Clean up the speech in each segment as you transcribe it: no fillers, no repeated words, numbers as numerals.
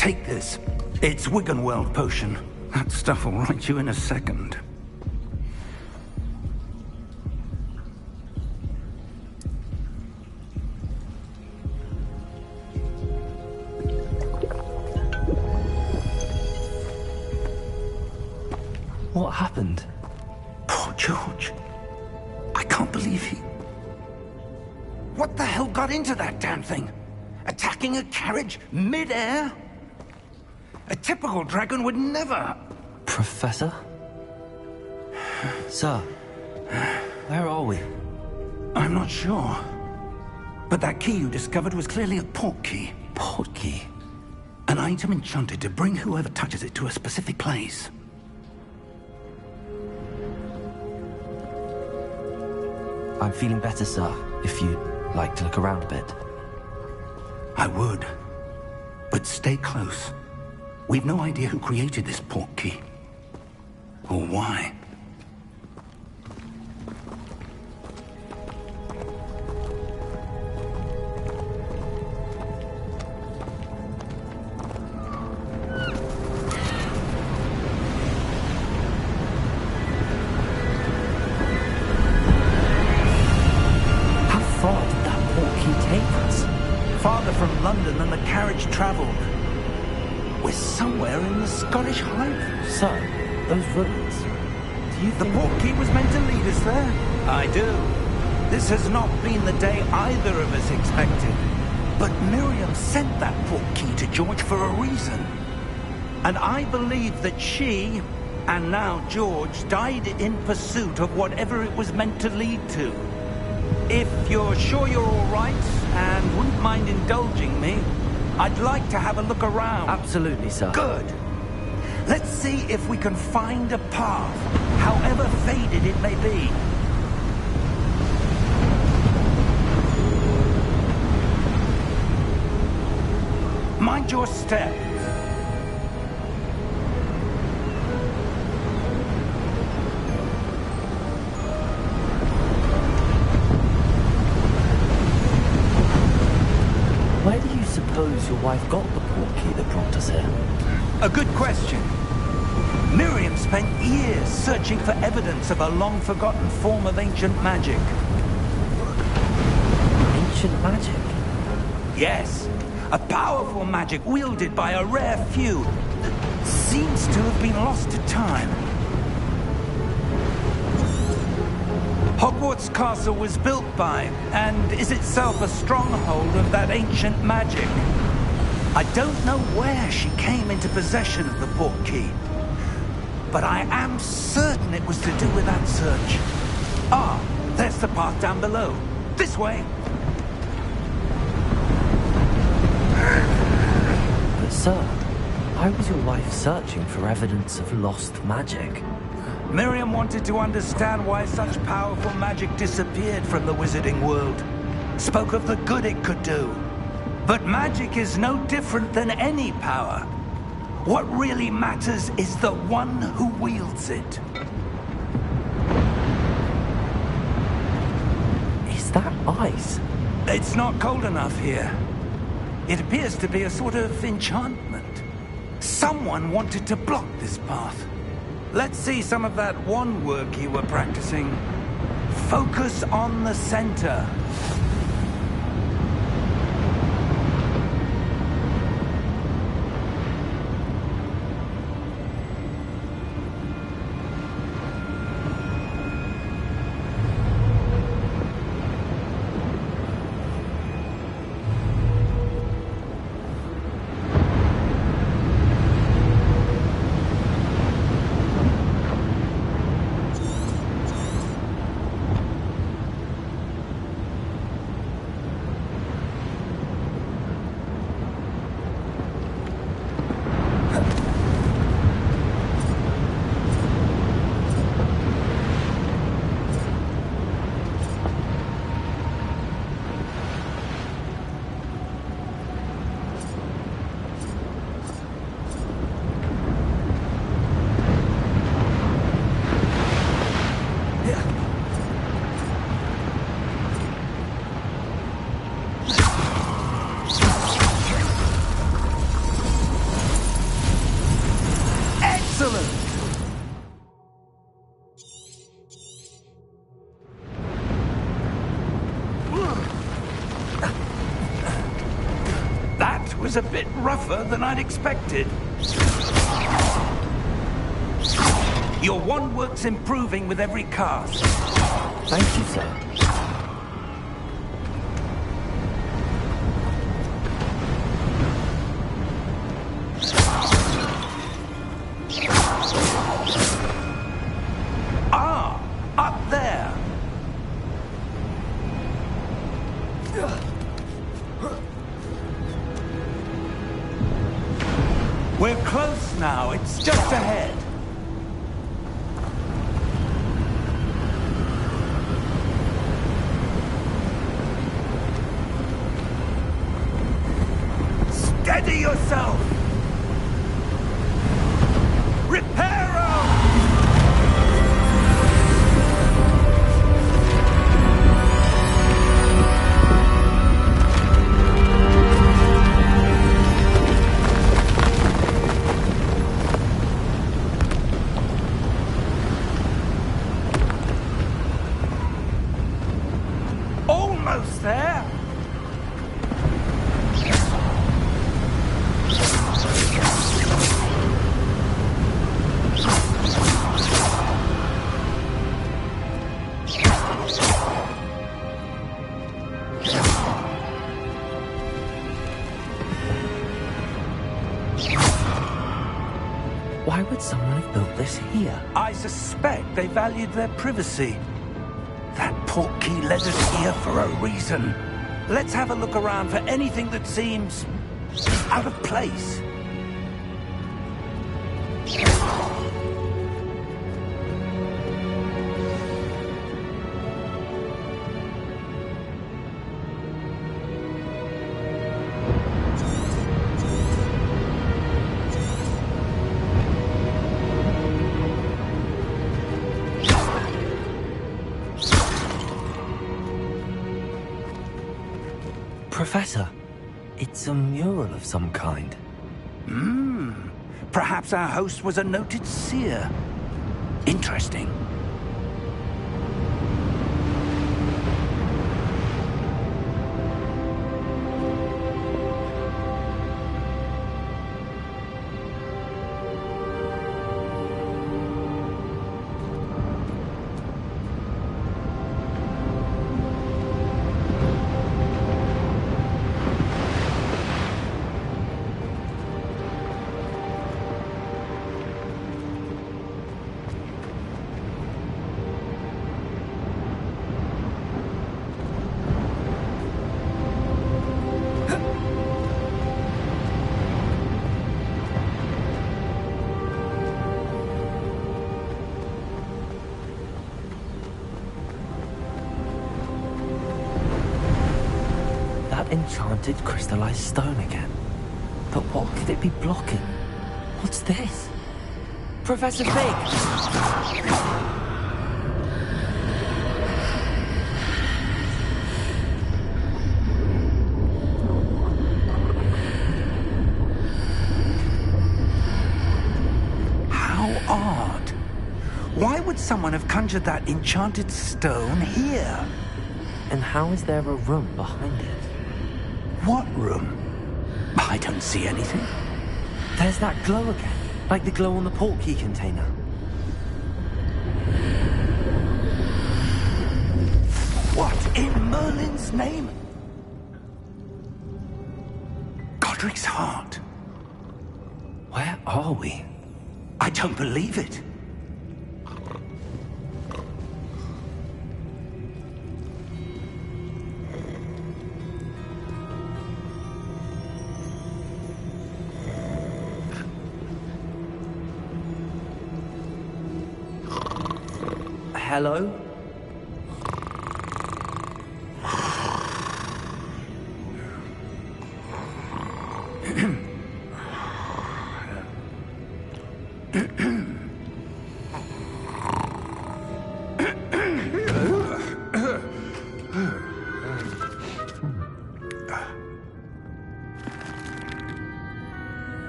Take this. It's Wiggenweld potion. That stuff will right you in a second. What happened? Poor George. I can't believe he... What the hell got into that damn thing? Attacking a carriage mid-air? A typical dragon would never... Professor? Sir, where are we? I'm not sure. But that key you discovered was clearly a port key. Port key? An item enchanted to bring whoever touches it to a specific place. I'm feeling better, sir, if you'd like to look around a bit. I would. But stay close. We've no idea who created this port key. Or why. London than the carriage traveled. We're somewhere in the Scottish Highlands. So, those ruins. Do you think the port key was meant to lead us there? I do. This has not been the day either of us expected. But Miriam sent that port key to George for a reason. And I believe that she, and now George, died in pursuit of whatever it was meant to lead to. If you're sure you're all right, and wouldn't mind indulging me, I'd like to have a look around. Absolutely, sir. Good. Let's see if we can find a path, however faded it may be. Mind your step. Where do you suppose your wife got the port key that brought us here? A good question. Miriam spent years searching for evidence of a long-forgotten form of ancient magic. Ancient magic? Yes. A powerful magic wielded by a rare few that seems to have been lost to time. Hogwarts Castle was built by, and is itself a stronghold of that ancient magic. I don't know where she came into possession of the port key, but I am certain it was to do with that search. Ah, there's the path down below. This way. But sir, why was your wife searching for evidence of lost magic? Miriam wanted to understand why such powerful magic disappeared from the wizarding world. Spoke of the good it could do. But magic is no different than any power. What really matters is the one who wields it. Is that ice? It's not cold enough here. It appears to be a sort of enchantment. Someone wanted to block this path. Let's see some of that wand work you were practicing. Focus on the center. Excellent! That was a bit rougher than I'd expected. Your wand work's improving with every cast. Thank you, sir. Ah, up there. We're close now. It's just ahead. Steady yourself! Reparo! Almost there! Why would someone have built this here? I suspect they valued their privacy. That portkey led us here for a reason. Let's have a look around for anything that seems out of place. Professor, it's a mural of some kind. Perhaps our host was a noted seer. Interesting. Enchanted crystallized stone again. But what could it be blocking? What's this? Professor Fig! How odd. Why would someone have conjured that enchanted stone here? And how is there a room behind it? What room? I don't see anything. There's that glow again, like the glow on the portkey container. What in Merlin's name? Godric's heart. Where are we? I don't believe it. Hello?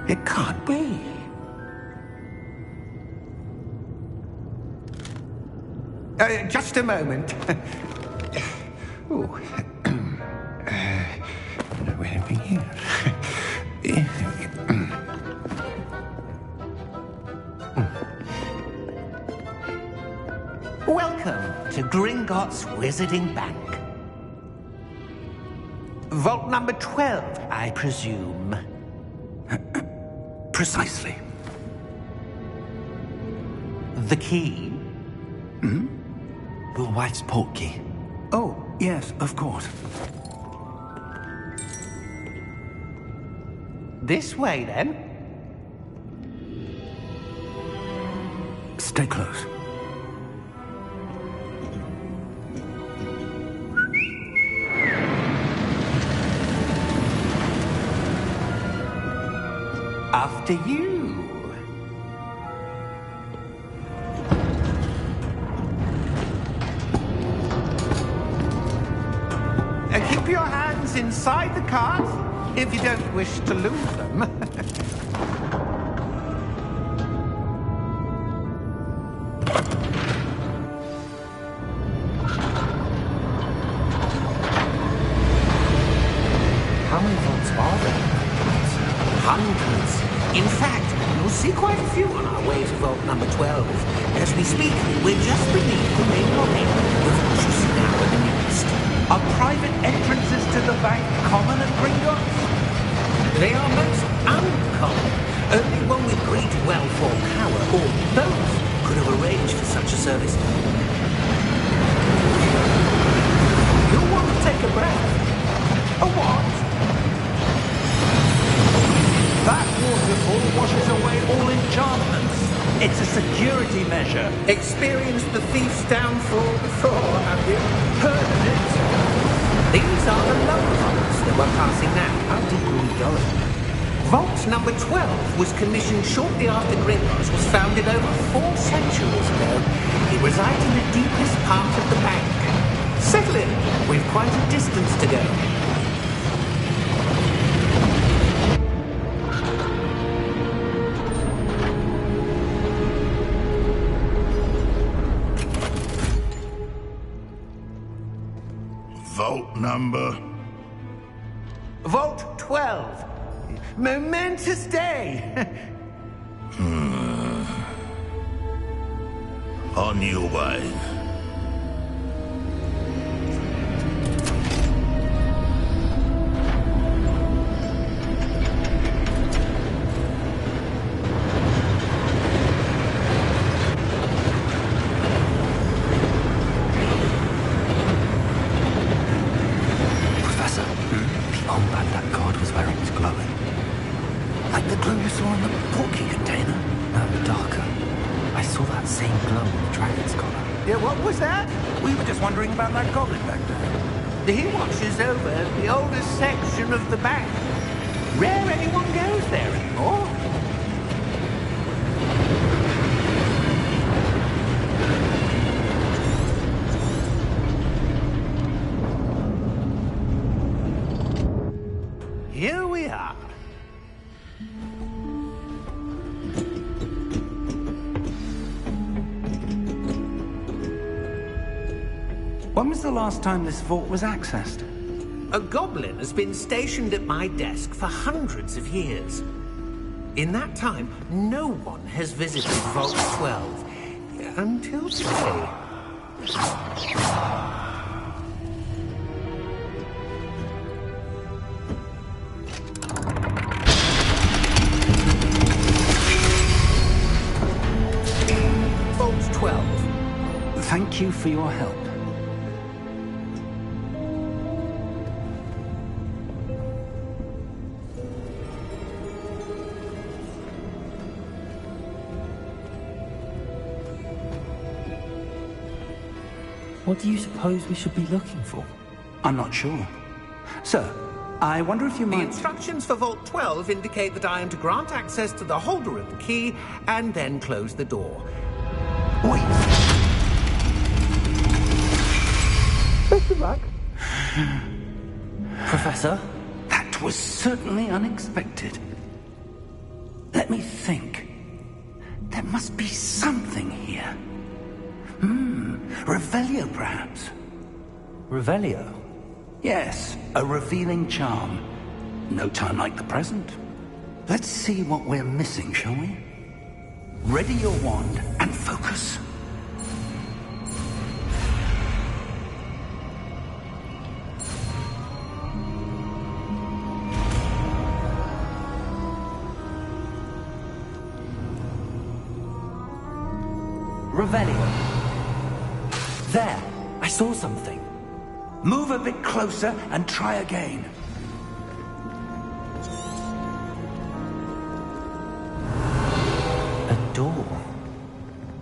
It can't be. Just a moment. Oh. Where are we here? Welcome to Gringotts Wizarding Bank. Vault number 12, I presume. Precisely. The key? Hmm? Your wife's portkey. Oh, yes, of course. This way, then. Stay close. After you. Keep your hands inside the cart if you don't wish to lose them. How many vaults are there? Hundreds. In fact, you'll see quite a few on our way to vault number 12. As we speak, we're just beneath the main lobby. The vault you see now in the nearest. Are private entrances to the bank common at Gringotts? They are most uncommon. Only one with great wealth or power, or both, could have arranged for such a service. You'll want to take a breath. A what? That waterfall washes away all enchantments. It's a security measure. Experienced the thief's downfall before, have you? Heard of it? These are the lower vaults that we're passing now. How deep are we going? Vault number 12 was commissioned shortly after Gringotts was founded over 4 centuries ago. It resides in the deepest part of the bank. Settle in. We've quite a distance to go. Vault number? Vault 12. Momentous day. On your way. Professor, the armband that guard was wearing was glowing. Like the glow you saw in the portkey container? No, darker. I saw that same glow on the dragon's collar. Yeah, what was that? We were just wondering about that goblin back there. He watches over the oldest section of the bank. Rare anyone goes there anymore. Here we are. When was the last time this vault was accessed? A goblin has been stationed at my desk for hundreds of years. In that time, no one has visited Vault 12 until today. Vault 12. Thank you for your help. What do you suppose we should be looking for? I'm not sure. Sir, I wonder if you The might... instructions for Vault 12 indicate that I am to grant access to the holder of the key and then close the door. Wait! Best of luck. Professor? That was certainly unexpected. Let me think. There must be something here. Revelio, perhaps? Revelio? Yes, a revealing charm. No time like the present. Let's see what we're missing, shall we? Ready your wand and focus. Revelio. There, I saw something. Move a bit closer and try again. A door.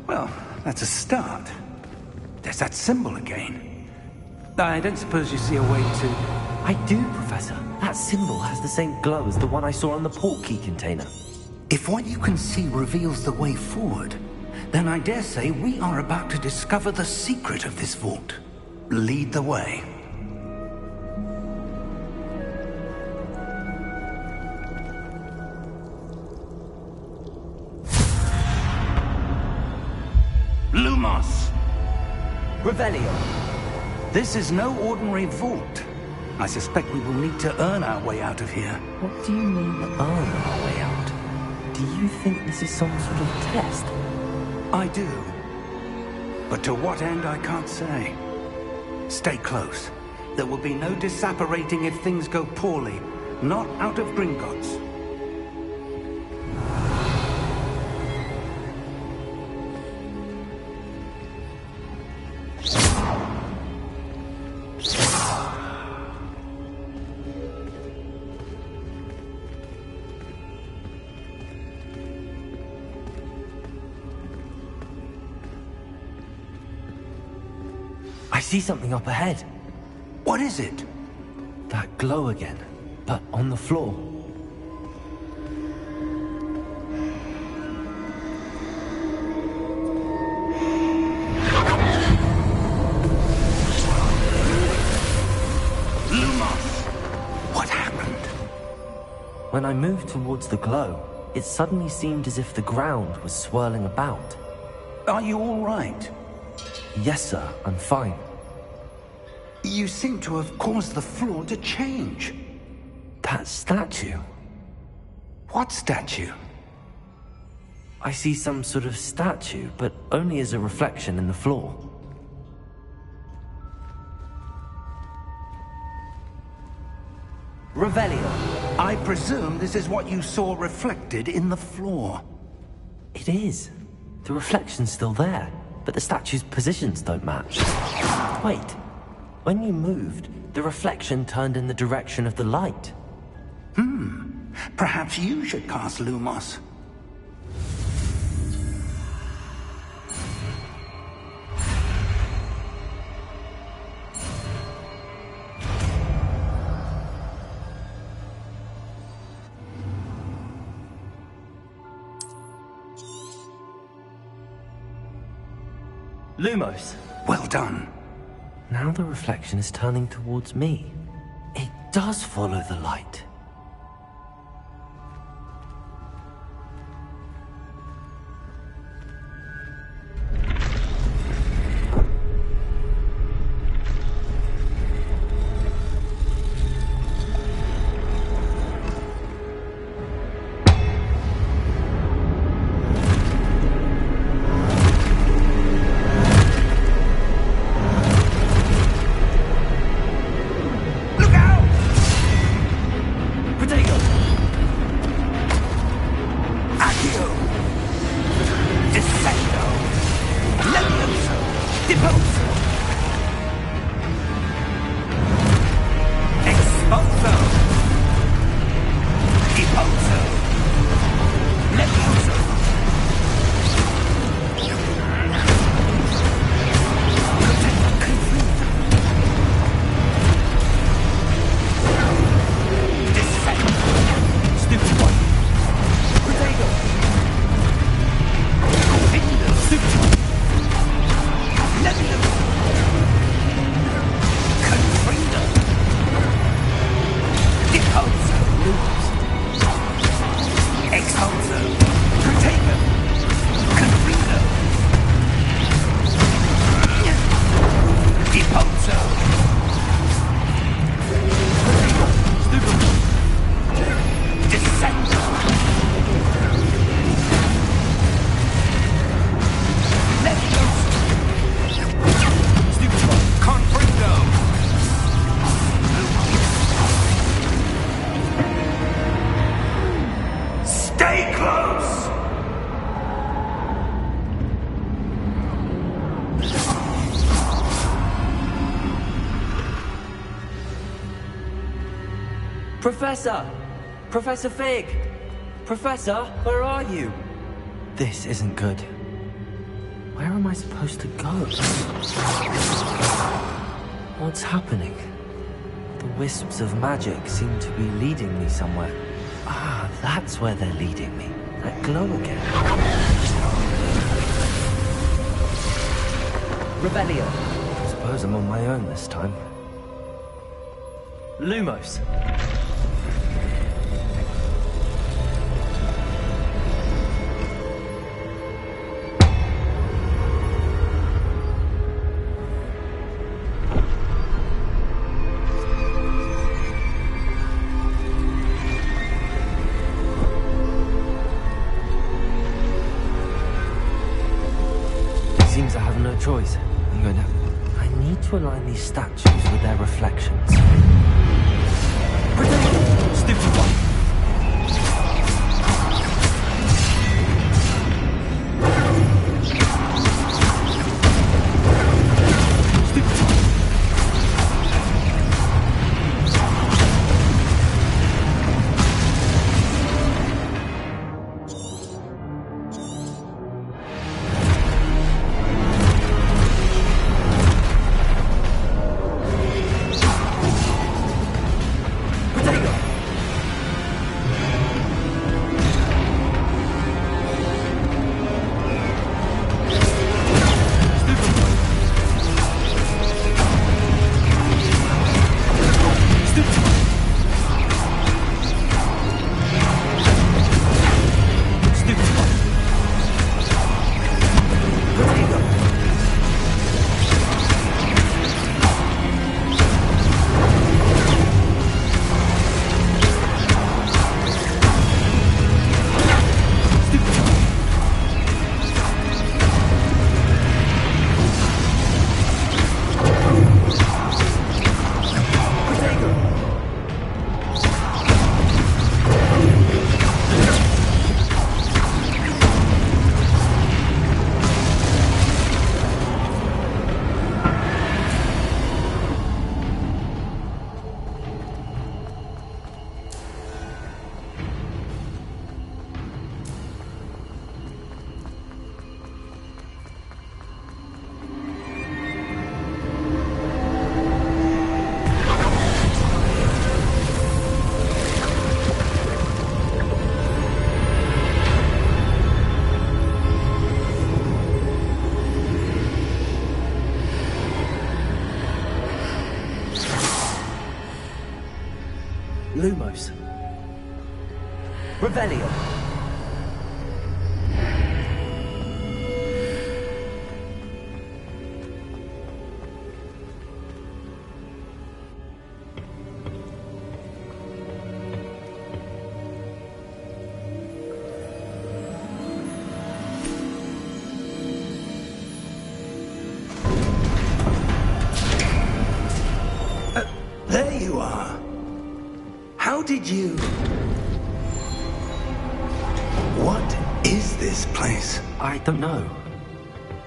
Well, that's a start. There's that symbol again. I don't suppose you see a way to... I do, Professor. That symbol has the same glow as the one I saw on the portkey container. If what you can see reveals the way forward, then I dare say we are about to discover the secret of this vault. Lead the way. Lumos! Revelio. This is no ordinary vault. I suspect we will need to earn our way out of here. What do you mean, earn our way out? Do you think this is some sort of test? I do. But to what end, I can't say. Stay close. There will be no disapparating if things go poorly. Not out of Gringotts. I see something up ahead. What is it? That glow again, but on the floor. Lumos! What happened? When I moved towards the glow, it suddenly seemed as if the ground was swirling about. Are you all right? Yes, sir, I'm fine. You seem to have caused the floor to change. That statue. What statue? I see some sort of statue, but only as a reflection in the floor. Revelio. I presume this is what you saw reflected in the floor. It is. The reflection's still there, but the statue's positions don't match. Wait. When you moved, the reflection turned in the direction of the light. Perhaps you should cast Lumos. Lumos. Well done. Now the reflection is turning towards me. It does follow the light. Stay close! Professor! Professor Fig! Professor, where are you? This isn't good. Where am I supposed to go? What's happening? The wisps of magic seem to be leading me somewhere. Ah, that's where they're leading me. That glow again. Revelio. I suppose I'm on my own this time. Lumos. Seems I have no choice. I'm going to... I need to align these statues with their reflections. Stupid one! Lumos. Revelio. There you are. How did you... What is this place? I don't know.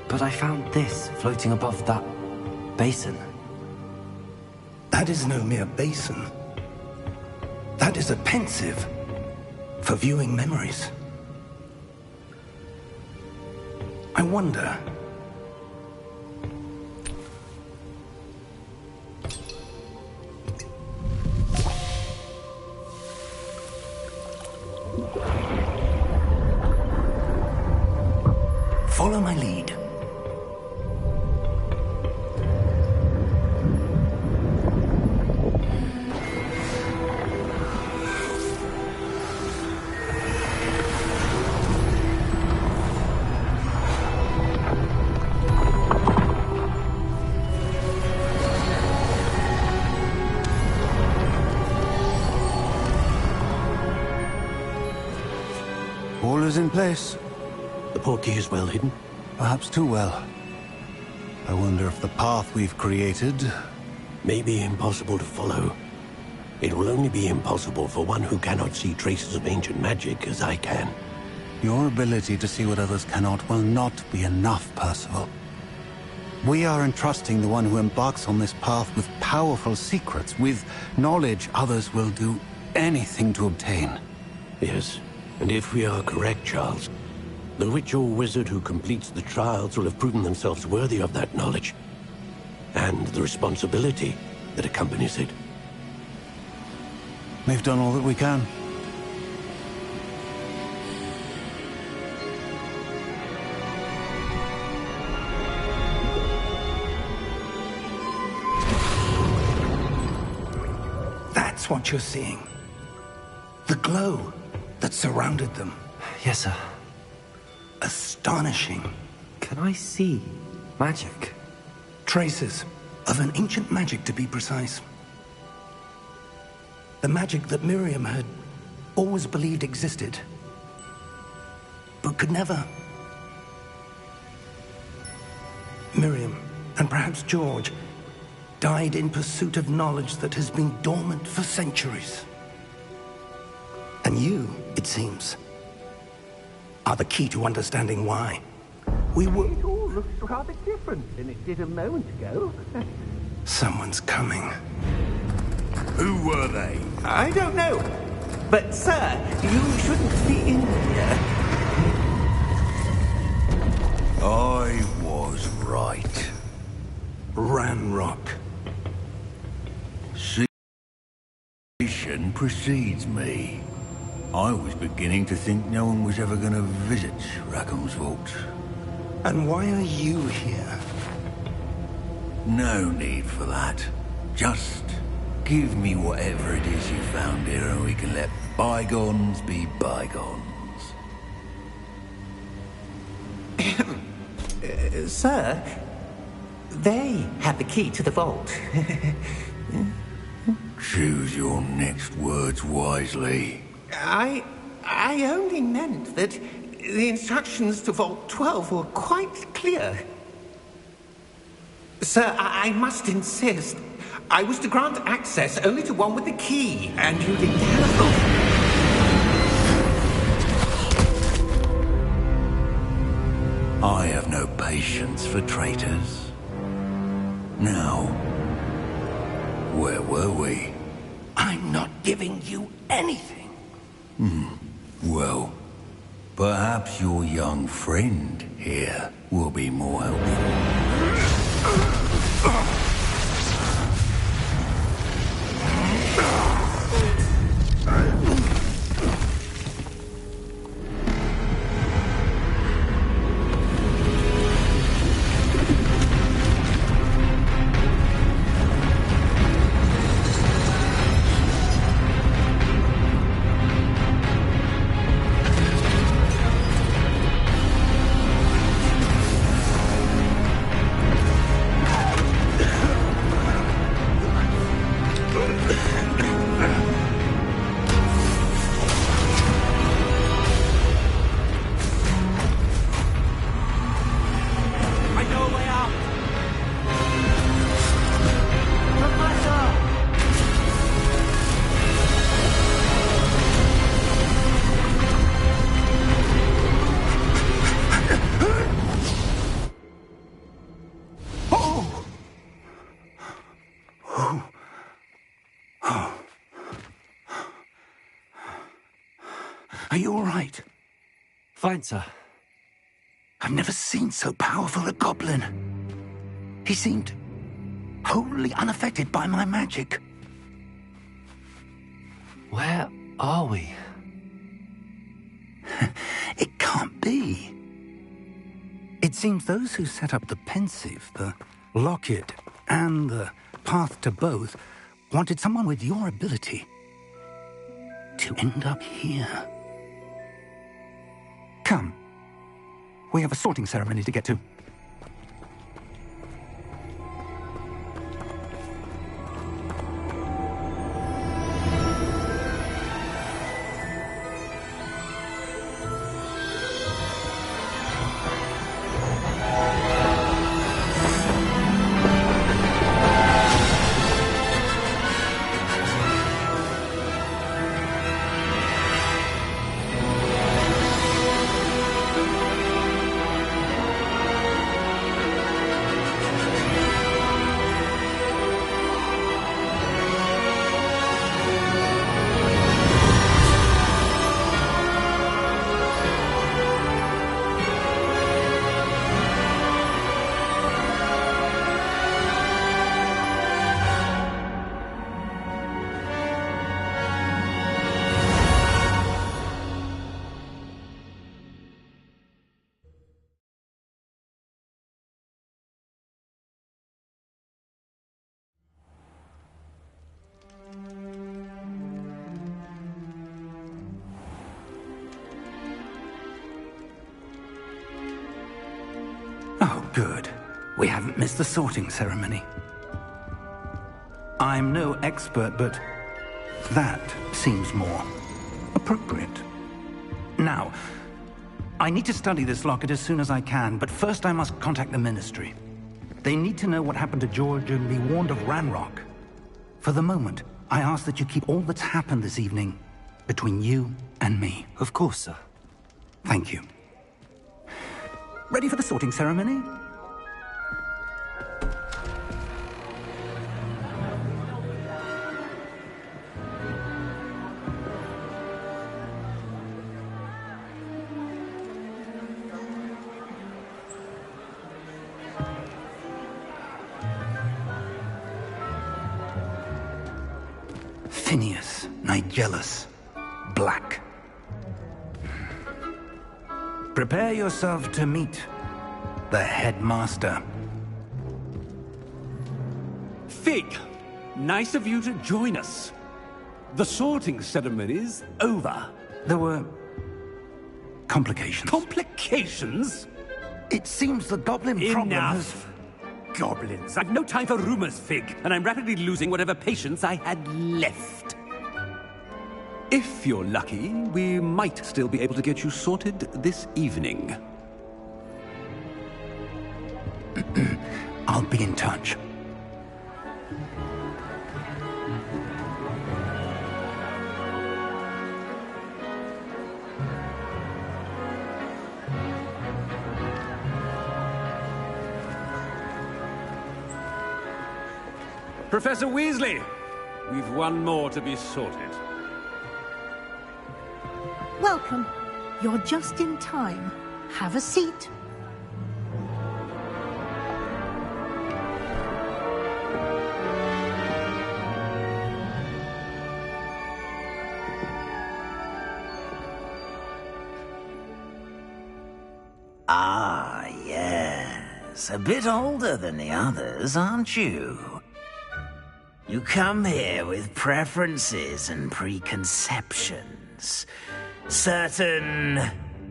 But I found this floating above that basin. That is no mere basin. That is a pensive for viewing memories. I wonder... Follow my lead. All is in place. The portkey is well hidden. Perhaps too well. I wonder if the path we've created... May be impossible to follow. It will only be impossible for one who cannot see traces of ancient magic as I can. Your ability to see what others cannot will not be enough, Percival. We are entrusting the one who embarks on this path with powerful secrets, with knowledge others will do anything to obtain. Yes, and if we are correct, Charles, the witch or wizard who completes the trials will have proven themselves worthy of that knowledge, and the responsibility that accompanies it. We've done all that we can. That's what you're seeing. The glow that surrounded them. Yes, sir. Astonishing. Can I see magic? Traces of an ancient magic, to be precise. The magic that Miriam had always believed existed, but could never. Miriam, and perhaps George, died in pursuit of knowledge that has been dormant for centuries. And you, it seems, are the key to understanding why. We were... It all looks rather different than it did a moment ago. Someone's coming. Who were they? I don't know. But, sir, you shouldn't be in here. I was right. Ranrock. Suspicion precedes me. I was beginning to think no one was ever going to visit Rackham's vault. And why are you here? No need for that. Just give me whatever it is you found here and we can let bygones be bygones. Sir, they have the key to the vault. Choose your next words wisely. I only meant that the instructions to Vault 12 were quite clear. Sir, I must insist. I was to grant access only to one with the key, and you didn't have... I have no patience for traitors. Now, where were we? I'm not giving you anything. Well, perhaps your young friend here will be more helpful. Are you all right? Fine, sir. I've never seen so powerful a goblin. He seemed wholly unaffected by my magic. Where are we? It can't be. It seems those who set up the pensive, the locket, and the path to both wanted someone with your ability to end up here. Come. We have a sorting ceremony to get to. good. We haven't missed the sorting ceremony. I'm no expert, but that seems more appropriate. Now, I need to study this locket as soon as I can, but first I must contact the Ministry. They need to know what happened to George and be warned of Ranrock. For the moment, I ask that you keep all that's happened this evening between you and me. Of course, sir. Thank you. Ready for the sorting ceremony? Phineas, Nigellus, Black. Prepare yourself to meet the headmaster. Fig, nice of you to join us. The sorting ceremony's over. There were complications. Complications? It seems the goblin problem has... Enough! Goblins. I've no time for rumors, Fig, and I'm rapidly losing whatever patience I had left. If you're lucky, we might still be able to get you sorted this evening. I'll be in touch. Professor Weasley, we've one more to be sorted. Welcome. You're just in time. Have a seat. Ah, yes. A bit older than the others, aren't you? You come here with preferences and preconceptions. Certain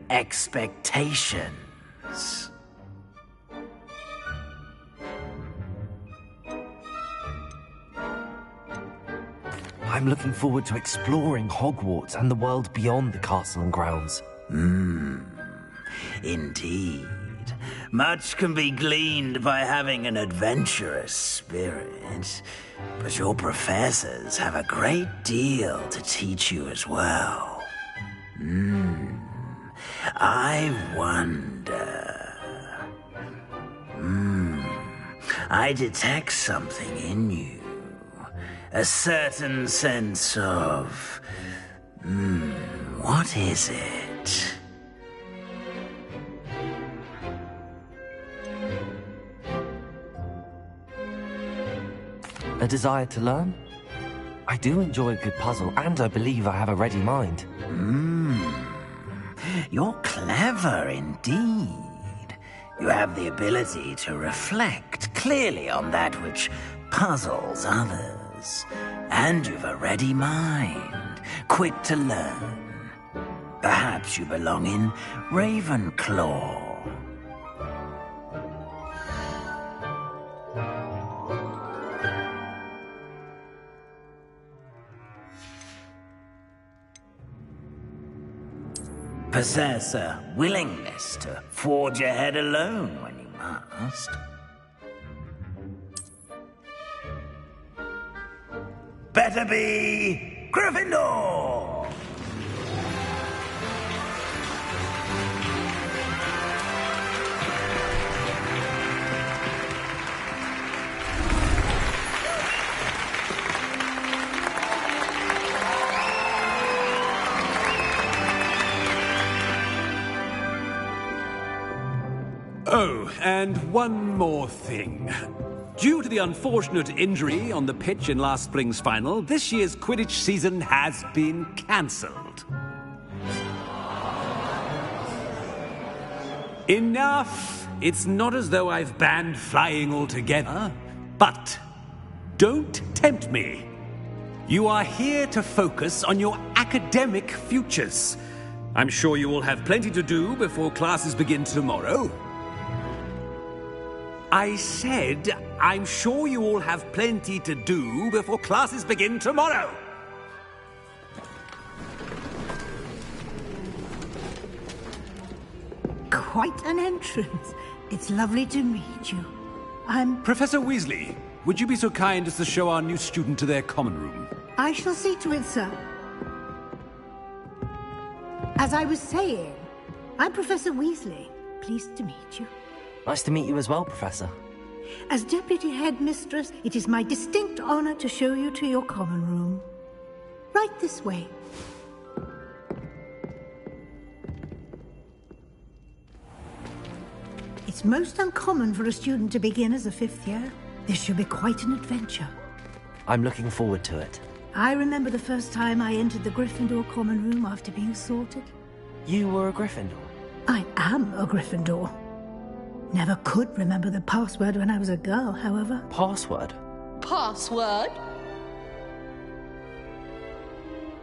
expectations. I'm looking forward to exploring Hogwarts and the world beyond the castle and grounds. Indeed. Much can be gleaned by having an adventurous spirit, but your professors have a great deal to teach you as well. I wonder... I detect something in you. A certain sense of... what is it? A desire to learn? I do enjoy a good puzzle, and I believe I have a ready mind. You're clever indeed. You have the ability to reflect clearly on that which puzzles others. And you've a ready mind, quick to learn. Perhaps you belong in Ravenclaw. Possess a willingness to forge ahead alone when you must. Better be Gryffindor! Oh, and one more thing. Due to the unfortunate injury on the pitch in last spring's final, this year's Quidditch season has been cancelled. Enough! It's not as though I've banned flying altogether, but don't tempt me. You are here to focus on your academic futures. I'm sure you will have plenty to do before classes begin tomorrow. I said, I'm sure you all have plenty to do before classes begin tomorrow. Quite an entrance. It's lovely to meet you. I'm... Professor Weasley, would you be so kind as to show our new student to their common room? I shall see to it, sir. As I was saying, I'm Professor Weasley. Pleased to meet you. Nice to meet you as well, Professor. As Deputy Headmistress, it is my distinct honor to show you to your common room. Right this way. It's most uncommon for a student to begin as a fifth year. This should be quite an adventure. I'm looking forward to it. I remember the first time I entered the Gryffindor common room after being sorted. You were a Gryffindor? I am a Gryffindor. Never could remember the password when I was a girl, however. Password? Password?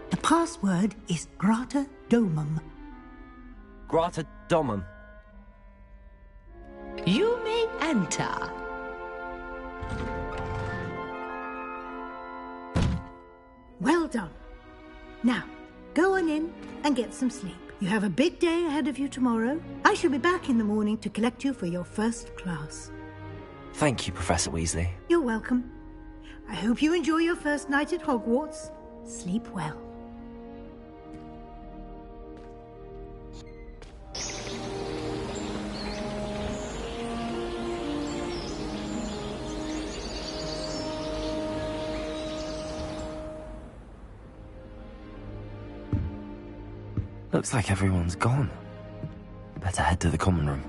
The password is Grata Domum. Grata Domum. You may enter. Well done. Now, go on in and get some sleep. You have a big day ahead of you tomorrow. I shall be back in the morning to collect you for your first class. Thank you, Professor Weasley. You're welcome. I hope you enjoy your first night at Hogwarts. Sleep well. Looks like everyone's gone. Better head to the common room.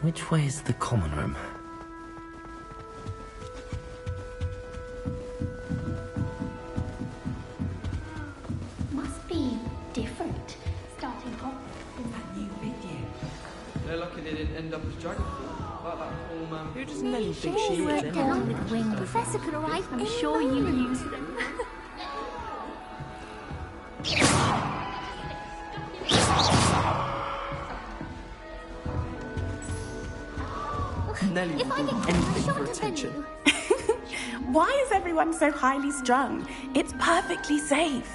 Which way is the common room? Must be different. Starting off in that new video. They're lucky they didn't end up as dragon fruit. Like that whole man. Who does Nelly think she is? Work down with wings. Professor could arrive. I'm sure you use them. Nelly will do anything for attention. Why is everyone so highly strung? It's perfectly safe.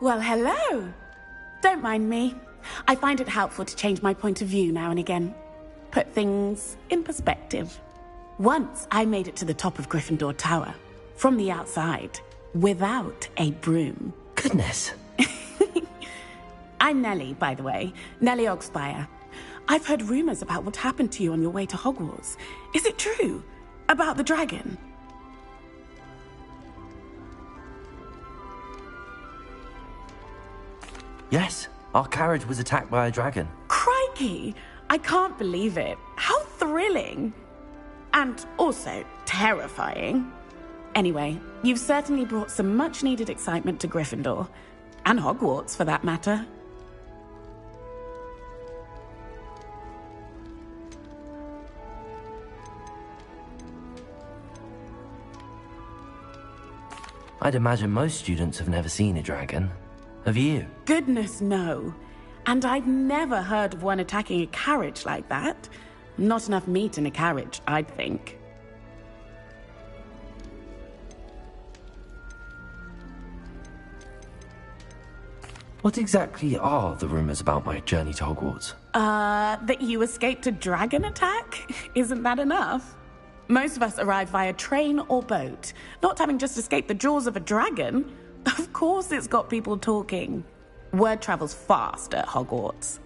Well, hello. Don't mind me. I find it helpful to change my point of view now and again. Put things in perspective. Once I made it to the top of Gryffindor Tower, from the outside, without a broom. Goodness. I'm Nelly, by the way. Nelly Ogspire. I've heard rumors about what happened to you on your way to Hogwarts. Is it true? About the dragon? Yes, our carriage was attacked by a dragon. Crikey! I can't believe it. How thrilling! And also terrifying. Anyway, you've certainly brought some much-needed excitement to Gryffindor. And Hogwarts, for that matter. I'd imagine most students have never seen a dragon. Have you? Goodness, no. And I've never heard of one attacking a carriage like that. Not enough meat in a carriage, I'd think. What exactly are the rumors about my journey to Hogwarts? That you escaped a dragon attack? Isn't that enough? Most of us arrive via train or boat, not having just escaped the jaws of a dragon. Of course it's got people talking. Word travels fast at Hogwarts.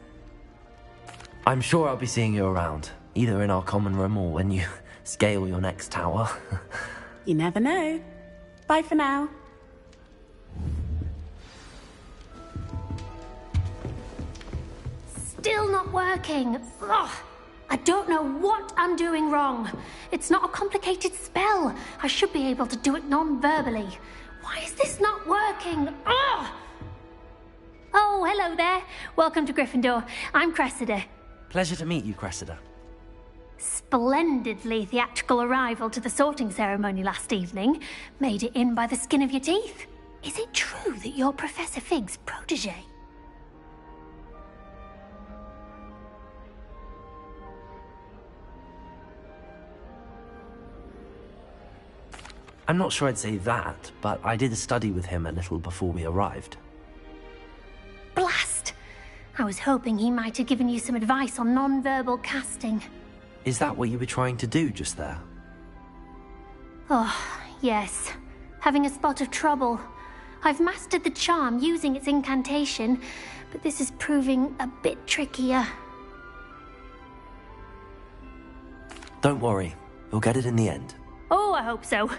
I'm sure I'll be seeing you around, either in our common room or when you scale your next tower. You never know. Bye for now. still not working. Ugh. I don't know what I'm doing wrong. It's not a complicated spell. I should be able to do it non-verbally. Why is this not working? Ugh. Oh, hello there. Welcome to Gryffindor. I'm Cressida. Pleasure to meet you, Cressida. Splendidly theatrical arrival to the sorting ceremony last evening. Made it in by the skin of your teeth. Is it true that you're Professor Fig's protege? I'm not sure I'd say that, but I did study with him a little before we arrived. Blast! I was hoping he might have given you some advice on non-verbal casting. Is that what you were trying to do just there? Oh, yes. Having a spot of trouble. I've mastered the charm using its incantation, but this is proving a bit trickier. Don't worry, we'll get it in the end. Oh, I hope so.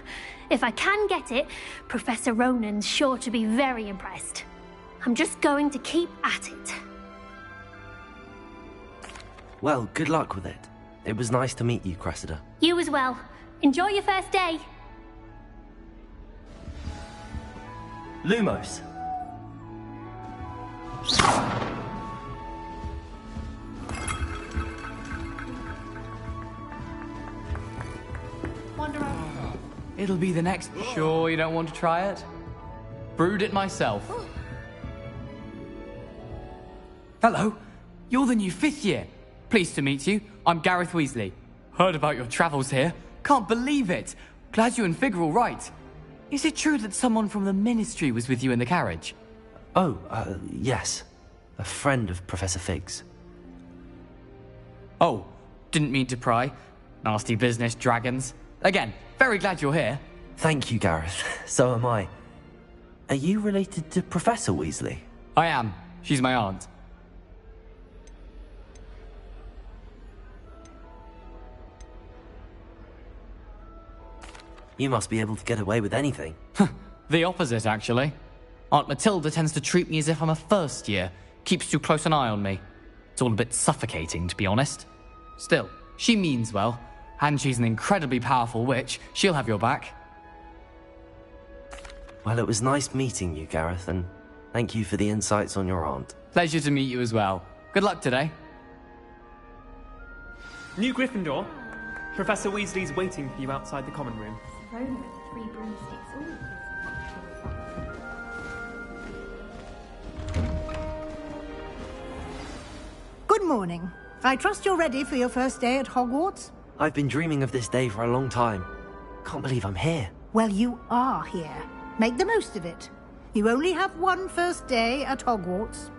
If I can get it, Professor Ronan's sure to be very impressed. I'm just going to keep at it. Well, good luck with it. It was nice to meet you, Cressida. You as well. Enjoy your first day. Lumos. It'll be the next. Sure you don't want to try it? Brewed it myself. Hello, you're the new 5th year. Pleased to meet you. I'm Gareth Weasley. Heard about your travels here. Can't believe it. Glad you and Fig are all right. Is it true that someone from the Ministry was with you in the carriage? Oh, yes. A friend of Professor Fig's. Oh, didn't mean to pry. Nasty business, dragons. Again, very glad you're here. Thank you, Gareth. So am I. Are you related to Professor Weasley? I am. She's my aunt. You must be able to get away with anything. The opposite, actually. Aunt Matilda tends to treat me as if I'm a first year. Keeps too close an eye on me. It's all a bit suffocating, to be honest. Still, she means well. And she's an incredibly powerful witch. She'll have your back. Well, it was nice meeting you, Gareth, and thank you for the insights on your aunt. Pleasure to meet you as well. Good luck today. New Gryffindor. Professor Weasley's waiting for you outside the common room. Rona, 3 broomsticks. Good morning. I trust you're ready for your first day at Hogwarts? I've been dreaming of this day for a long time. Can't believe I'm here. Well, you are here. Make the most of it. You only have one first day at Hogwarts.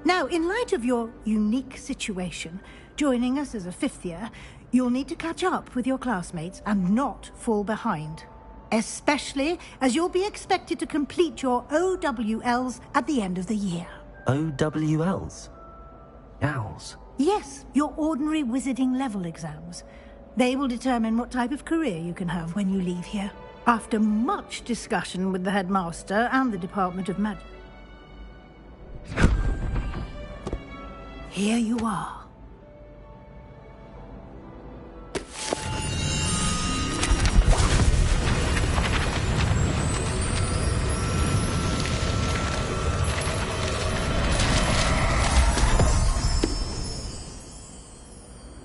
Now, in light of your unique situation, joining us as a 5th year, you'll need to catch up with your classmates and not fall behind. Especially as you'll be expected to complete your OWLs at the end of the year. OWLs? Owls? Yes, your ordinary wizarding level exams. They will determine what type of career you can have when you leave here. After much discussion with the headmaster and the Department of Magic. Here you are.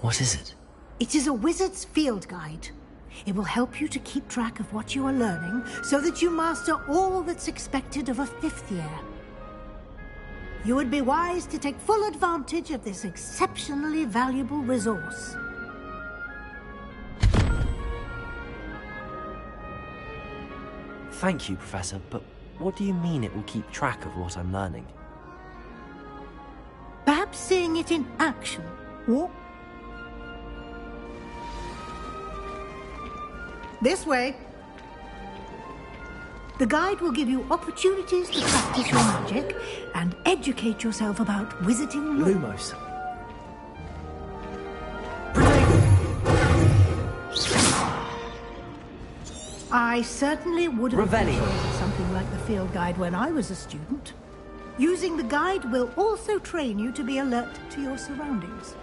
What is it? It is a wizard's field guide. It will help you to keep track of what you are learning so that you master all that's expected of a 5th year. You would be wise to take full advantage of this exceptionally valuable resource. Thank you, Professor, but what do you mean it will keep track of what I'm learning? Perhaps seeing it in action, or... This way. The guide will give you opportunities to practice your magic and educate yourself about wizarding lore. Lumos. I certainly would have Revelio. appreciated something like the field guide when I was a student. Using the guide will also train you to be alert to your surroundings.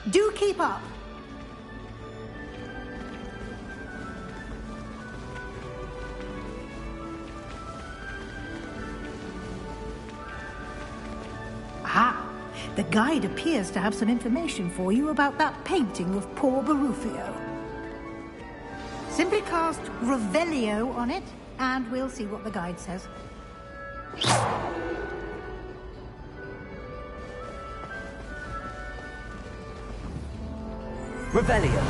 Do keep up. Ah, the guide appears to have some information for you about that painting of poor Barufio. Simply cast Revelio on it, and we'll see what the guide says. Revelio.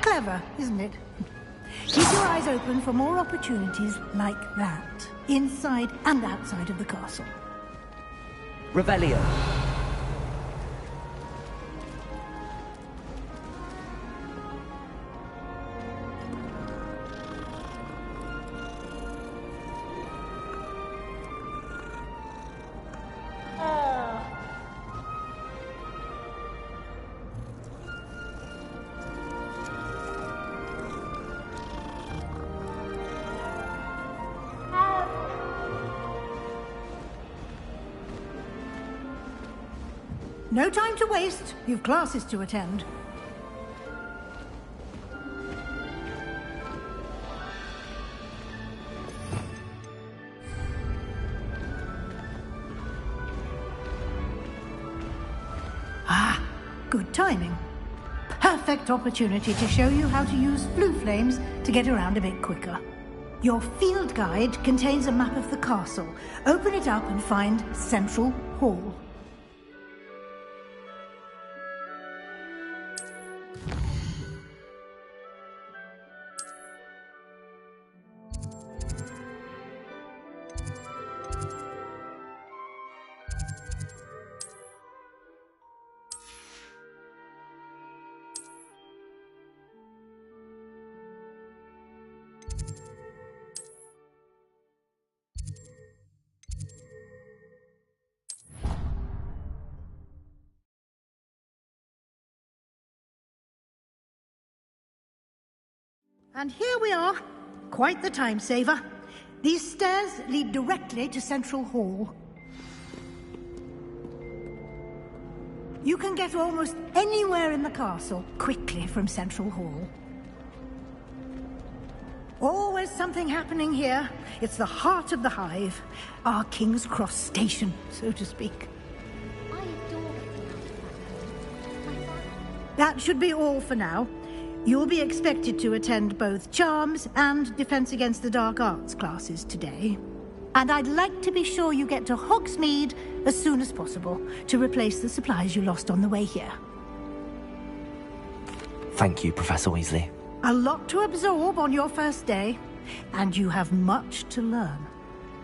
Clever, isn't it? Keep your eyes open for more opportunities like that, inside and outside of the castle. Revelio. No time to waste. You've classes to attend. Ah, good timing. Perfect opportunity to show you how to use blue flames to get around a bit quicker. Your field guide contains a map of the castle. Open it up and find Central Hall. And here we are. Quite the time saver. These stairs lead directly to Central Hall. You can get almost anywhere in the castle quickly from Central Hall. Always something happening here. It's the heart of the hive. Our King's Cross station, so to speak. That should be all for now. You'll be expected to attend both Charms and Defense Against the Dark Arts classes today. And I'd like to be sure you get to Hogsmeade as soon as possible to replace the supplies you lost on the way here. Thank you, Professor Weasley. A lot to absorb on your first day, and you have much to learn.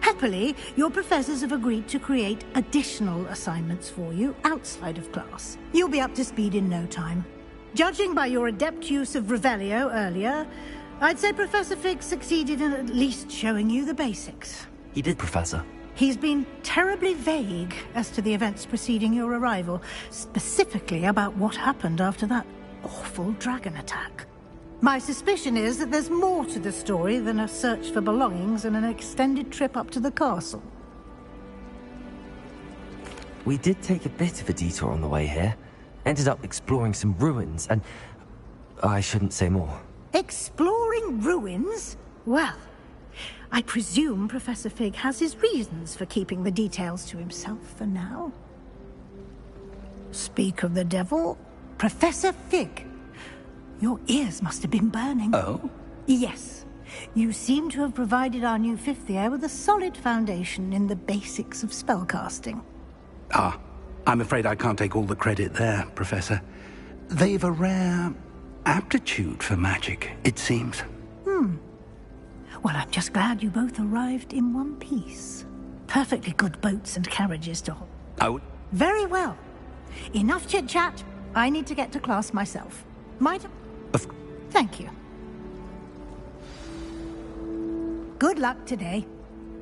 Happily, your professors have agreed to create additional assignments for you outside of class. You'll be up to speed in no time. Judging by your adept use of Revelio earlier, I'd say Professor Fig succeeded in at least showing you the basics. He did, Professor. He's been terribly vague as to the events preceding your arrival, specifically about what happened after that awful dragon attack. My suspicion is that there's more to the story than a search for belongings and an extended trip up to the castle. We did take a bit of a detour on the way here. Ended up exploring some ruins, and I shouldn't say more. Exploring ruins? Well, I presume Professor Fig has his reasons for keeping the details to himself for now. Speak of the devil, Professor Fig. Your ears must have been burning. Oh? Yes. You seem to have provided our new fifth year with a solid foundation in the basics of spellcasting. Ah, I'm afraid I can't take all the credit there, Professor. They've a rare aptitude for magic, it seems. Well, I'm just glad you both arrived in one piece. Perfectly good boats and carriages to I would... Very well. Enough chit-chat. I need to get to class myself. Might... Thank you. Good luck today.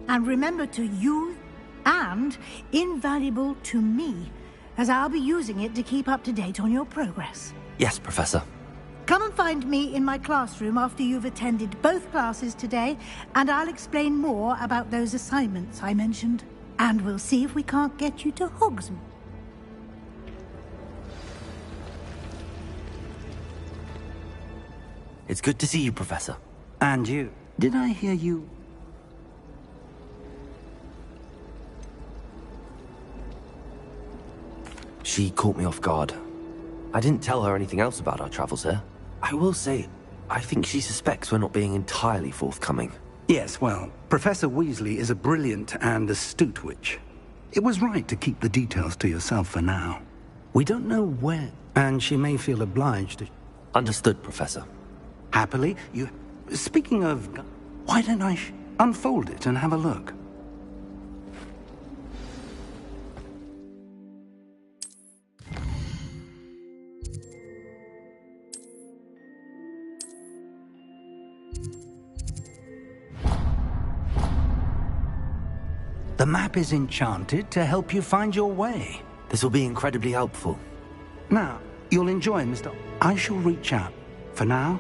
And remember to use and invaluable to me, as I'll be using it to keep up to date on your progress. Yes, Professor. Come and find me in my classroom after you've attended both classes today, and I'll explain more about those assignments I mentioned. And we'll see if we can't get you to Hogsmeade. It's good to see you, Professor. And you. Did I hear you? She caught me off guard. I didn't tell her anything else about our travels here. I will say, I think she suspects we're not being entirely forthcoming. Yes, well, Professor Weasley is a brilliant and astute witch. It was right to keep the details to yourself for now. We don't know where, and she may feel obliged. Understood, Professor. Happily, you... Speaking of... Why don't I unfold it and have a look? The map is enchanted to help you find your way. This will be incredibly helpful. Now, you'll enjoy, Mr. I shall reach out. For now,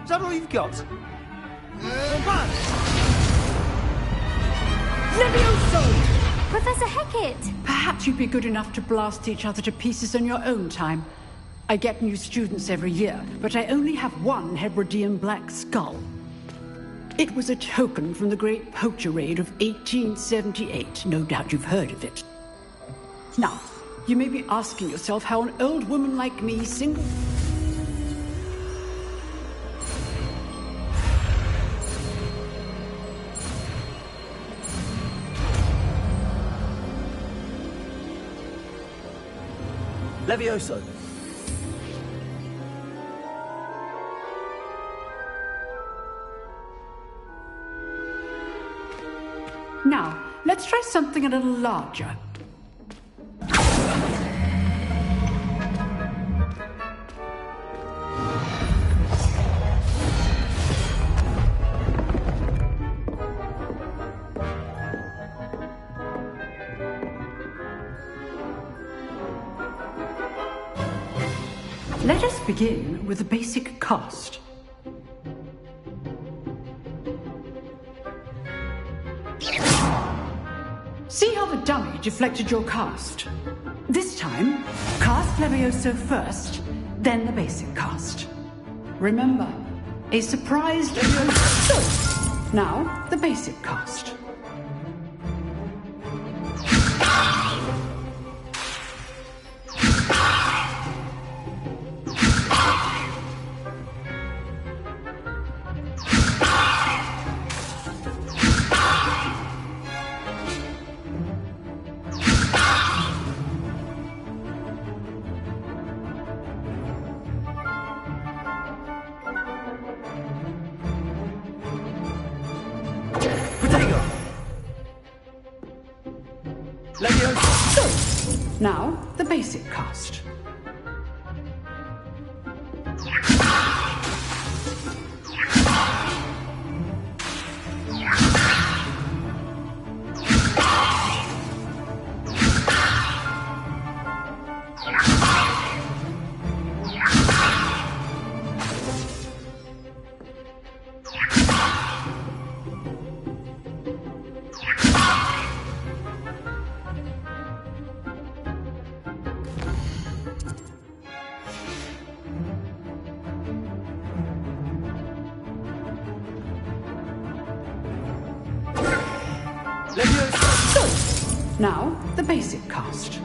Is that all you've got? Levioso! Professor Hecat! Perhaps you'd be good enough to blast each other to pieces in your own time. I get new students every year, but I only have one Hebridean black skull. It was a token from the Great Poacher Raid of 1878. No doubt you've heard of it. Now, you may be asking yourself how an old woman like me single... Levioso! Now, let's try something a little larger. Let us begin with the basic cast. See how the dummy deflected your cast? This time, cast Levioso first, then the basic cast. Remember, a surprise Levioso. Now, the basic cast. Now, the basic cast. Good. Now, the basic cast.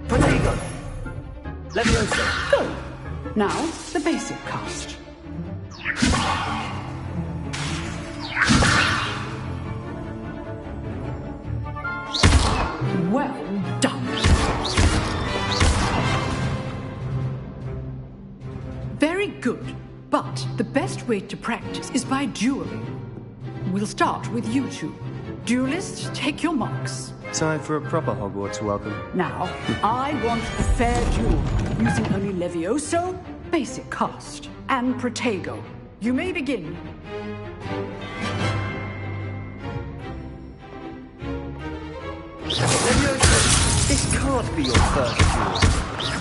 Protego! Leviosa! Good. Now, the basic cast. Well done. Very good, but the best way to practice is by dueling. We'll start with you two. Duelists, take your marks. Time for a proper Hogwarts welcome. Now, I want a fair duel, using only Levioso, basic cast, and Protego. You may begin. Leviosa, this can't be your first duel.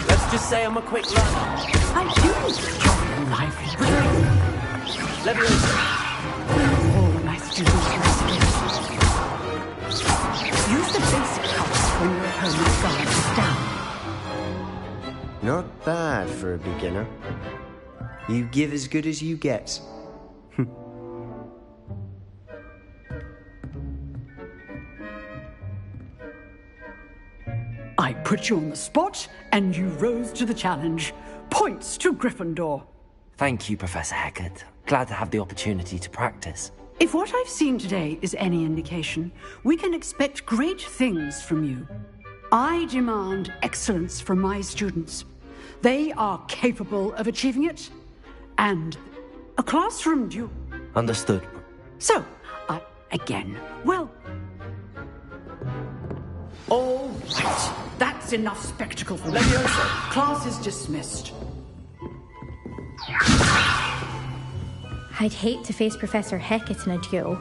Let's just say I'm a quick learner. I do enjoy a lively Leviosa. Oh, nice duel. Use the basic cast when your opponent's guard is down. Not bad for a beginner. You give as good as you get. I put you on the spot, and you rose to the challenge. Points to Gryffindor. Thank you, Professor Hecat. Glad to have the opportunity to practice. If what I've seen today is any indication, we can expect great things from you. I demand excellence from my students. They are capable of achieving it. And a classroom duel. Understood. So, again, well... All right. That's enough spectacle for me. Leviosa. Class is dismissed. I'd hate to face Professor Hecat in a duel.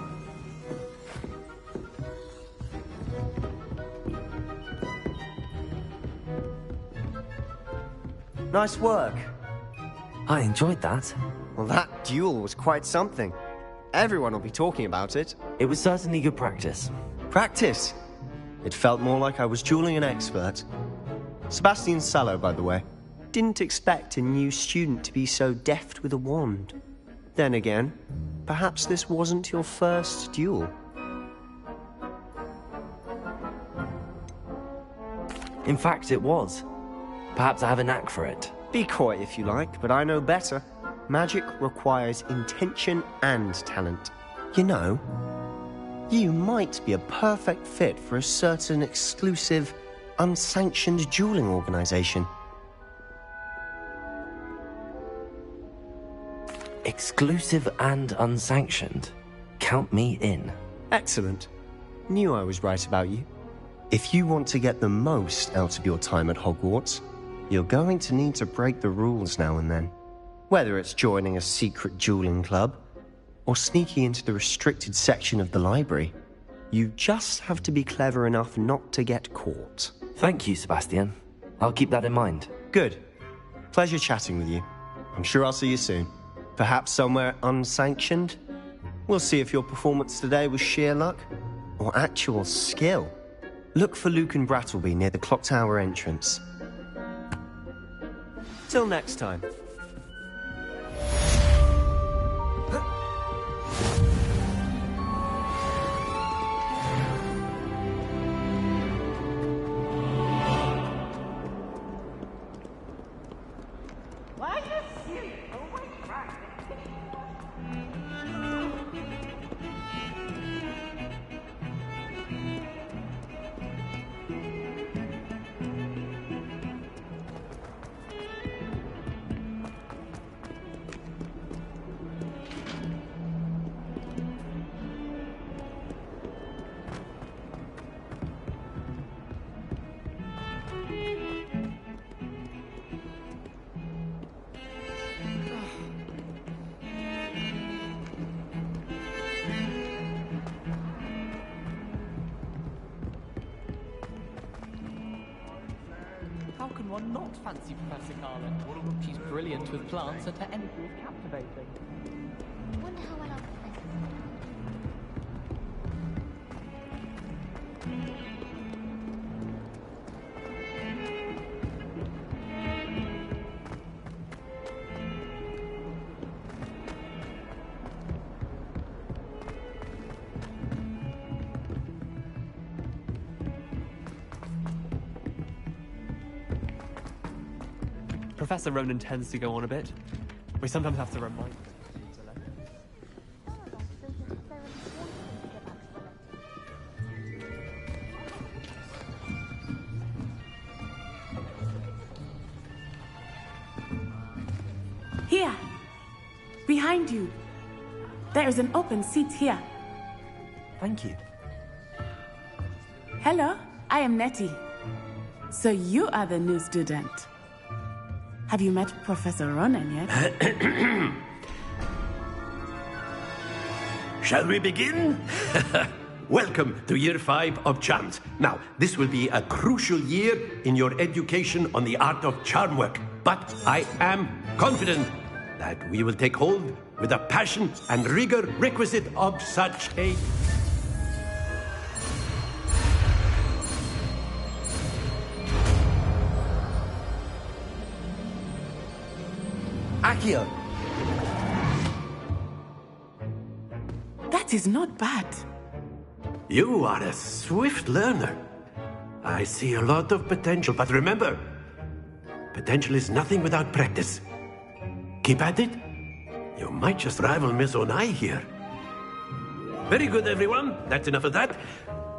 Nice work. I enjoyed that. Well, that duel was quite something. Everyone will be talking about it. It was certainly good practice. Practice? It felt more like I was dueling an expert. Sebastian Sallow, by the way. Didn't expect a new student to be so deft with a wand. Then again, perhaps this wasn't your first duel. In fact, it was. Perhaps I have a knack for it. Be coy if you like, but I know better. Magic requires intention and talent. You know, you might be a perfect fit for a certain exclusive, unsanctioned dueling organization. Exclusive and unsanctioned. Count me in. Excellent. Knew I was right about you. If you want to get the most out of your time at Hogwarts, you're going to need to break the rules now and then. Whether it's joining a secret dueling club, or sneaking into the restricted section of the library, you just have to be clever enough not to get caught. Thank you, Sebastian. I'll keep that in mind. Good. Pleasure chatting with you. I'm sure I'll see you soon. Perhaps somewhere unsanctioned? We'll see if your performance today was sheer luck or actual skill. Look for Luke and Brattleby near the clock tower entrance. Till next time. How can one not fancy Professor Garland? She's brilliant with plants and her energy is captivating. Wonder how well Professor Ronan tends to go on a bit. We sometimes have to remind him. Here. Behind you. There is an open seat here. Thank you. Hello, I am Nettie. So you are the new student. Have you met Professor Ronan yet? Shall we begin? Welcome to Year 5 of Charms. Now, this will be a crucial year in your education on the art of charm work. But I am confident that we will take hold with the passion and rigor requisite of such a... Accio! That is not bad. You are a swift learner. I see a lot of potential, but remember, potential is nothing without practice. Keep at it. You might just rival Miss Onai here. Very good, everyone. That's enough of that.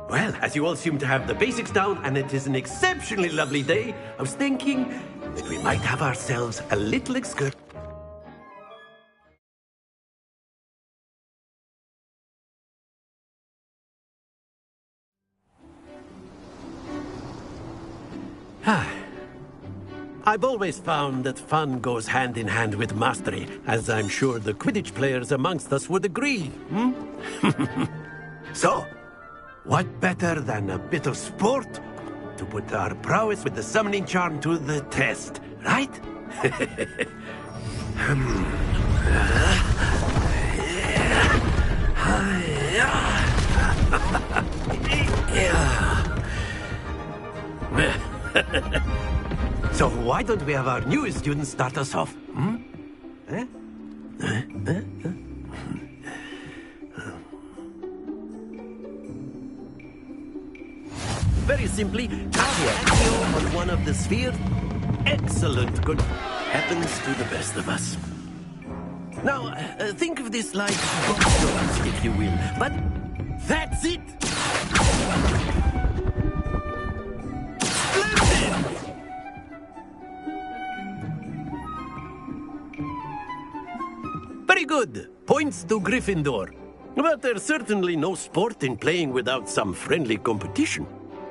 Well, as you all seem to have the basics down, and it is an exceptionally lovely day, I was thinking that we might have ourselves a little excursion. I've always found that fun goes hand in hand with mastery, as I'm sure the Quidditch players amongst us would agree. So, what better than a bit of sport to put our prowess with the summoning charm to the test, right? So why don't we have our newest student start us off? Very simply, Accio on one of the spheres. Excellent. Good. Happens to the best of us. Now, think of this like gobstones, if you will. But that's it. Very good. Points to Gryffindor. But there's certainly no sport in playing without some friendly competition.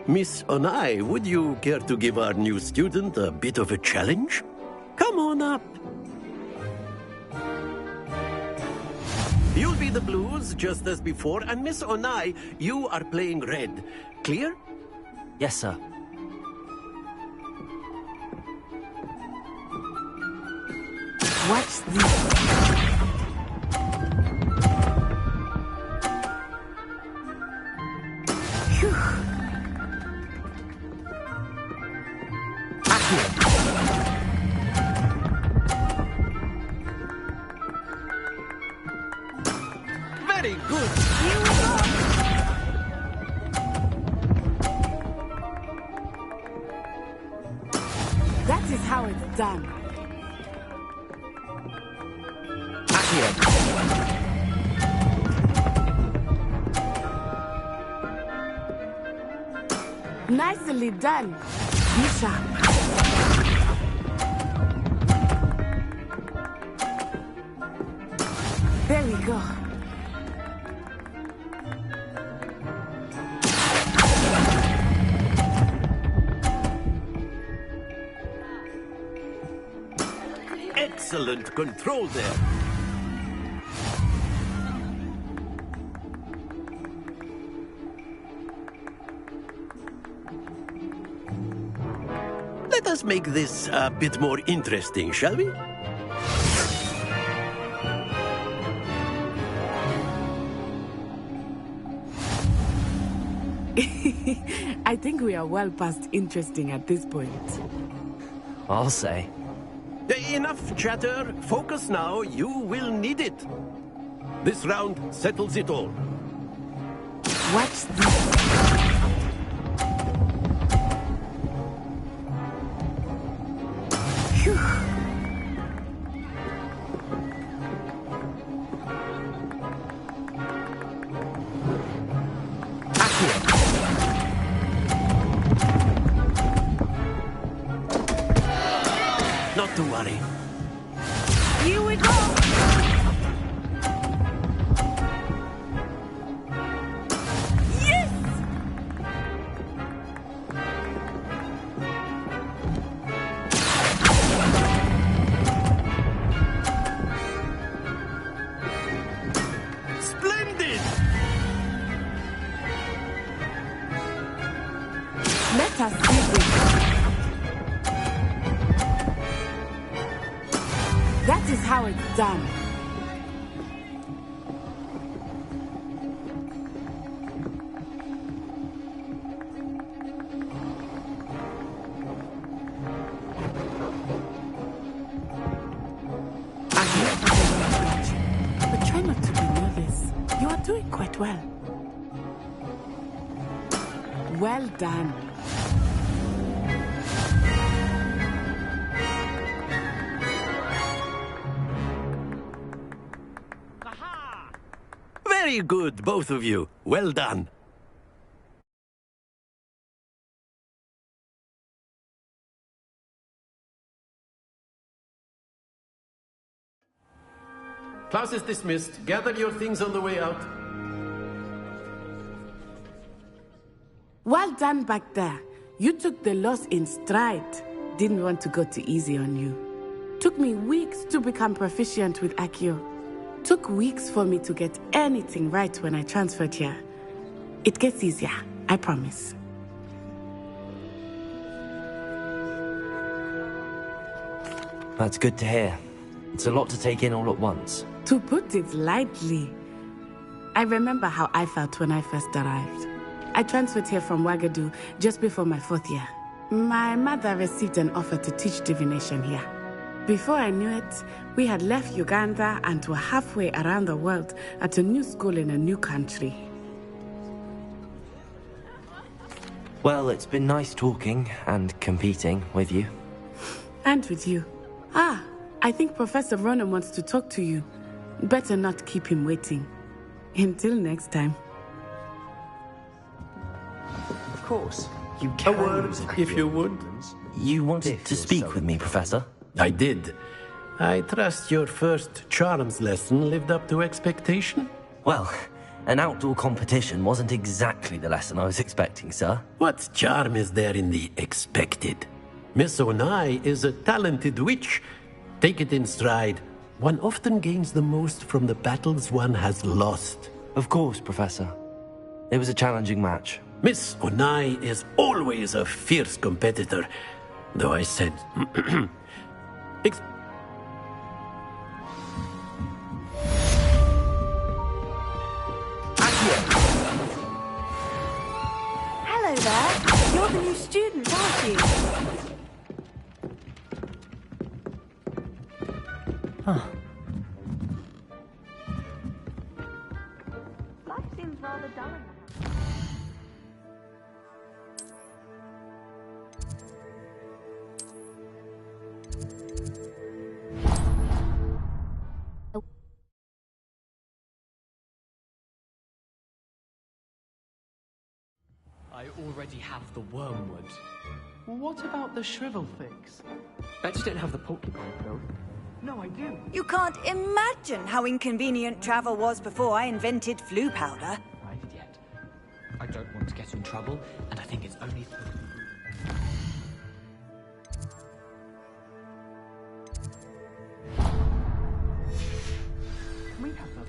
Miss Onai, would you care to give our new student a bit of a challenge? Come on up. You'll be the blues, just as before, and Miss Onai, you are playing red. Clear? Yes, sir. Watch this. Very good. That is how it's done. Nicely done, Misha. There we go. Excellent control there. Let us make this a bit more interesting, shall we? I think we are well past interesting at this point. I'll say. Enough chatter. Focus now. You will need it. This round settles it all. Watch this. Phew. worry. Here we go! Yes! Splendid! Let us see this. That is how it's done. But try not to be nervous. You are doing quite well. Well done. Very good, both of you. Well done. Class is dismissed. Gather your things on the way out. Well done back there. You took the loss in stride. Didn't want to go too easy on you. Took me weeks to become proficient with Accio. Took weeks for me to get anything right when I transferred here. It gets easier, I promise. That's good to hear. It's a lot to take in all at once. To put it lightly, I remember how I felt when I first arrived. I transferred here from Ouagadougou just before my 4th year. My mother received an offer to teach divination here. Before I knew it, we had left Uganda and were halfway around the world at a new school in a new country. Well, it's been nice talking and competing with you. And with you. Ah, I think Professor Ronan wants to talk to you. Better not keep him waiting. Until next time. Of course. You A can word, use if you would. You wanted to speak with me, Professor? I did. I trust your first charms lesson lived up to expectation? Well, an outdoor competition wasn't exactly the lesson I was expecting, sir. What charm is there in the expected? Miss Onai is a talented witch. Take it in stride. One often gains the most from the battles one has lost. Of course, Professor. It was a challenging match. Miss Onai is always a fierce competitor, though I said... Hello there. You're the new student, aren't you? Huh. Life seems rather dull. I already have the wormwood. What about the shrivel figs? Bet you didn't have the Pokemon pill. No, I do. You can't imagine how inconvenient travel was before I invented flu powder. Arrived yet. I don't want to get in trouble, and I think it's only... Can we have them?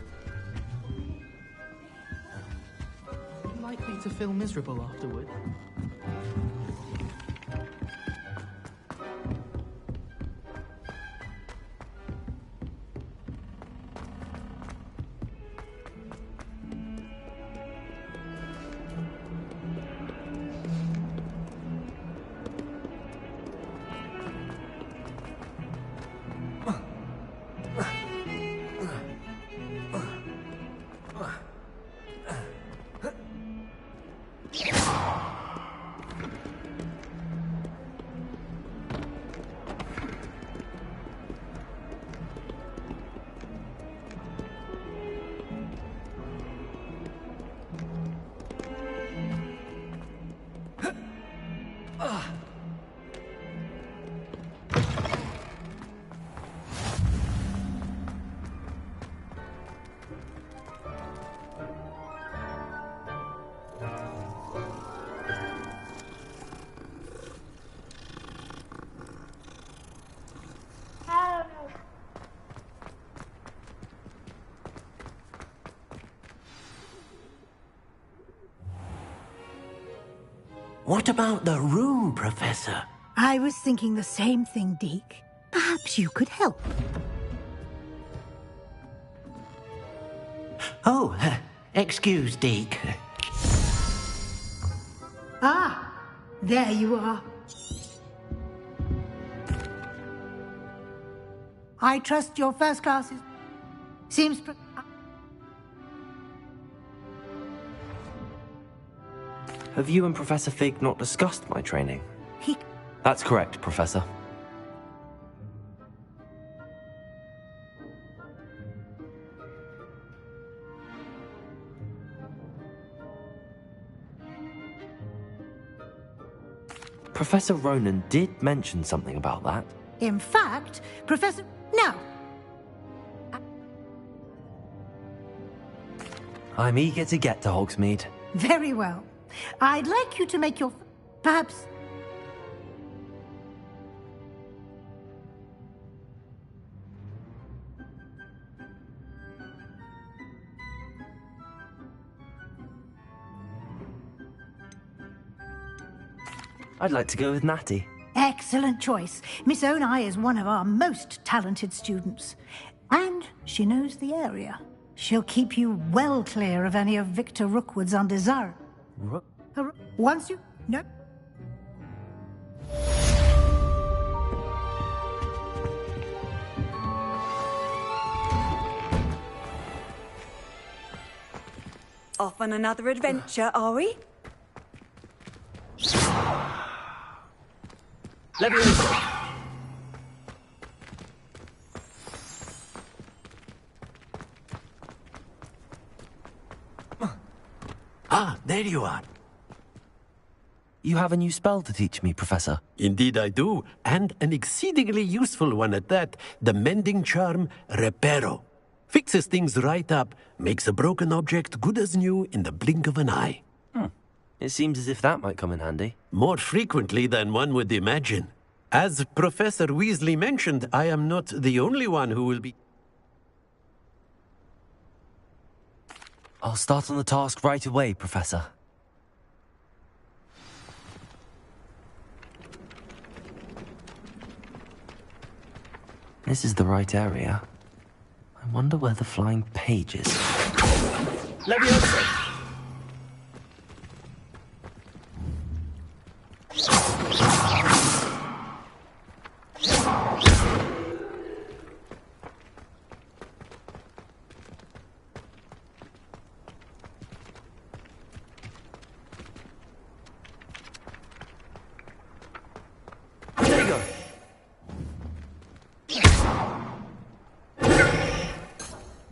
Likely to feel miserable afterward. What about the room, Professor? I was thinking the same thing, Deke. Perhaps you could help. Oh, excuse, Deke. Ah, there you are. I trust your first class seems... Have you and Professor Fig not discussed my training? That's correct, Professor. Professor Ronan did mention something about that. In fact, Professor... Now, I'm eager to get to Hogsmeade. very well. I'd like you to make your... Perhaps... I'd like to go with Natty. Excellent choice. Miss Onai is one of our most talented students. And she knows the area. She'll keep you well clear of any of Victor Rookwood's undesirable... Once you... No. Off on another adventure, are we? Ah, there you are. You have a new spell to teach me, Professor. Indeed I do, and an exceedingly useful one at that. The mending charm, Reparo. Fixes things right up, makes a broken object good as new in the blink of an eye. It seems as if that might come in handy. More frequently than one would imagine. As Professor Weasley mentioned, I am not the only one who will be... I'll start on the task right away, Professor. This is the right area. I wonder where the flying page is. Leviosa!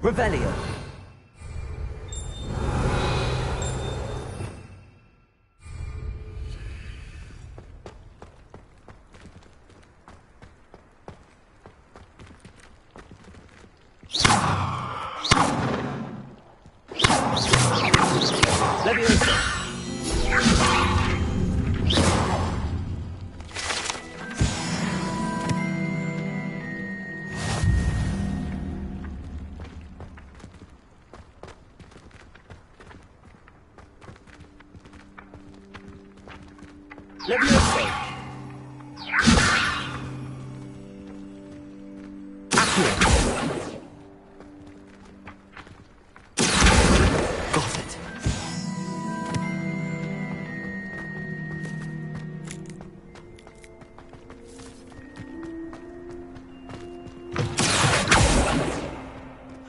Revelio.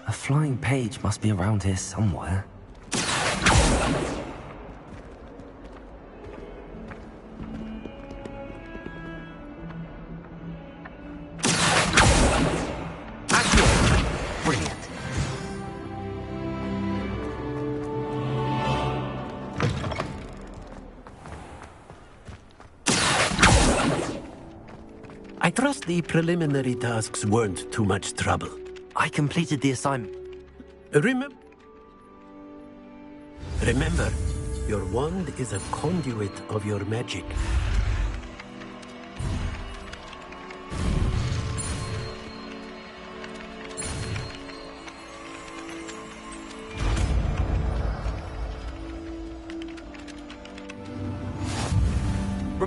A flying page must be around here somewhere. Brilliant. I trust the preliminary tasks weren't too much trouble. I completed the assignment. Remember, your wand is a conduit of your magic.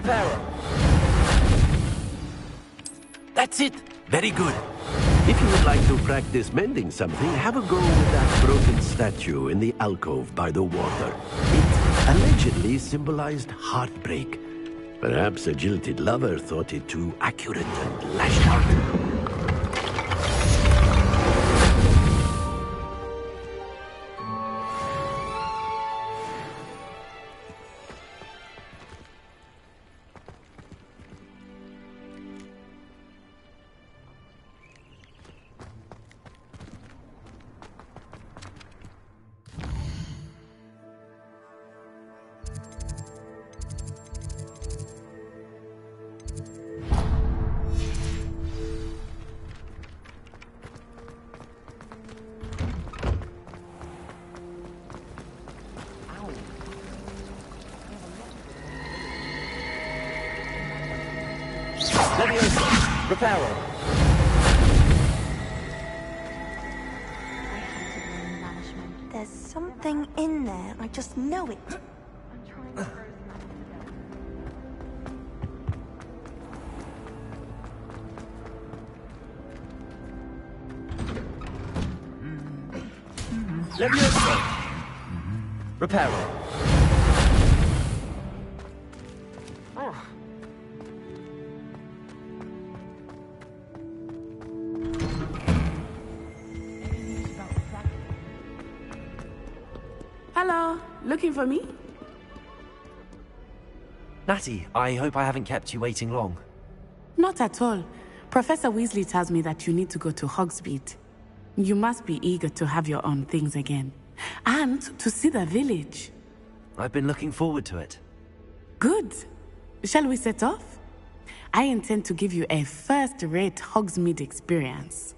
Reparo. That's it. Very good. If you would like to practice mending something, have a go with that broken statue in the alcove by the water. It allegedly symbolized heartbreak. Perhaps a jilted lover thought it too accurate and lashed out. Reparo. There's something in there. I just know it. Levioso. Reparo. Hello, looking for me? Natty, I hope I haven't kept you waiting long. Not at all. Professor Weasley tells me that you need to go to Hogsmeade. You must be eager to have your own things again. And to see the village. I've been looking forward to it. Good. Shall we set off? I intend to give you a first-rate Hogsmeade experience.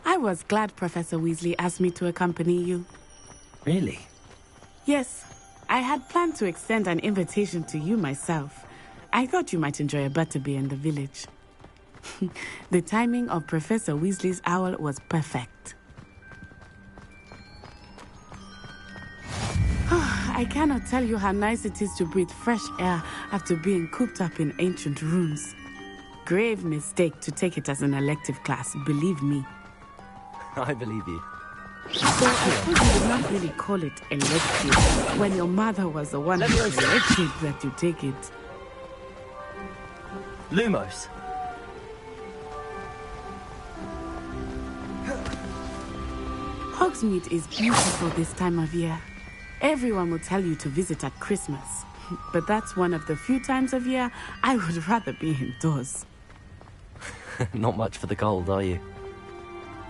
I was glad Professor Weasley asked me to accompany you. Really? Yes, I had planned to extend an invitation to you myself. I thought you might enjoy a butterbeer in the village. The timing of Professor Weasley's owl was perfect. I cannot tell you how nice it is to breathe fresh air after being cooped up in ancient rooms. Grave mistake to take it as an elective class, believe me. I believe you. So I suppose you would not really call it elective when your mother was the one who elected that you take it. Lumos. Hogsmeade is beautiful this time of year. Everyone will tell you to visit at Christmas. But that's one of the few times of year I would rather be indoors. Not much for the cold, are you?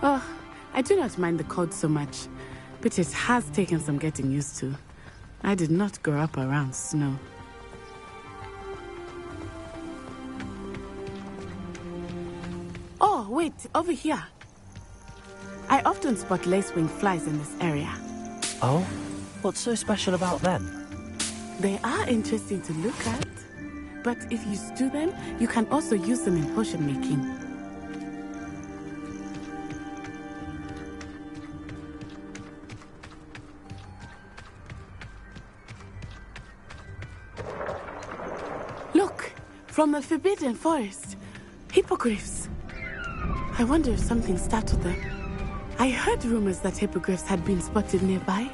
Oh, I do not mind the cold so much, but it has taken some getting used to. I did not grow up around snow. Oh, wait, over here. I often spot lacewing flies in this area. Oh? What's so special about them? They are interesting to look at, but if you stew them, you can also use them in potion making. Look, from the Forbidden Forest. Hippogriffs. I wonder if something startled them. I heard rumors that hippogriffs had been spotted nearby.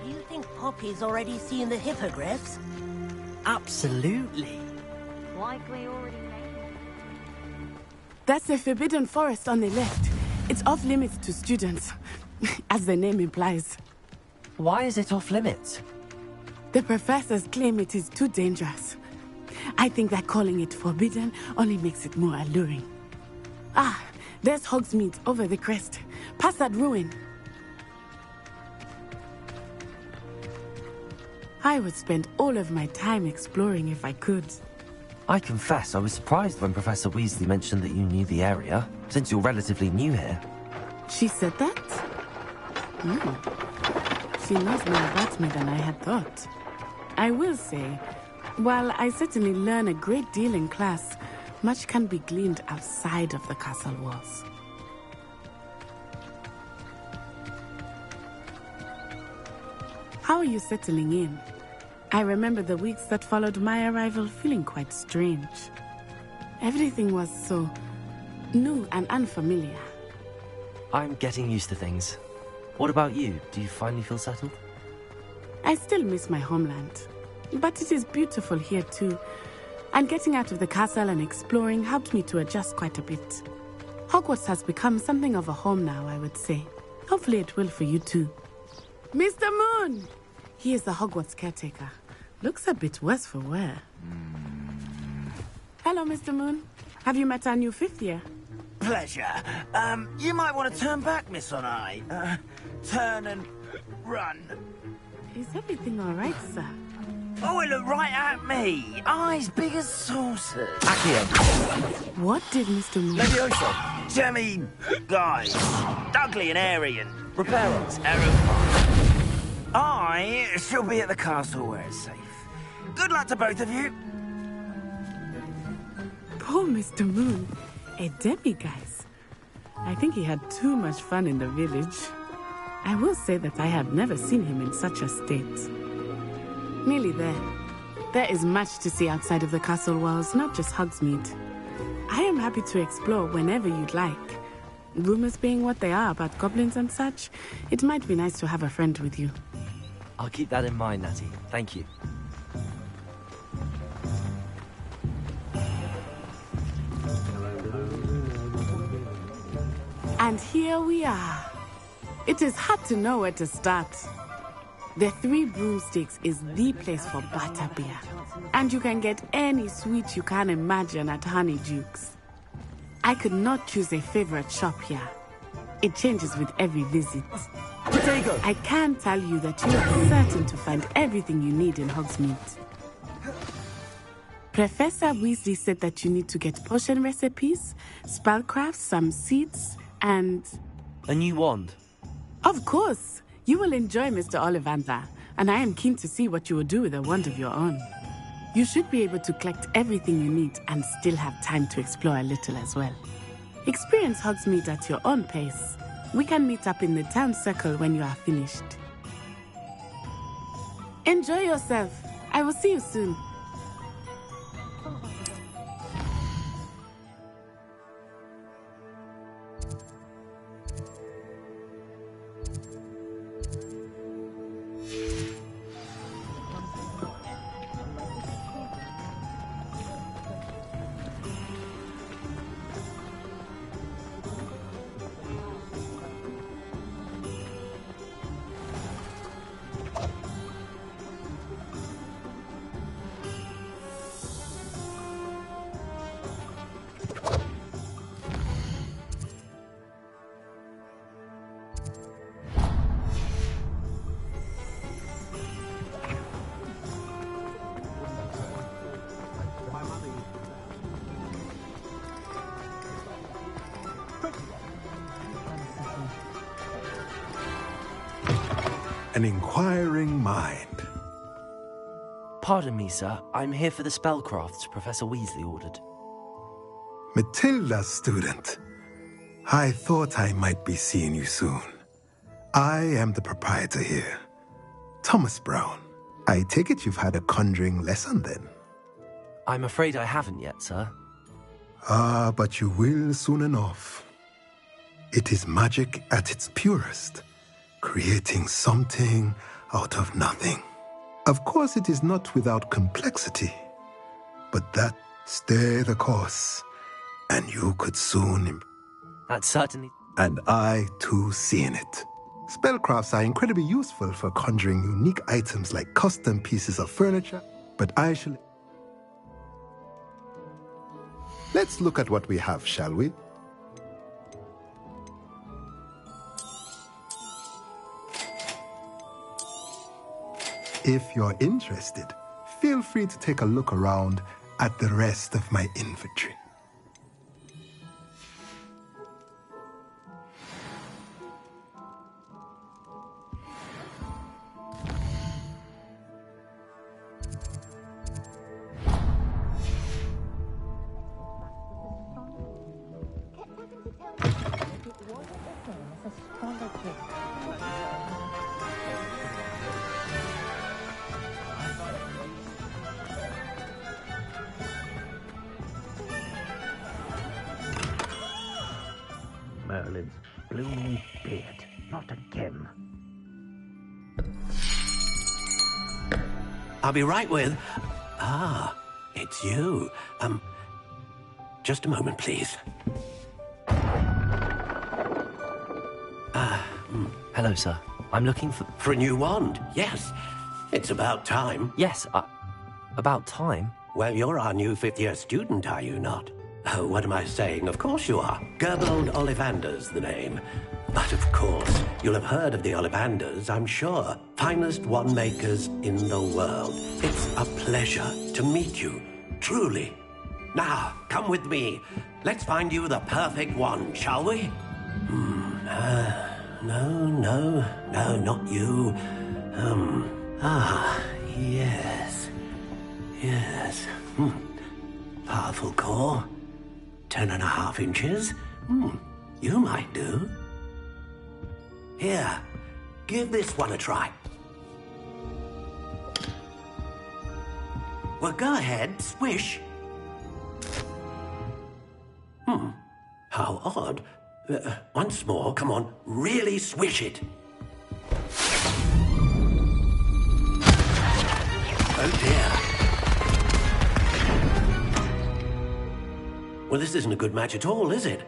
You think Poppy's already seen the hippogriffs? Absolutely. Like we already know. That's the Forbidden Forest on the left. It's off limits to students, as the name implies. Why is it off limits? The professors claim it is too dangerous. I think that calling it forbidden only makes it more alluring. Ah, there's Hogsmeade over the crest. Past that ruin. I would spend all of my time exploring if I could. I confess I was surprised when Professor Weasley mentioned that you knew the area, since you're relatively new here. She said that? She knows more about me than I had thought. I will say, while I certainly learn a great deal in class, much can be gleaned outside of the castle walls. How are you settling in? I remember the weeks that followed my arrival feeling quite strange. Everything was so new and unfamiliar. I'm getting used to things. What about you? Do you finally feel settled? I still miss my homeland, but it is beautiful here too. And getting out of the castle and exploring helped me to adjust quite a bit. Hogwarts has become something of a home now, I would say. Hopefully it will for you too. Mr. Moon! He is the Hogwarts caretaker. Looks a bit worse for wear. Hello, Mr. Moon. Have you met our new 5th year? Pleasure. You might want to turn back, Miss Onai. Turn and run. Is everything all right, sir? Oh, it looked right at me. Eyes big as saucers. What did Mr. Moon... Levioso. Jemmy, guys. Ugly and airy and terrifying. I shall be at the castle where it's safe. Good luck to both of you. Poor Mr. Moon. A demiguise. I think he had too much fun in the village. I will say that I have never seen him in such a state. Nearly there. There is much to see outside of the castle walls, not just Hogsmeade. I am happy to explore whenever you'd like. Rumors being what they are about goblins and such, it might be nice to have a friend with you. I'll keep that in mind, Natty. Thank you. And here we are. It is hard to know where to start. The Three Broomsticks is the place for butterbeer. And you can get any sweet you can imagine at Honeydukes. I could not choose a favorite shop here. It changes with every visit. Potato! I can tell you that you are certain to find everything you need in Hogsmeade. Professor Weasley said that you need to get potion recipes, spellcrafts, some seeds, and... A new wand? Of course! You will enjoy Mr. Ollivander, and I am keen to see what you will do with a wand of your own. You should be able to collect everything you need and still have time to explore a little as well. Experience Hogsmeade at your own pace. We can meet up in the town circle when you are finished. Enjoy yourself. I will see you soon. An inquiring mind. Pardon me, sir. I'm here for the spellcrafts Professor Weasley ordered. Matilda, student. I thought I might be seeing you soon. I am the proprietor here, Thomas Brown. I take it you've had a conjuring lesson then? I'm afraid I haven't yet, sir. Ah, but you will soon enough. It is magic at its purest, creating something out of nothing. Of course, it is not without complexity, but that stay the course, and you could soon... That's certainly... And I, too, seeing it. Spellcrafts are incredibly useful for conjuring unique items like custom pieces of furniture, but I shall... Let's look at what we have, shall we? If you're interested, feel free to take a look around at the rest of my inventory. Merlin's blooming beard. Not again. I'll be right with... Ah, it's you. Just a moment, please. Hello, sir. I'm looking for... For a new wand, yes. It's about time. Yes, about time? Well, you're our new fifth-year student, are you not? Oh, what am I saying? Of course you are. Gerbold Ollivander's the name. But of course, you'll have heard of the Ollivanders, I'm sure. Finest wand makers in the world. It's a pleasure to meet you, truly. Now, come with me. Let's find you the perfect wand, shall we? No, not you. Yes. Powerful core. 10.5 inches. You might do. Here, give this one a try. Well, go ahead, swish. How odd. Once more, come on, really swish it. Oh dear. Well, this isn't a good match at all, is it?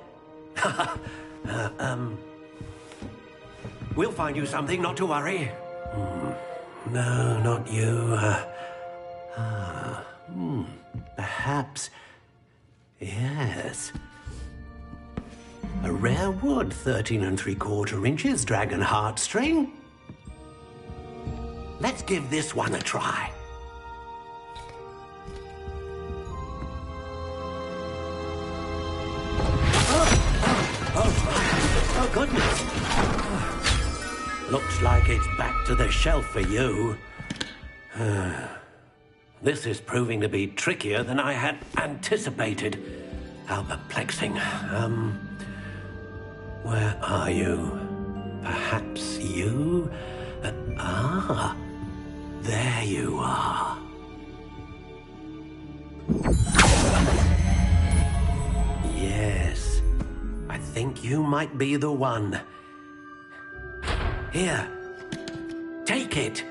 We'll find you something, not to worry. No, not you. Perhaps... Yes. A rare wood, 13 3/4 inches, dragon heartstring. Let's give this one a try. Oh, goodness. Looks like it's back to the shelf for you. This is proving to be trickier than I had anticipated. How perplexing. Where are you? Perhaps you? There you are. Yes, I think you might be the one. Here, take it.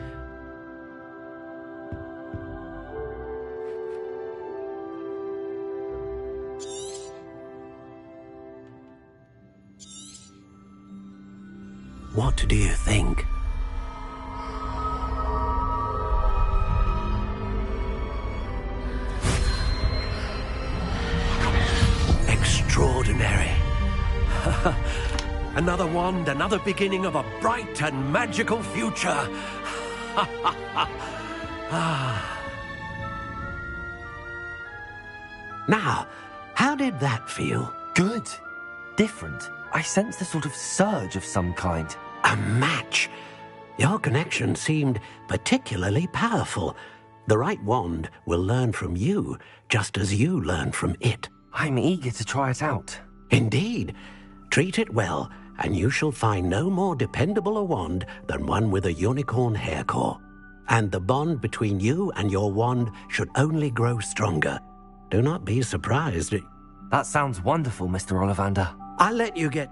What do you think? Extraordinary. Another wand, another beginning of a bright and magical future. Now, how did that feel? Good. Different. I sensed a sort of surge of some kind. A match? Your connection seemed particularly powerful. The right wand will learn from you, just as you learn from it. I'm eager to try it out. Indeed. Treat it well, and you shall find no more dependable a wand than one with a unicorn hair core. And the bond between you and your wand should only grow stronger. Do not be surprised. That sounds wonderful, Mr. Ollivander. I'll let you get...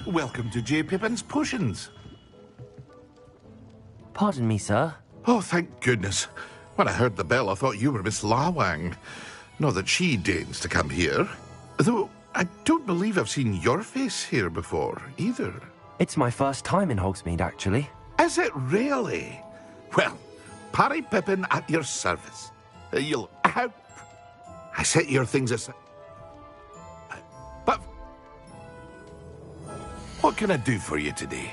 welcome to J. Pippin's Potions. Pardon me, sir. Oh, thank goodness. When I heard the bell, I thought you were Miss Lawang. Not that she deigns to come here. Though I don't believe I've seen your face here before, either. It's my first time in Hogsmeade, actually. Is it really? Well, Parry Pippin at your service. You'll... I set your things aside. But... what can I do for you today?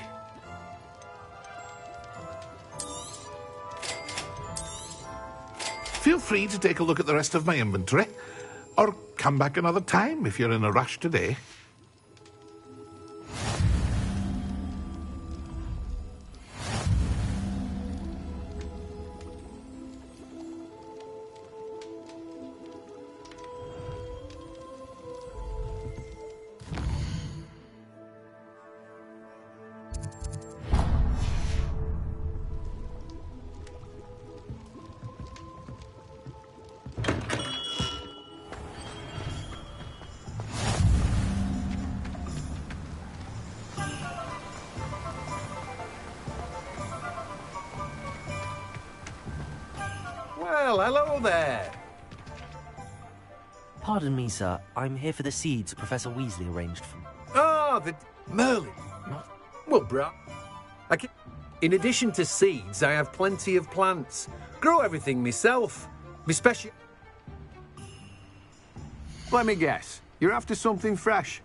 Feel free to take a look at the rest of my inventory, or come back another time if you're in a rush today. Well, hello there. Pardon me, sir. I'm here for the seeds Professor Weasley arranged for me. Ah, the Merlin. Well, bro. In addition to seeds, I have plenty of plants. Grow everything myself. Me special. Let me guess. You're after something fresh.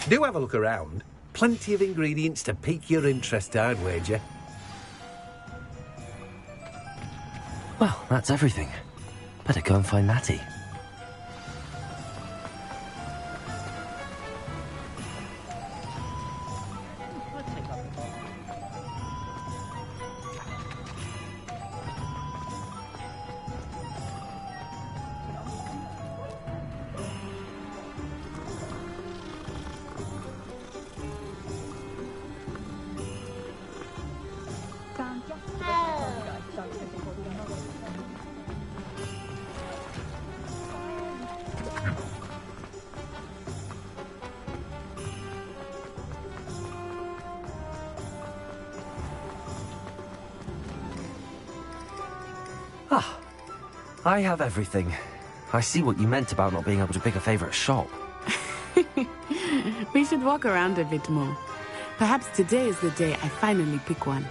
Do have a look around. Plenty of ingredients to pique your interest, I'd wager. Well, that's everything. Better go and find Natty. Ah, I have everything. I see what you meant about not being able to pick a favourite shop. We should walk around a bit more. Perhaps today is the day I finally pick one.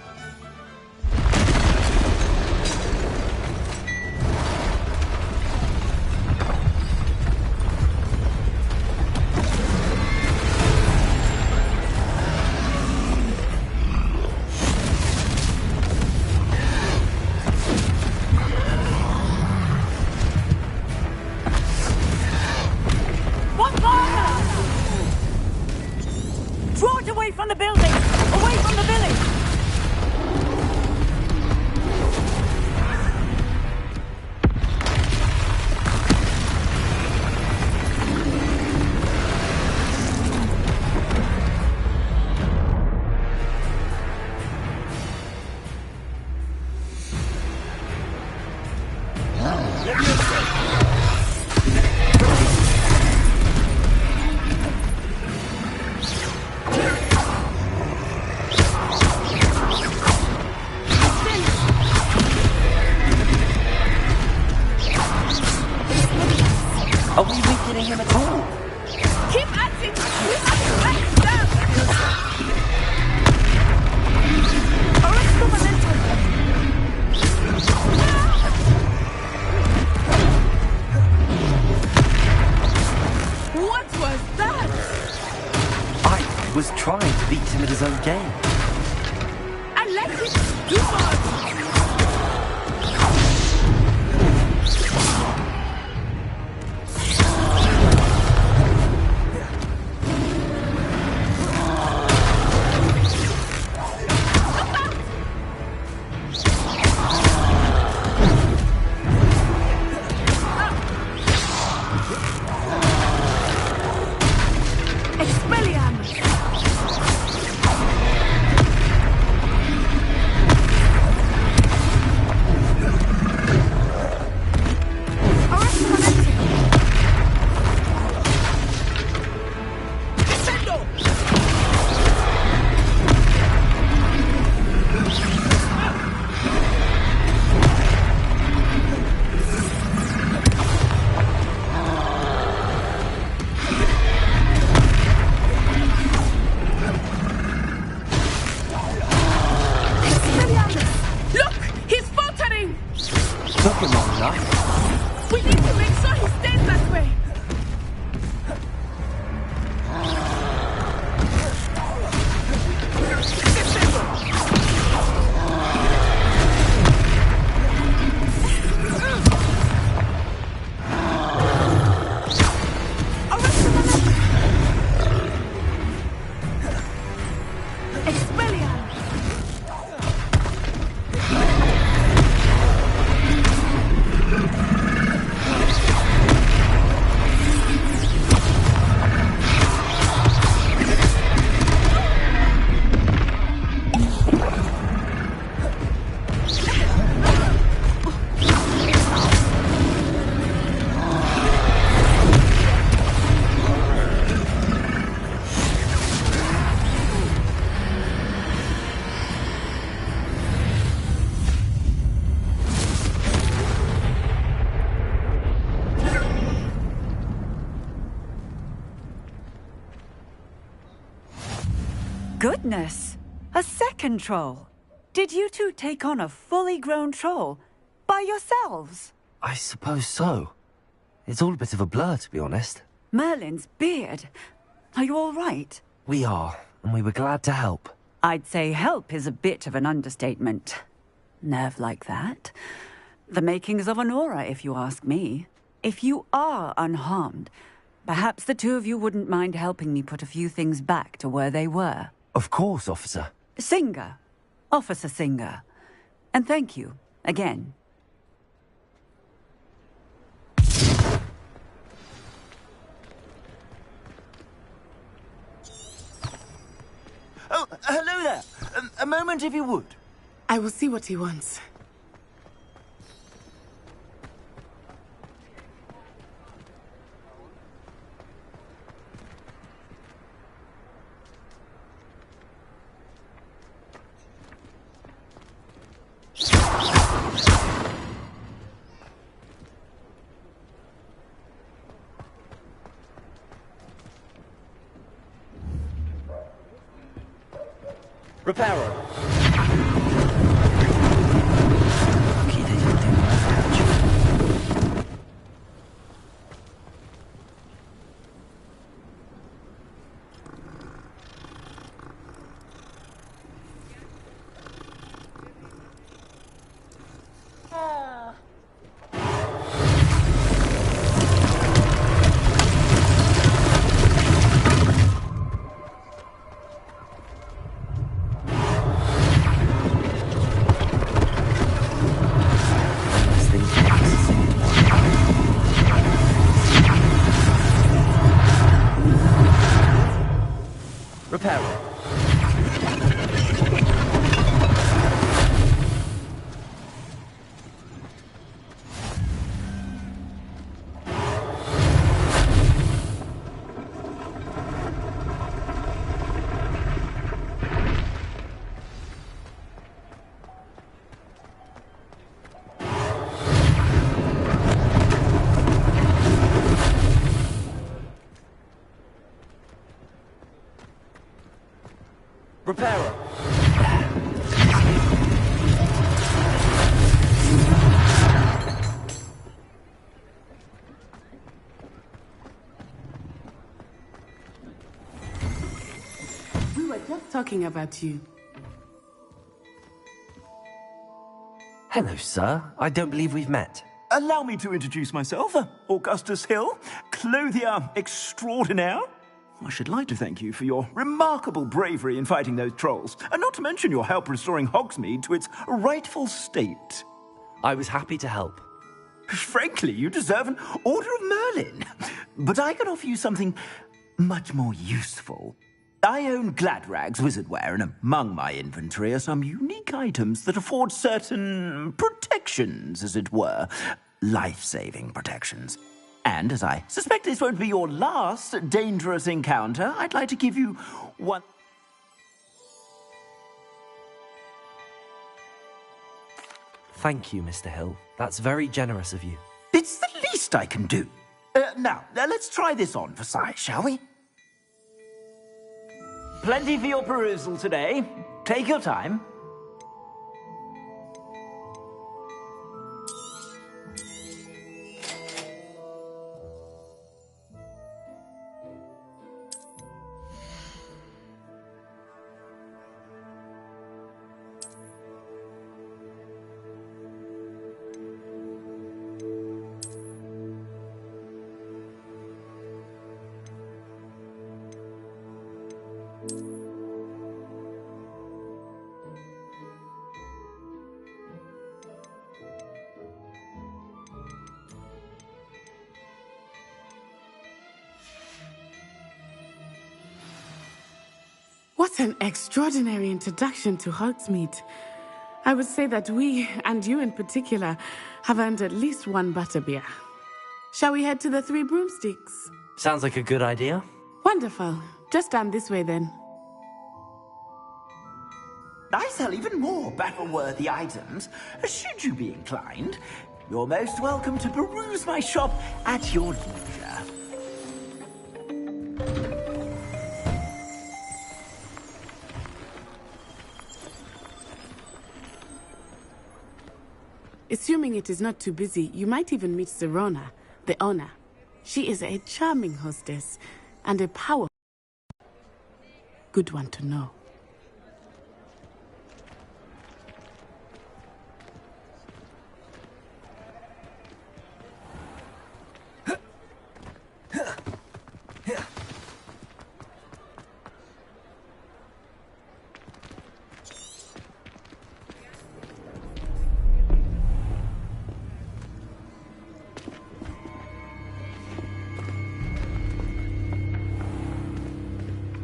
Draw it away from the building! Away from the village! Are we weakening him at all? Keep at it! Keep at it! Back down! Arrest the momentum! What was that? I was trying to beat him at his own game. I let it do much! talking long enough. We need to make sure he stays that way. Goodness! A second troll! Did you two take on a fully grown troll? By yourselves? I suppose so. It's all a bit of a blur, to be honest. Merlin's beard. Are you all right? We are, and we were glad to help. I'd say help is a bit of an understatement. Nerve like that. The makings of an aura, if you ask me. If you are unharmed, perhaps the two of you wouldn't mind helping me put a few things back to where they were. Of course, officer. Singer. Officer Singer. And thank you, again. Oh, hello there. A moment if you would. I will see what he wants. Reparo. Reparo. We were just talking about you. Hello, sir. I don't believe we've met. Allow me to introduce myself. Augustus Hill, clothier extraordinaire. I should like to thank you for your remarkable bravery in fighting those trolls, and not to mention your help restoring Hogsmeade to its rightful state. I was happy to help. Frankly, you deserve an Order of Merlin. But I can offer you something much more useful. I own Gladrag's wizardware, and among my inventory are some unique items that afford certain protections, as it were. Life-saving protections. And as I suspect this won't be your last dangerous encounter, I'd like to give you one... Thank you, Mr. Hill. That's very generous of you. It's the least I can do. Now, let's try this on for size, shall we? Plenty for your perusal today. Take your time. What an extraordinary introduction to Hogsmeade. I would say that we, and you in particular, have earned at least one butterbeer. Shall we head to the Three Broomsticks? Sounds like a good idea. Wonderful. Just down this way then. I sell even more battle-worthy items. Should you be inclined, you're most welcome to peruse my shop at your leisure. Assuming it is not too busy, you might even meet Sirona, the owner. She is a charming hostess and a powerful. Good one to know.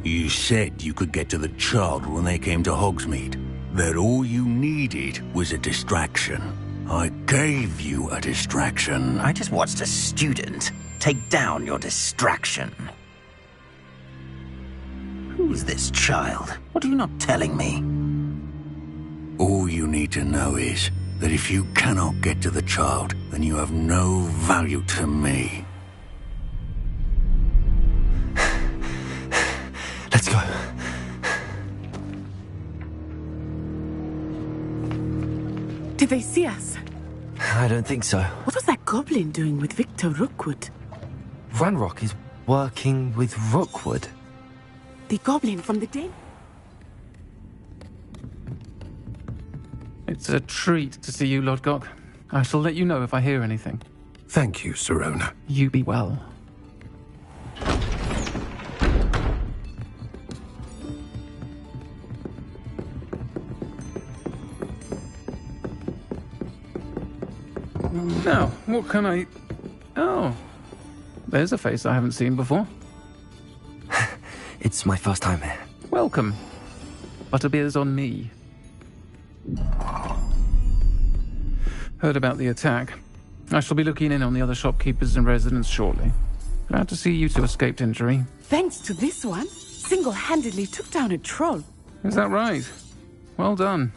You said you could get to the child when they came to Hogsmeade. That all you needed was a distraction. I gave you a distraction. I just watched a student take down your distraction. Who's this child? What are you not telling me? All you need to know is that if you cannot get to the child, then you have no value to me. Let's go. Did they see us? I don't think so. What was that goblin doing with Victor Rookwood? Ranrock is working with Rookwood. The goblin from the den? It's a treat to see you, Lodgok. I shall let you know if I hear anything. Thank you, Sirona. You be well. Now, what can I... Oh, there's a face I haven't seen before. It's my first time here. Welcome. Butterbeer's on me. Heard about the attack. I shall be looking in on the other shopkeepers and residents shortly. Glad to see you two escaped injury. Thanks to this one, single-handedly took down a troll. Is that right? Well done.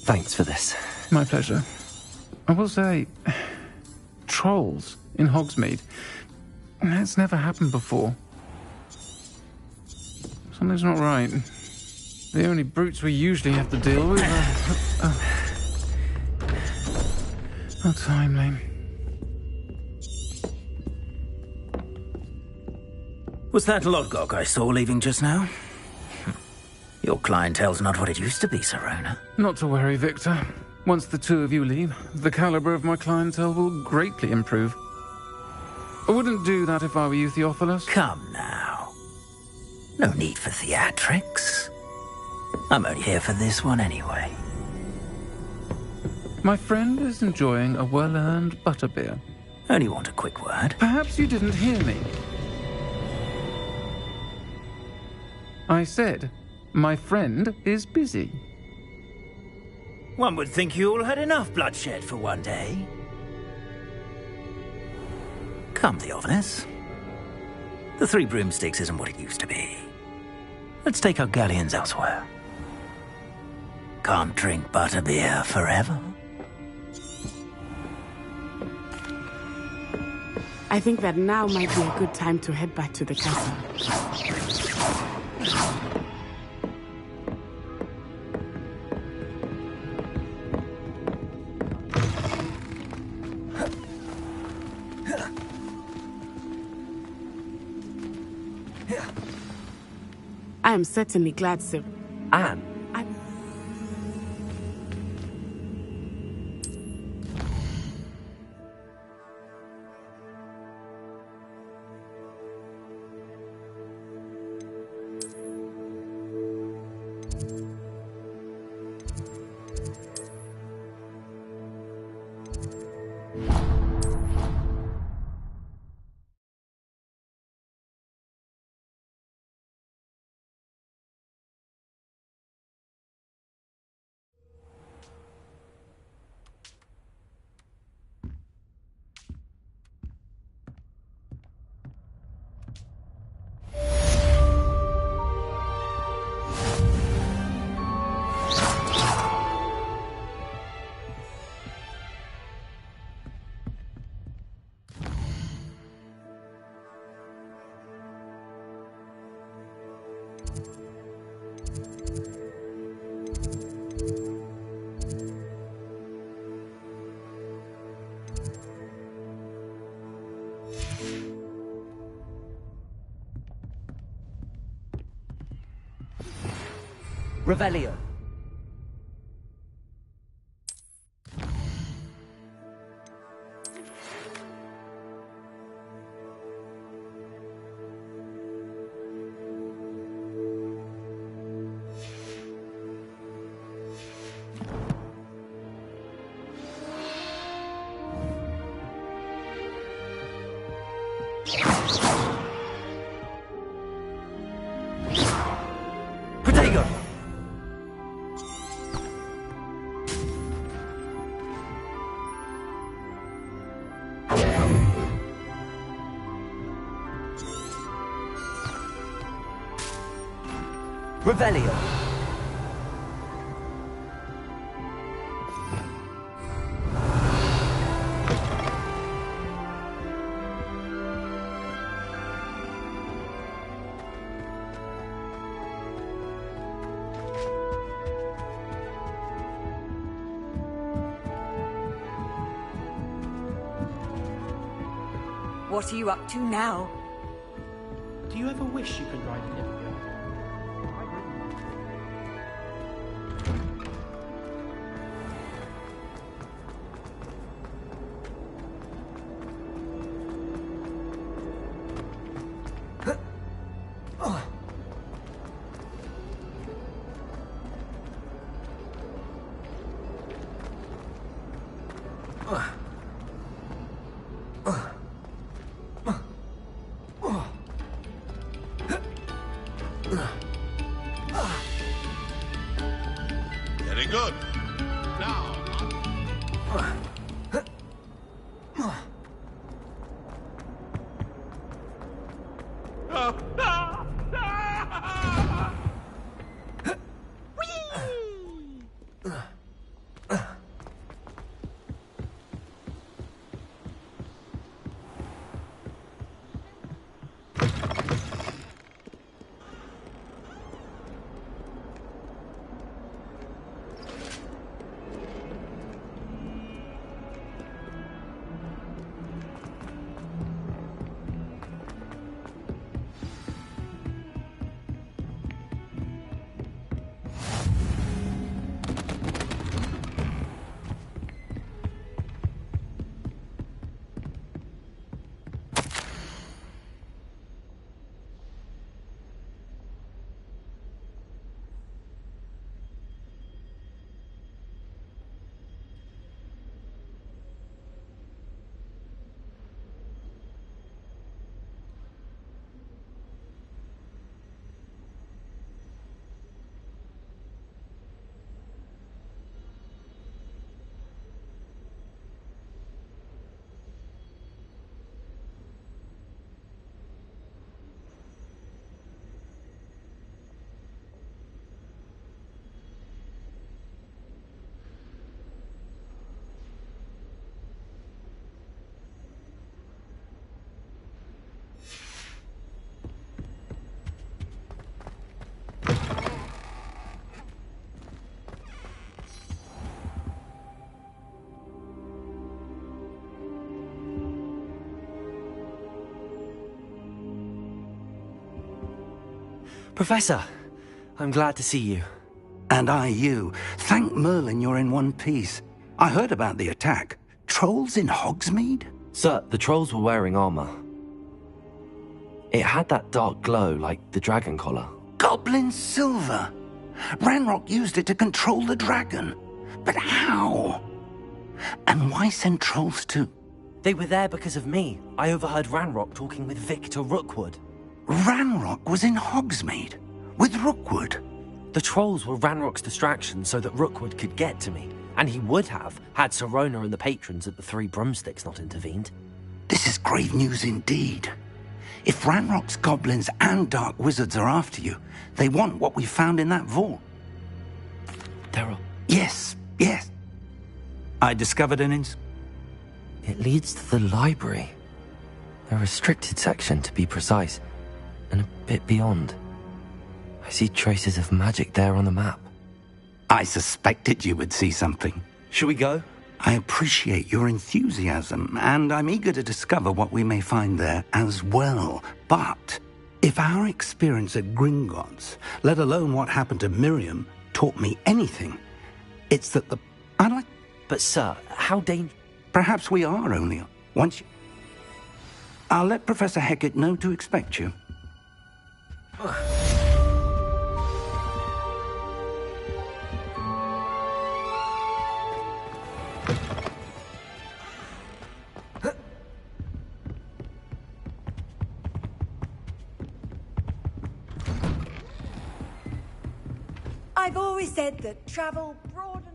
Thanks for this. My pleasure. I will say, trolls in Hogsmeade. That's never happened before. Something's not right. The only brutes we usually have to deal with are... How timely. Was that Lodgok I saw leaving just now? Your clientele's not what it used to be, Sirona. Not to worry, Victor. Once the two of you leave, the caliber of my clientele will greatly improve. I wouldn't do that if I were you, Theophilus. Come now. No need for theatrics. I'm only here for this one anyway. My friend is enjoying a well-earned butterbeer. Only want a quick word. Perhaps you didn't hear me. I said, my friend is busy. One would think you all had enough bloodshed for one day. Come, Theophilus. The Three Broomsticks isn't what it used to be. Let's take our galleons elsewhere. Can't drink butterbeer forever. I think that now might be a good time to head back to the castle. I am certainly glad, Sir. Anne? Revelio. Protego! Revelio. What are you up to now? Do you ever wish you could ride an hippogriff? Very good. Now. Professor, I'm glad to see you. And I you. Thank Merlin you're in one piece. I heard about the attack. Trolls in Hogsmeade? Sir, the trolls were wearing armor. It had that dark glow like the dragon collar. Goblin silver. Ranrock used it to control the dragon. But how? And why send trolls to... They were there because of me. I overheard Ranrock talking with Victor Rookwood. Ranrock was in Hogsmeade? With Rookwood? The trolls were Ranrock's distraction so that Rookwood could get to me. And he would have, had Sirona and the patrons at the Three Broomsticks not intervened. This is grave news indeed. If Ranrock's goblins and dark wizards are after you, they want what we found in that vault. There are... Yes. I discovered an It leads to the library. A restricted section, to be precise. And a bit beyond. I see traces of magic there on the map. I suspected you would see something. Shall we go? I appreciate your enthusiasm, and I'm eager to discover what we may find there as well. But if our experience at Gringotts, let alone what happened to Miriam, taught me anything, it's that the... But, sir, how dangerous... Perhaps we are only... Once you... I'll let Professor Hecat know to expect you. I've always said that travel broadens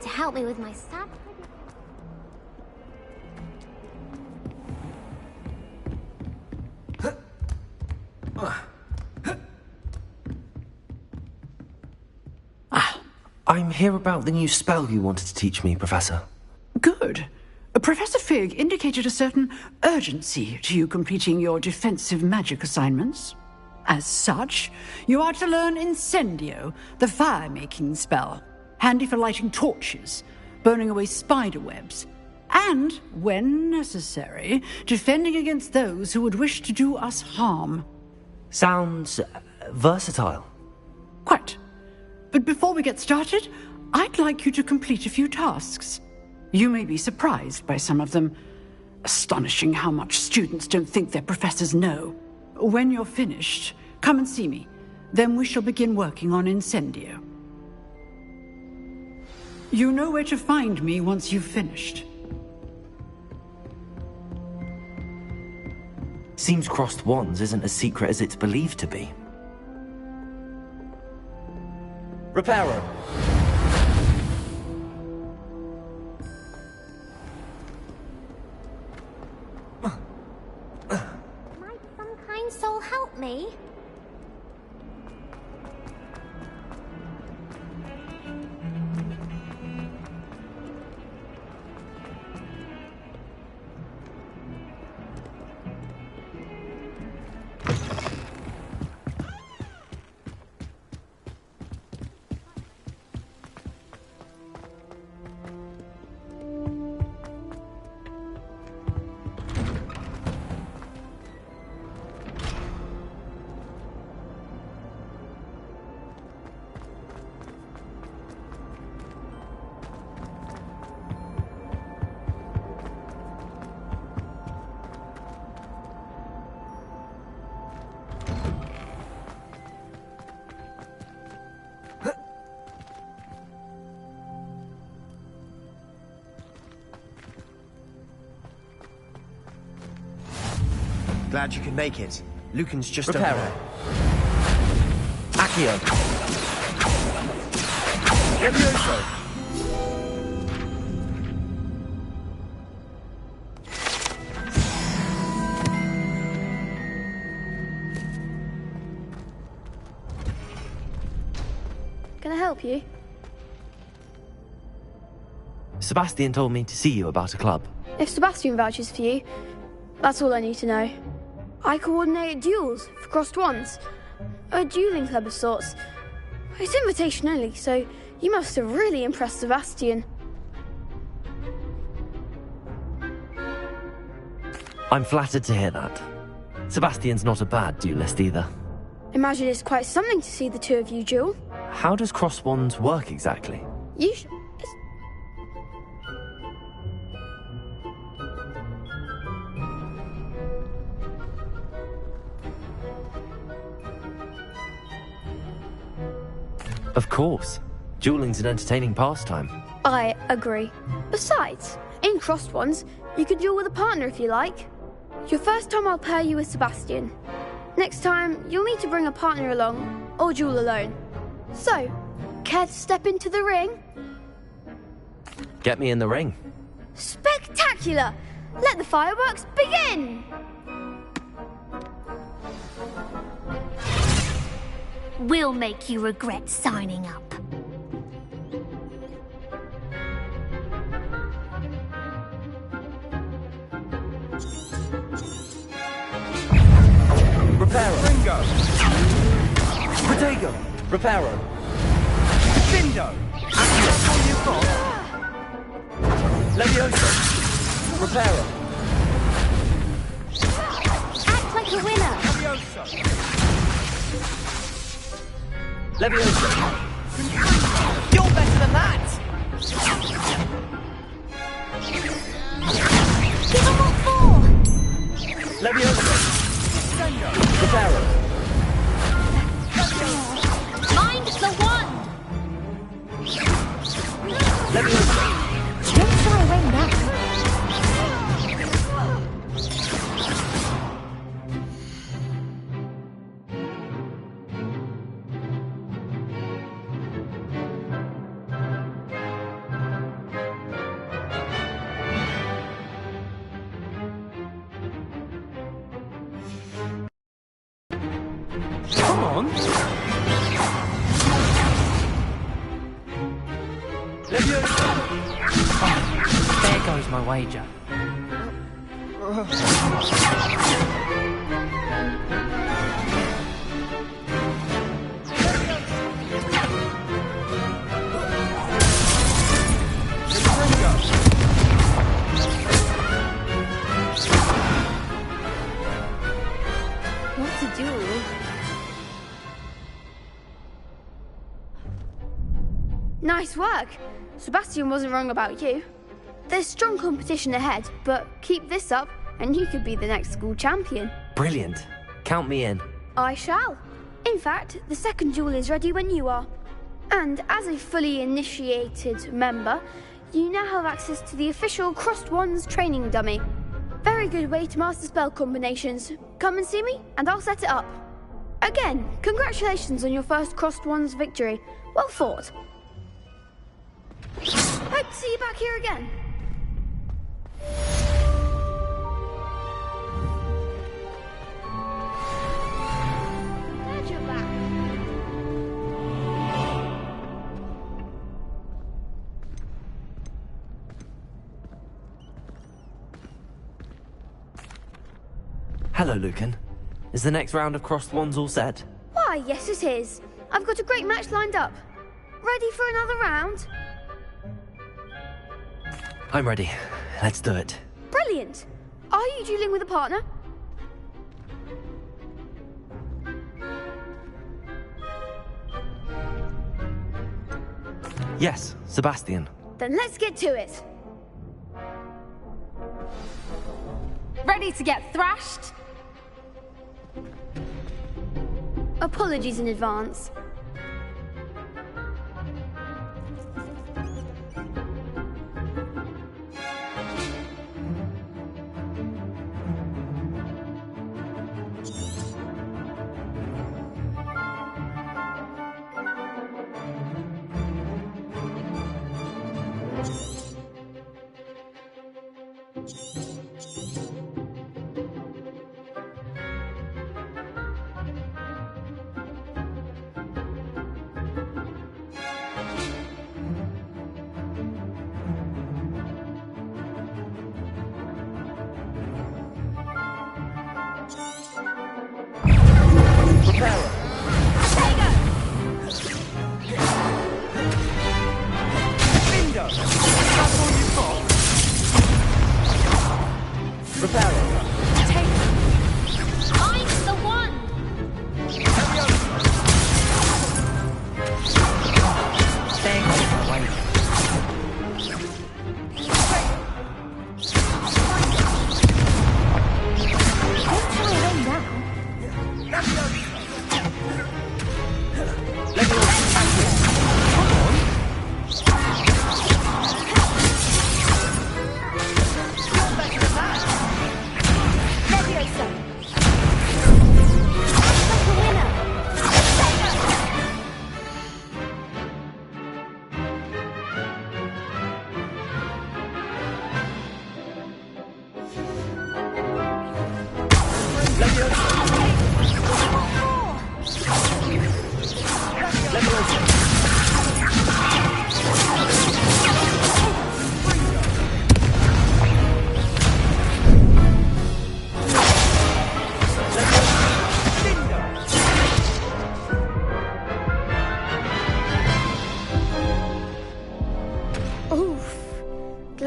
to help me with my stat. I'm here about the new spell you wanted to teach me, Professor. Good. Professor Fig indicated a certain urgency to you completing your defensive magic assignments. As such, you are to learn Incendio, the fire-making spell, handy for lighting torches, burning away spider webs, and, when necessary, defending against those who would wish to do us harm. Sounds versatile. Quite. But before we get started, I'd like you to complete a few tasks. You may be surprised by some of them. Astonishing how much students don't think their professors know. When you're finished, come and see me. Then we shall begin working on Incendio. You know where to find me once you've finished. Seems crossed wands isn't as secret as it's believed to be. Reparo. Might some kind soul help me? Glad you could make it. Lucan's just Reparo. over there. Accio. Levioso. Can I help you? Sebastian told me to see you about a club. If Sebastian vouches for you, that's all I need to know. I coordinate duels for crossed wands. A dueling club of sorts. It's invitation only, so you must have really impressed Sebastian. I'm flattered to hear that. Sebastian's not a bad duelist either. Imagine it's quite something to see the two of you duel. How does cross wands work exactly? Of course. Dueling's an entertaining pastime. I agree. Besides, in crossed wands, you can duel with a partner if you like. Your first time I'll pair you with Sebastian. Next time, you'll need to bring a partner along, or duel alone. So, care to step into the ring? Get me in the ring. Spectacular! Let the fireworks begin! We'll make you regret signing up. Reparo. Ringo. Protego. Reparo. Bindo. That's all you've got. Levioso. Reparo. Act like a winner. Levioso. Levioso. You're better than that. Give them all four. Levioso. Reparo. Mind the one. Levioso. Don't try and win that. Come on. Levioso. There goes my wager. What's a duel? Nice work. Sebastian wasn't wrong about you. There's strong competition ahead, but keep this up and you could be the next school champion. Brilliant. Count me in. I shall. In fact, the second duel is ready when you are. And as a fully initiated member, you now have access to the official Crossed Wands training dummy. Very good way to master spell combinations. Come and see me and I'll set it up. Again, congratulations on your first Crossed Wands victory. Well fought. Hope to see you back here again. Glad you're back. Hello, Lucan. Is the next round of Crossed Wands all set? Why, yes it is. I've got a great match lined up. Ready for another round? I'm ready. Let's do it. Brilliant. Are you dueling with a partner? Yes, Sebastian. Then let's get to it. Ready to get thrashed? Apologies in advance.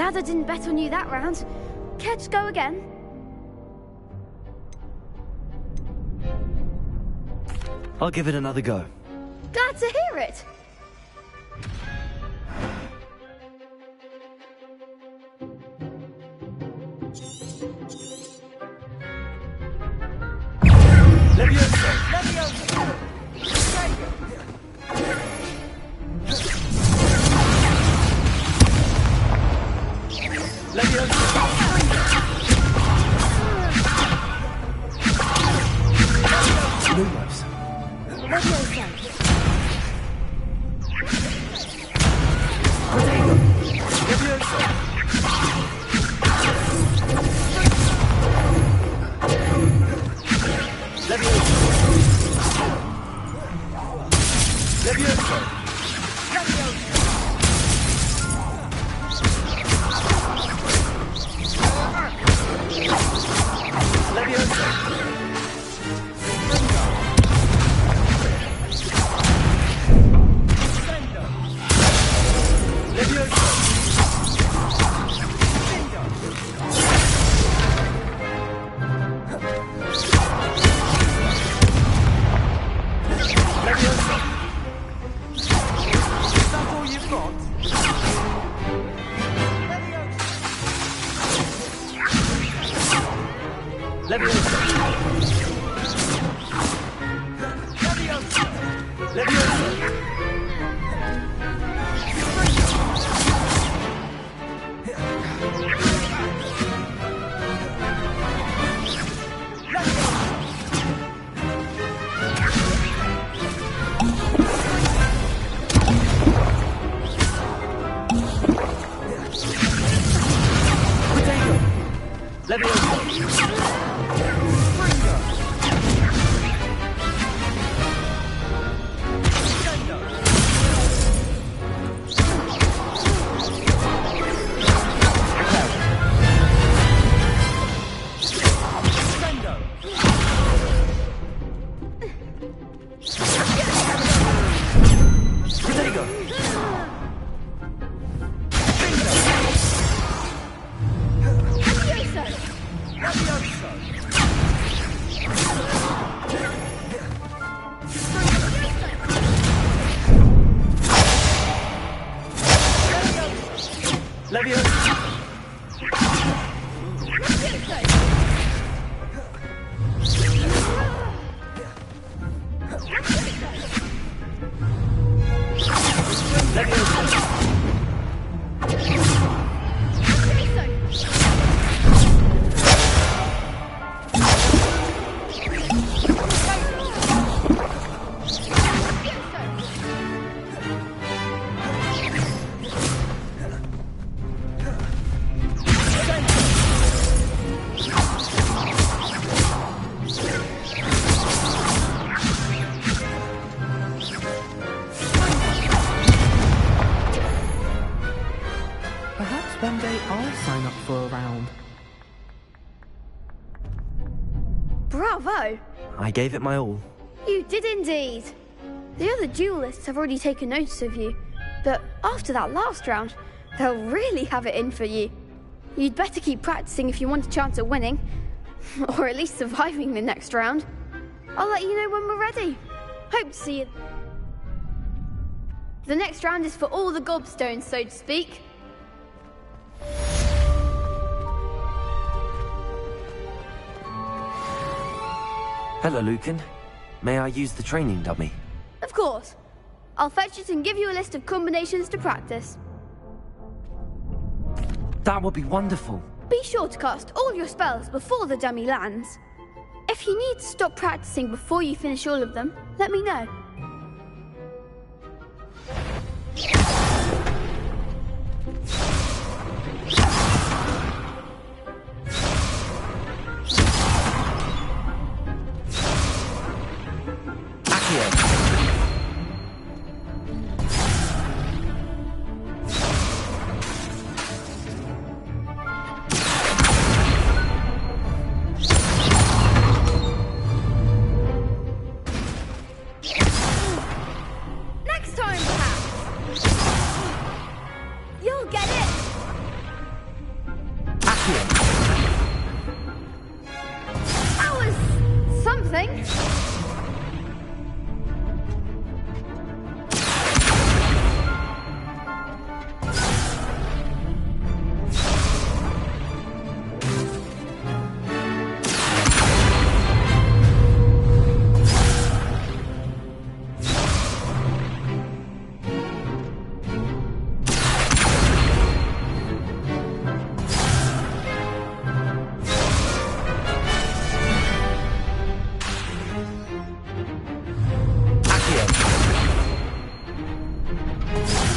Glad I didn't bet on you that round. Care to go again? I'll give it another go. Glad to hear it. Levioso! Levioso! Lumos. One day I'll sign up for a round. Bravo! I gave it my all. You did indeed. The other duelists have already taken notice of you, but after that last round, they'll really have it in for you. You'd better keep practicing if you want a chance at winning, or at least surviving the next round. I'll let you know when we're ready. Hope to see you. The next round is for all the gobstones, so to speak. Hello, Lucan. May I use the training dummy? Of course. I'll fetch it and give you a list of combinations to practice. That would be wonderful. Be sure to cast all your spells before the dummy lands. If you need to stop practicing before you finish all of them, let me know.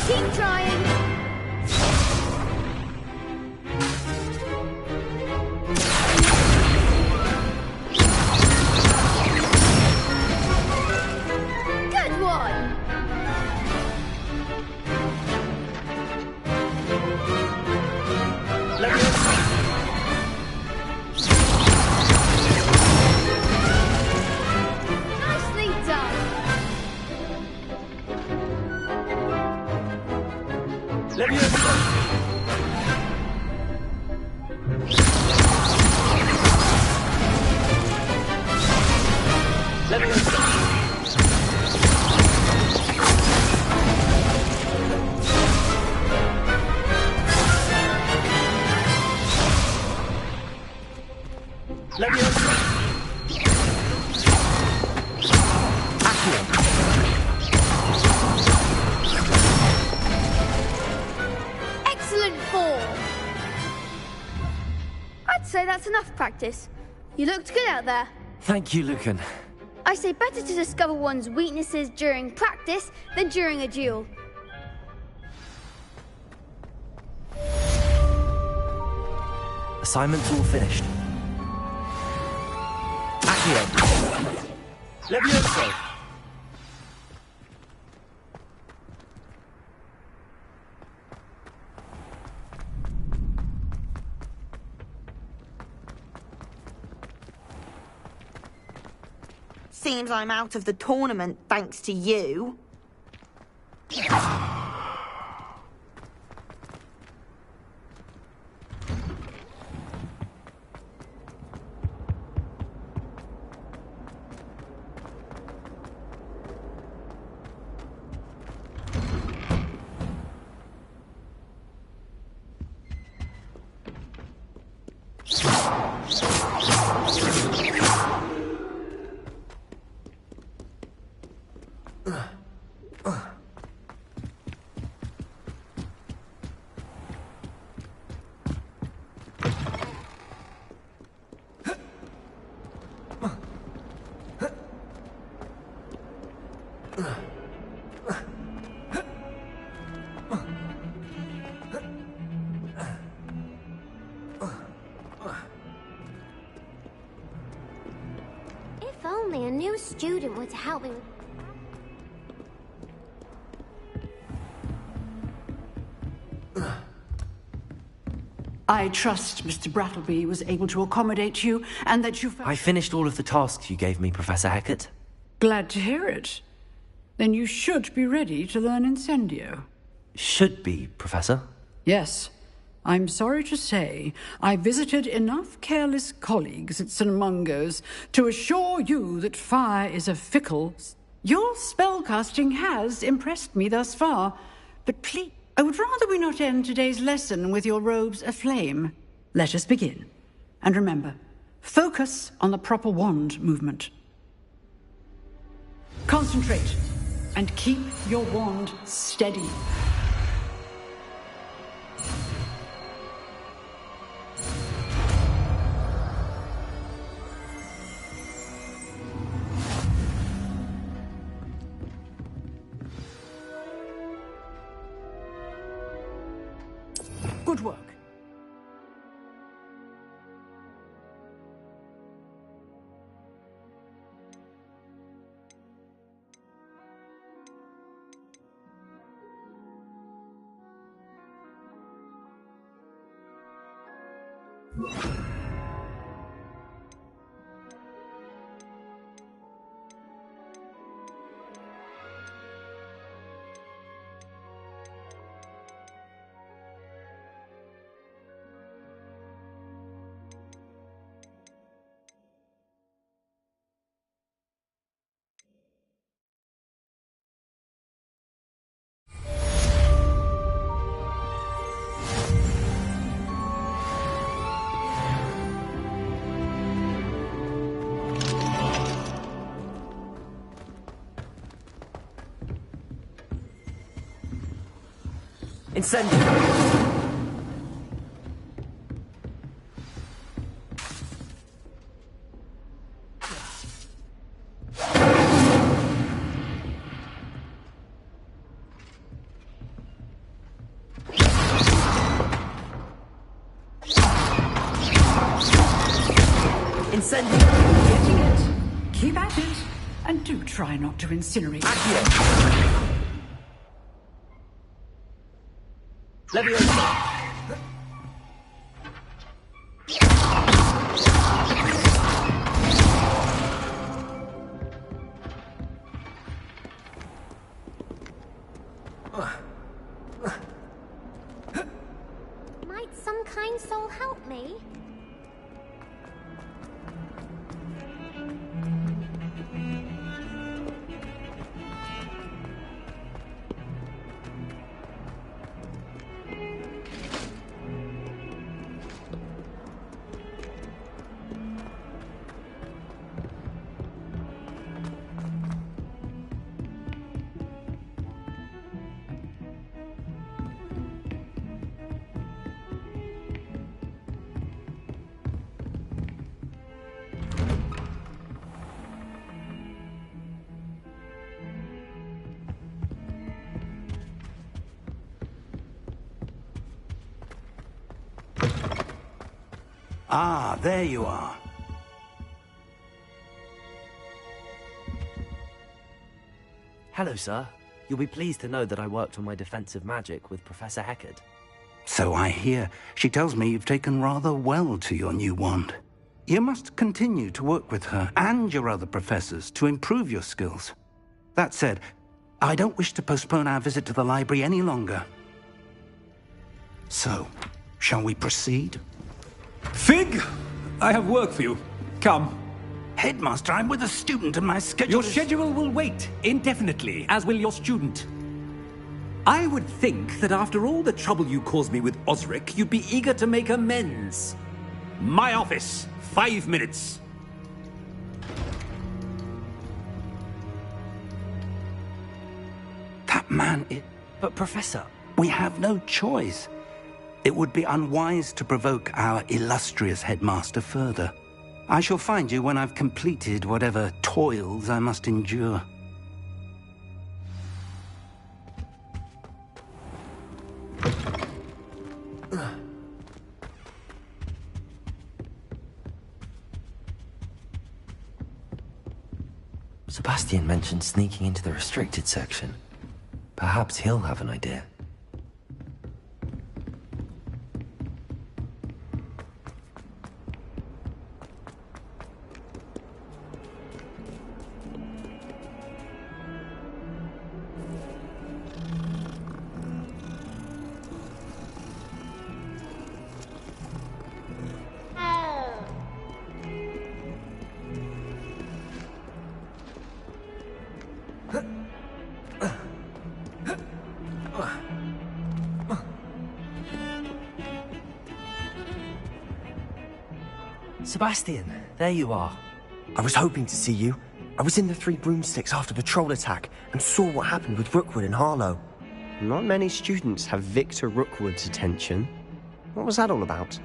Keep trying. Good one. Nicely done. Excellent form. I'd say that's enough practice. You looked good out there. Thank you, Lucan. I say better to discover one's weaknesses during practice than during a duel. Assignment's all finished. Accio. Levioso. Seems I'm out of the tournament thanks to you. If only a new student were to help me. I trust Mr. Brattleby was able to accommodate you and that you... I finished all of the tasks you gave me, Professor Hackett. Glad to hear it. Then you should be ready to learn Incendio. Should be, Professor. Yes. I'm sorry to say I visited enough careless colleagues at St. Mungo's to assure you that fire is a fickle... Your spellcasting has impressed me thus far, but please... I would rather we not end today's lesson with your robes aflame. Let us begin. And remember, focus on the proper wand movement. Concentrate, and keep your wand steady. Good work. Incendio! Getting it. Keep at it. And do try not to incinerate. Leviosa! Might some kind soul help me? Ah, there you are. Hello, sir. You'll be pleased to know that I worked on my defensive magic with Professor Heckard. So I hear. She tells me you've taken rather well to your new wand. You must continue to work with her and your other professors to improve your skills. That said, I don't wish to postpone our visit to the library any longer. So, shall we proceed? Fig, I have work for you. Come. Headmaster, I'm with a student and my schedule Your schedule will wait indefinitely, as will your student. I would think that after all the trouble you caused me with Osric, you'd be eager to make amends. My office, 5 minutes. That man is... But, Professor... We have no choice. It would be unwise to provoke our illustrious headmaster further. I shall find you when I've completed whatever toils I must endure. Sebastian mentioned sneaking into the restricted section. Perhaps he'll have an idea. Sebastian, there you are. I was hoping to see you. I was in the Three Broomsticks after the troll attack and saw what happened with Rookwood and Harlow. Not many students have Victor Rookwood's attention. What was that all about?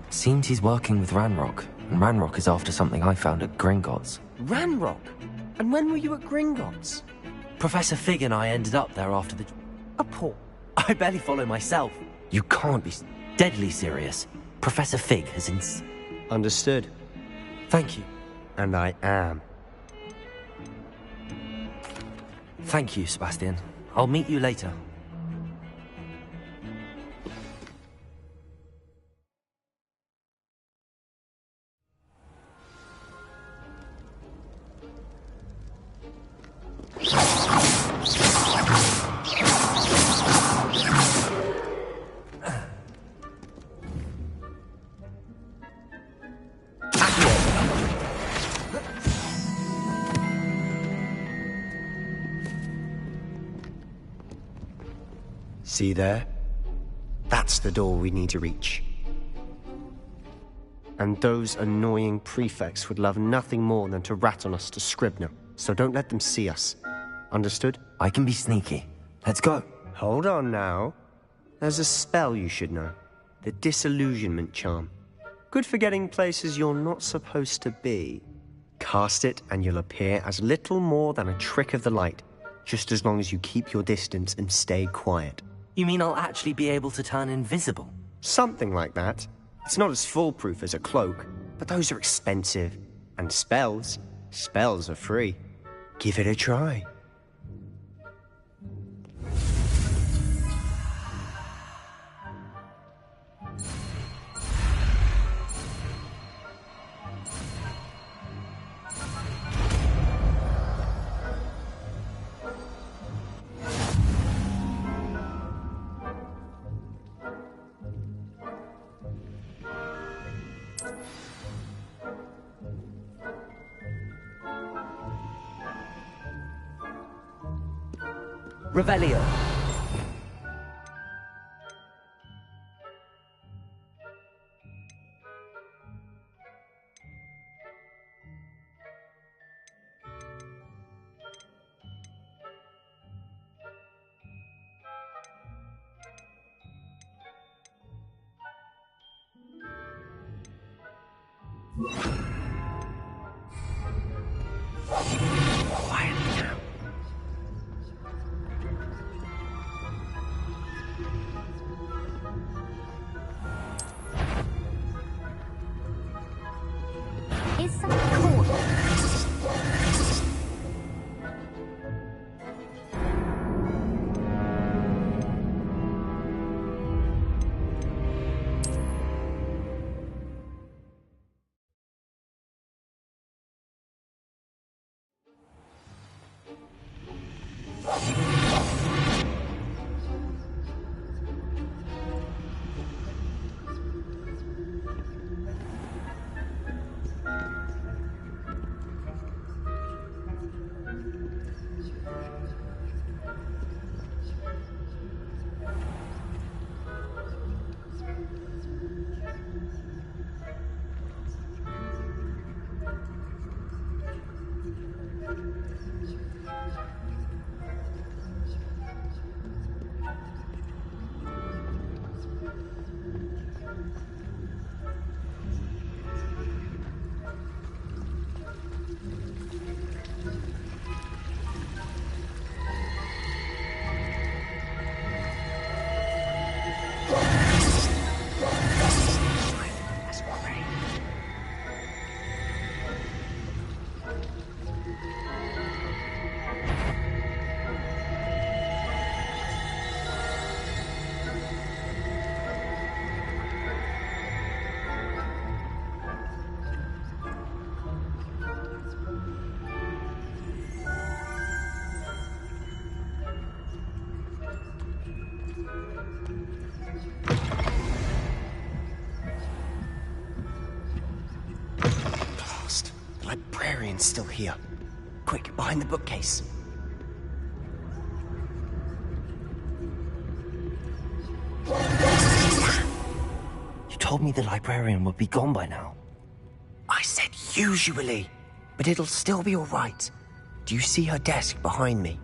Seems he's working with Ranrock, and Ranrock is after something I found at Gringotts. Ranrock? And when were you at Gringotts? Professor Fig and I ended up there after the... I barely follow myself. You can't be deadly serious. Professor Fig has Understood. Thank you. And I am. Thank you, Sebastian. I'll meet you later. See there? That's the door we need to reach. And those annoying prefects would love nothing more than to rat on us to Scribner, so don't let them see us. Understood? I can be sneaky. Let's go. Hold on now. There's a spell you should know. The Disillusionment Charm. Good for getting places you're not supposed to be. Cast it and you'll appear as little more than a trick of the light, just as long as you keep your distance and stay quiet. You mean I'll actually be able to turn invisible? Something like that. It's not as foolproof as a cloak, but those are expensive. And spells are free. Give it a try. Revelio. Quiet now. Is something cool? Librarian's still here. Quick, behind the bookcase. You told me the librarian would be gone by now. I said usually, but it'll still be all right. Do you see her desk behind me?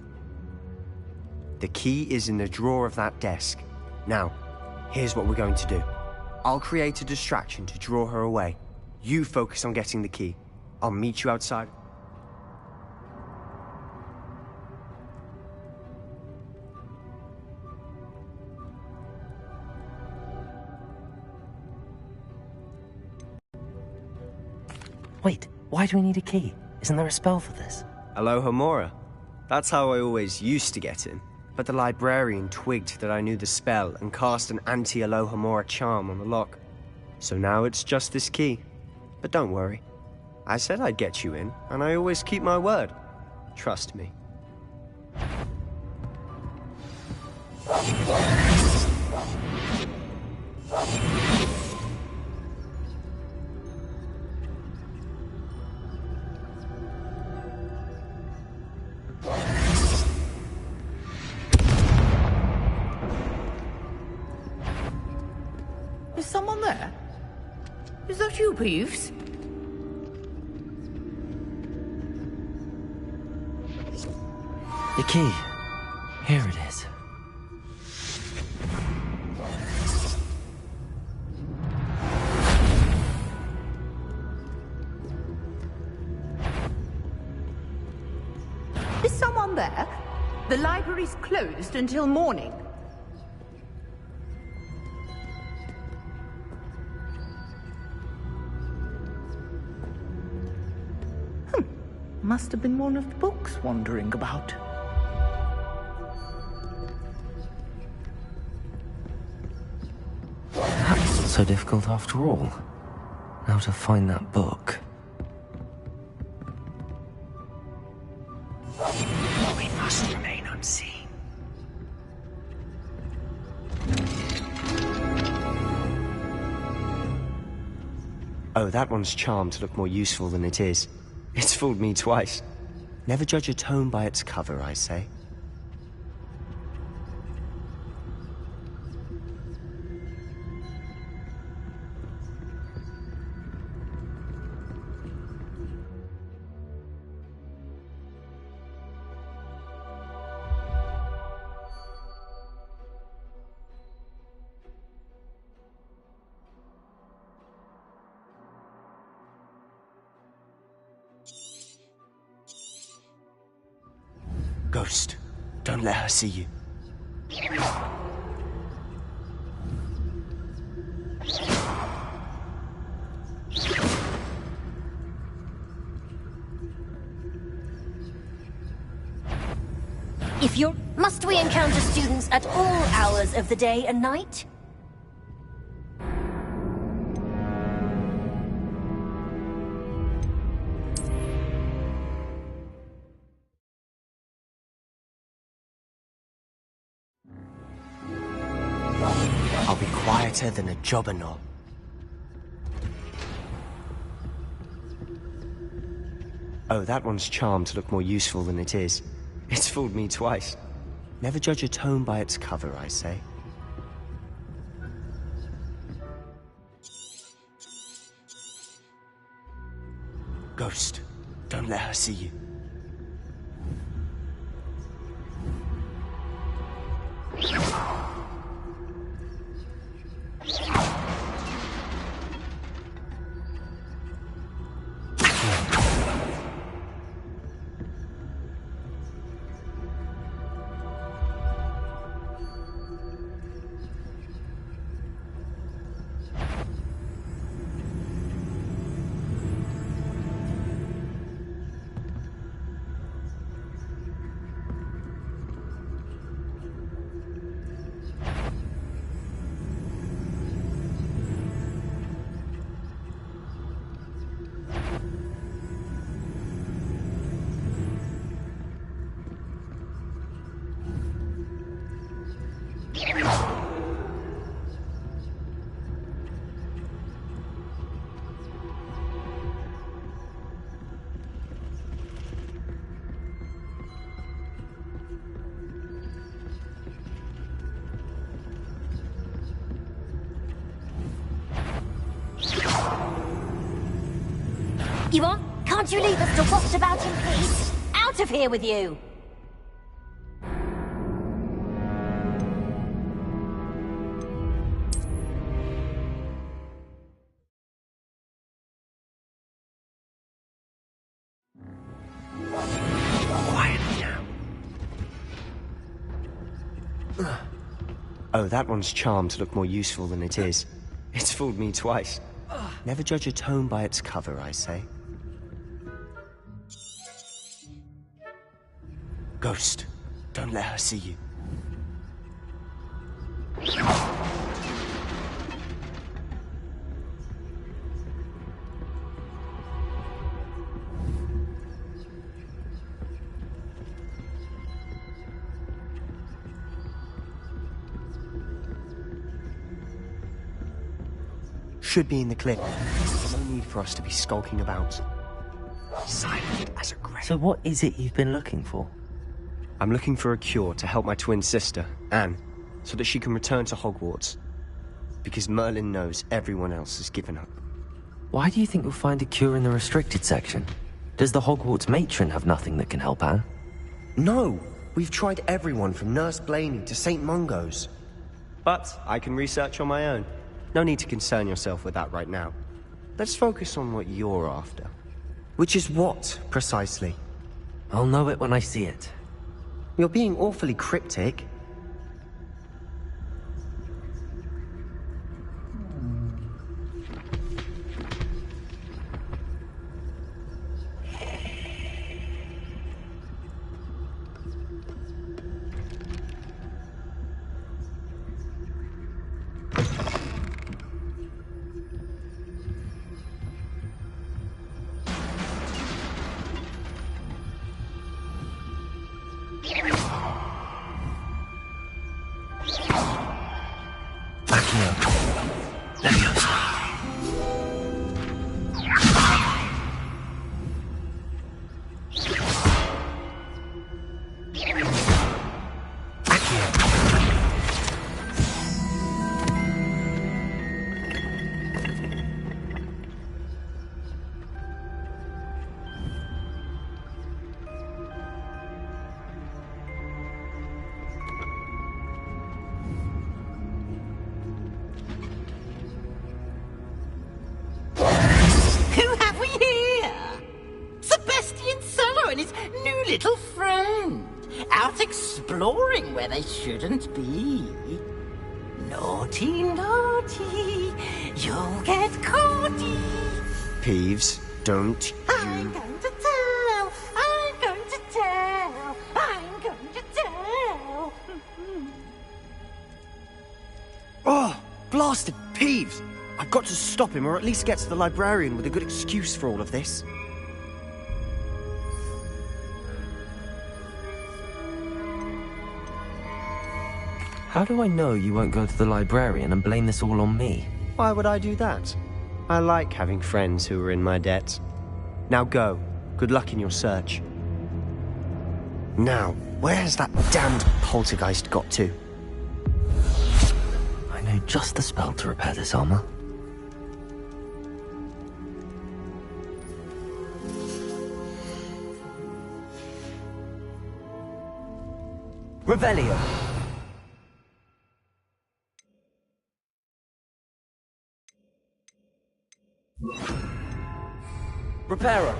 The key is in the drawer of that desk. Now, here's what we're going to do. I'll create a distraction to draw her away. You focus on getting the key. I'll meet you outside. Wait, why do we need a key? Isn't there a spell for this? Alohomora. That's how I always used to get in. But the librarian twigged that I knew the spell and cast an anti-Alohomora charm on the lock. So now it's just this key. But don't worry. I said I'd get you in, and I always keep my word. Trust me. Is someone there? Is that you, Peeves? The key. Here it is. Is someone there? The library's closed until morning. Must have been one of the books wandering about. Perhaps not so difficult after all. How to find that book. We must remain unseen. Oh, that one's charmed to look more useful than it is. It's fooled me twice. Never judge a tome by its cover, I say. Ghost, don't let her see you. If you're... Must we encounter students at all hours of the day and night? I'll be quieter than a jobberknoll. Oh, that one's charmed to look more useful than it is. It's fooled me twice. Never judge a tome by its cover, I say. Ghost, don't let her see you. You on? Can't you leave us to waft about in peace? Out of here with you! Quietly now. Oh, that one's charmed to look more useful than it is. It's fooled me twice. Never judge a tome by its cover, I say. Ghost, don't let her see you. Should be in the clip. No need for us to be skulking about. Silent as a grave. So what is it you've been looking for? I'm looking for a cure to help my twin sister, Anne, so that she can return to Hogwarts. Because Merlin knows everyone else has given up. Why do you think you'll find a cure in the restricted section? Does the Hogwarts matron have nothing that can help Anne? No! We've tried everyone from Nurse Blaney to St. Mungo's. But I can research on my own. No need to concern yourself with that right now. Let's focus on what you're after. Which is what, precisely? I'll know it when I see it. You're being awfully cryptic. Accio. Leviosa. Who have we here? Sebastian Cello and his new little friend. Out exploring where they shouldn't be. Naughty, naughty. You'll get caughty. Peeves, don't I'm going to tell. I'm going to tell. I'm going to tell. Oh, blasted Peeves! I've got to stop him, or at least get to the librarian with a good excuse for all of this. How do I know you won't go to the librarian and blame this all on me? Why would I do that? I like having friends who are in my debt. Now go. Good luck in your search. Now, where's that damned poltergeist got to? I know just the spell to repair this armor. Revelio. Reparo.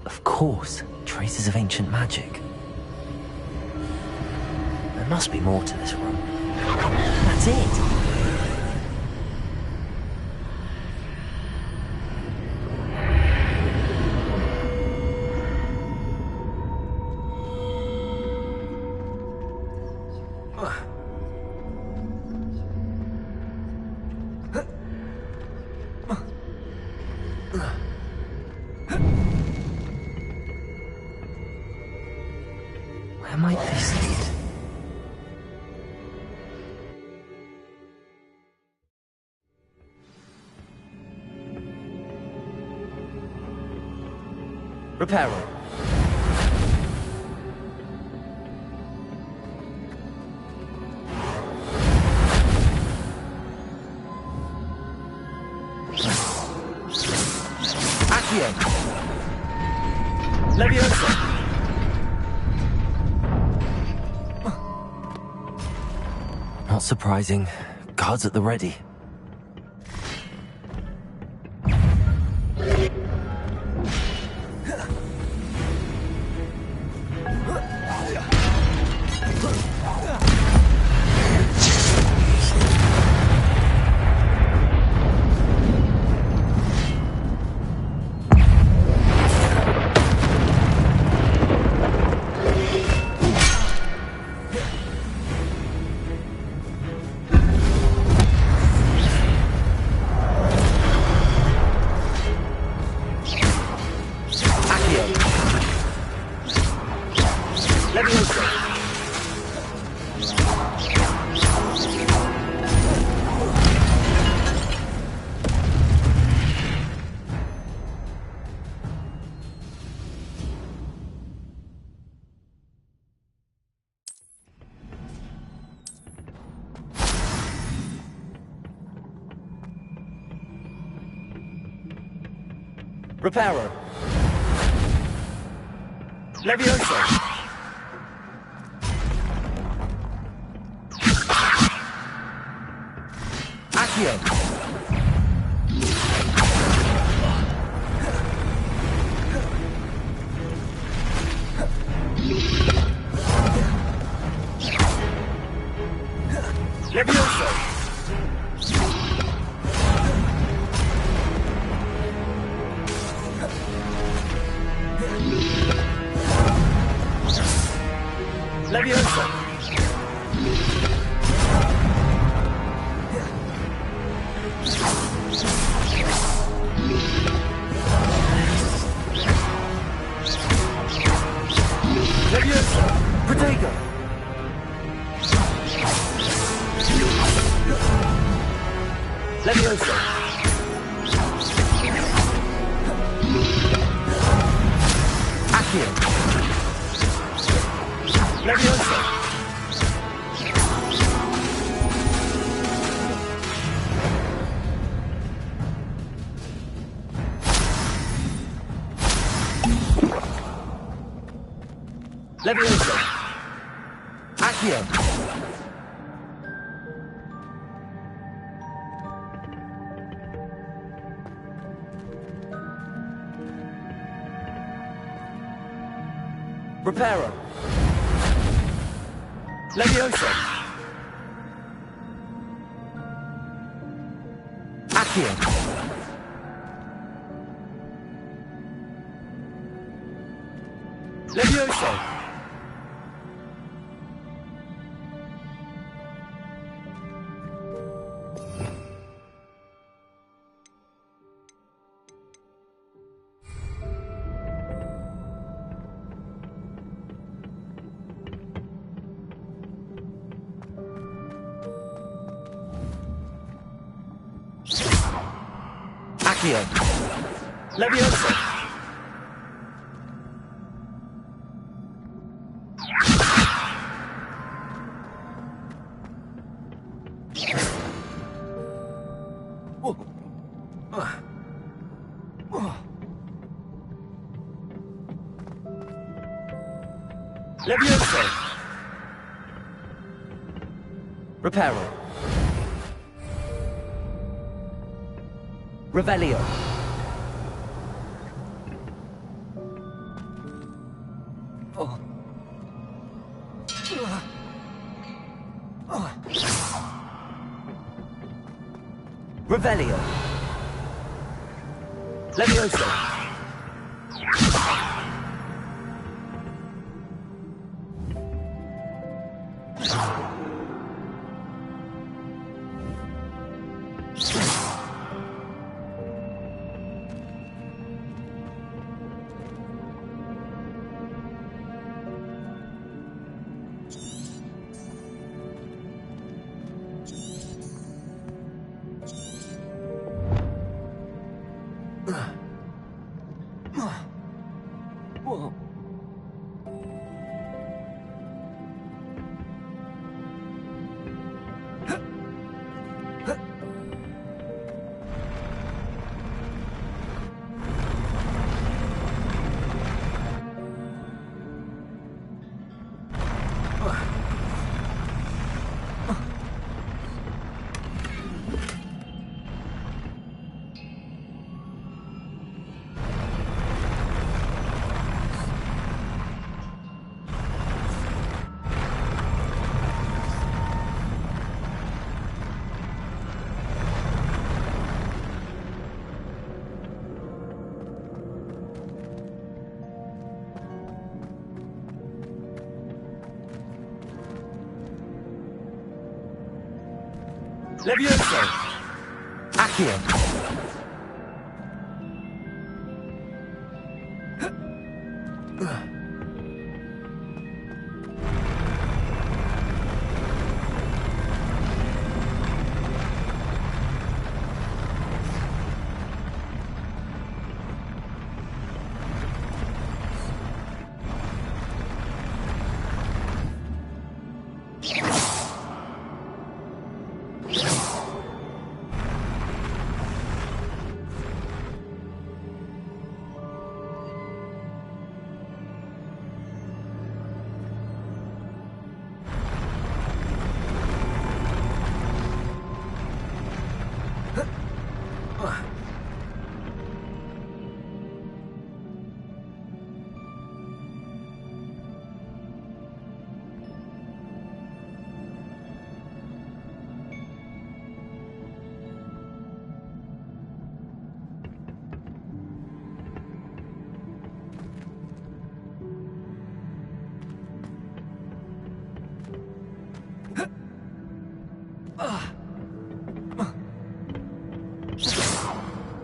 Of course, traces of ancient magic. There must be more to this room. That's it! Where might this lead? Reparo. Accio. Leviosa. Not surprising. Guards at the ready. Reparo. Leviosa. Accio. Leviosa! Leviosa! Protego! Leviosa! Accio! Leviosa! Leviosa! Accio! Reparo! Leviosa! Accio! Leviosa! Accio! Leviosa! Leviosa! Reparo! Revelio! Oh. Revelio! Leviosa! Leviosa! Accio!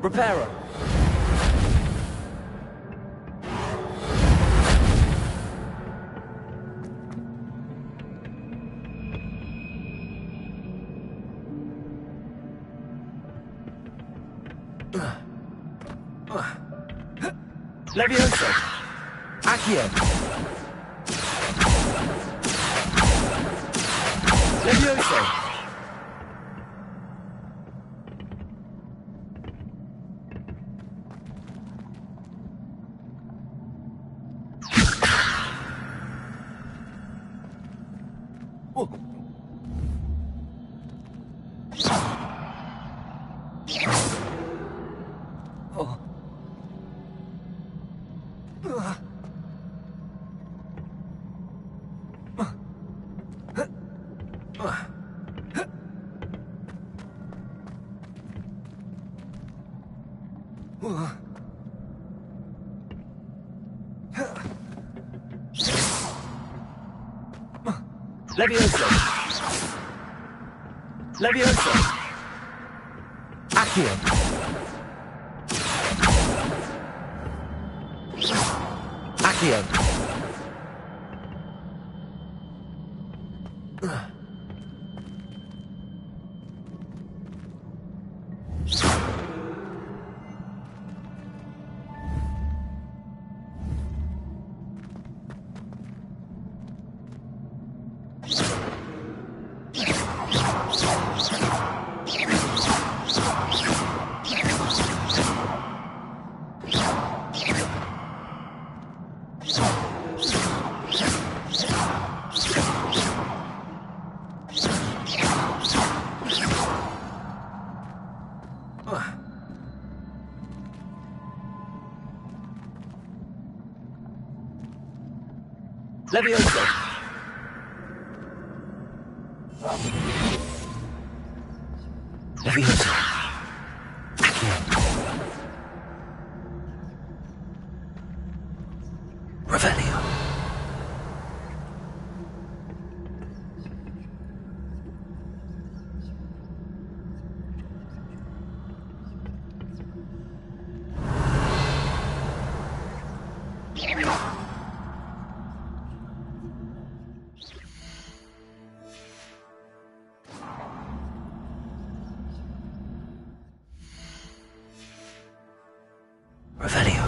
Reparo. Levioso. Accio. Levioso. Levioso. Levioso. Accio. Accio. Levioso. Levioso. Accio. Revelio. Revelio.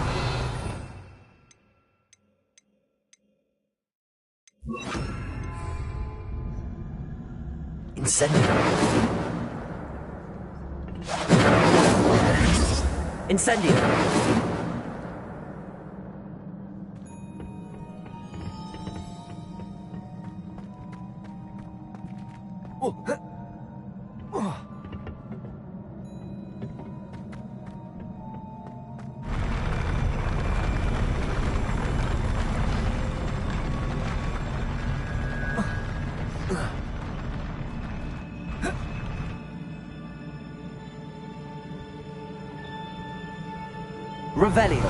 Incendio. Incendio. Revelio.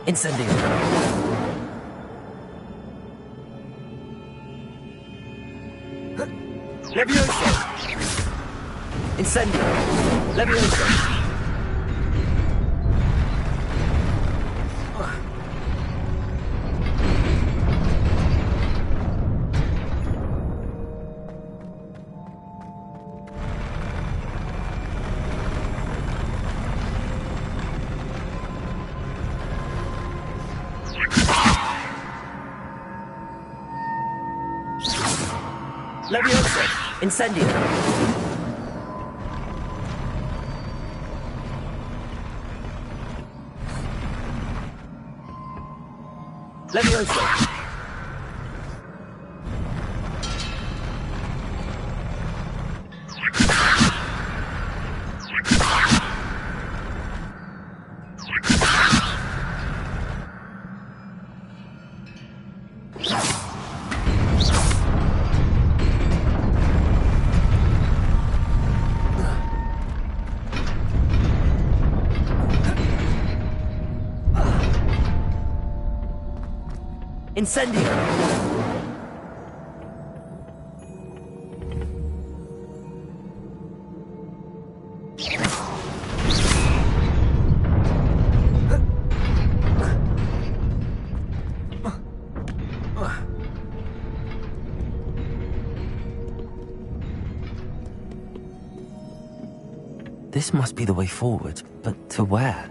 Incendio. Levioso. Incendio. Levioso. Levioso. Incendio. Levioso. Incendio. This must be the way forward, but to where?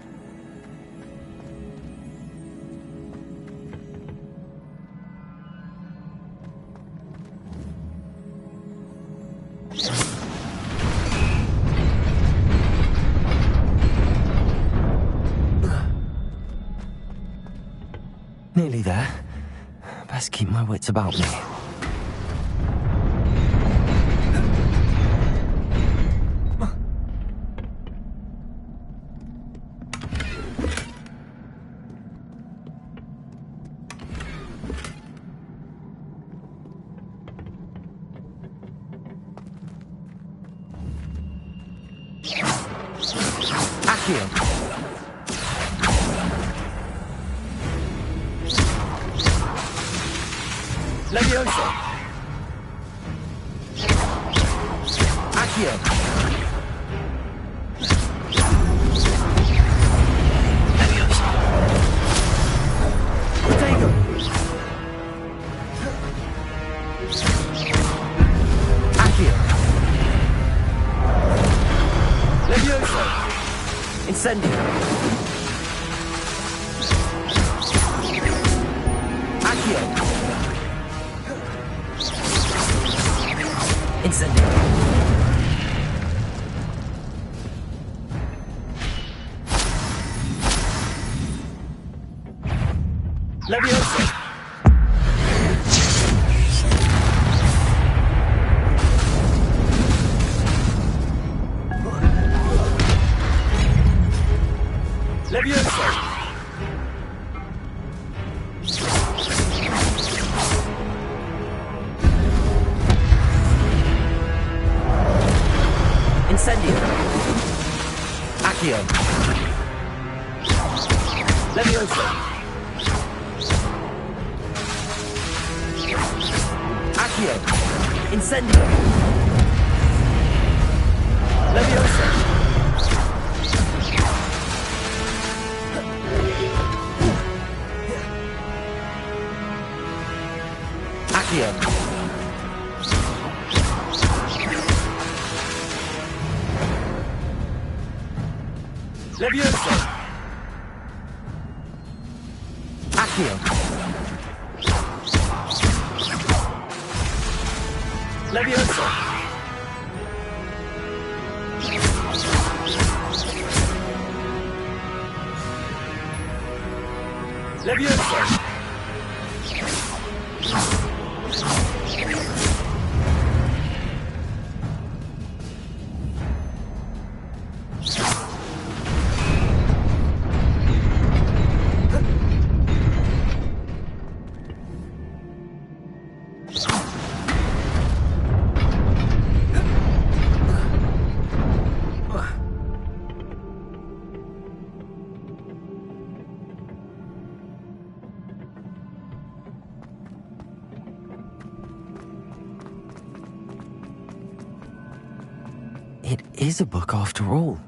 Nearly there. Best keep my wits about me. Accio. Levioso! Accio! Levioso! Protego! Accio! Levioso! Incendio! Accio! Incendio. Levioso. Levioso. Incendio. Accio. Levioso. Accio. Incendio. Levioso. Accio. Levioso! Accio! Levioso! Levioso! It is a book after all.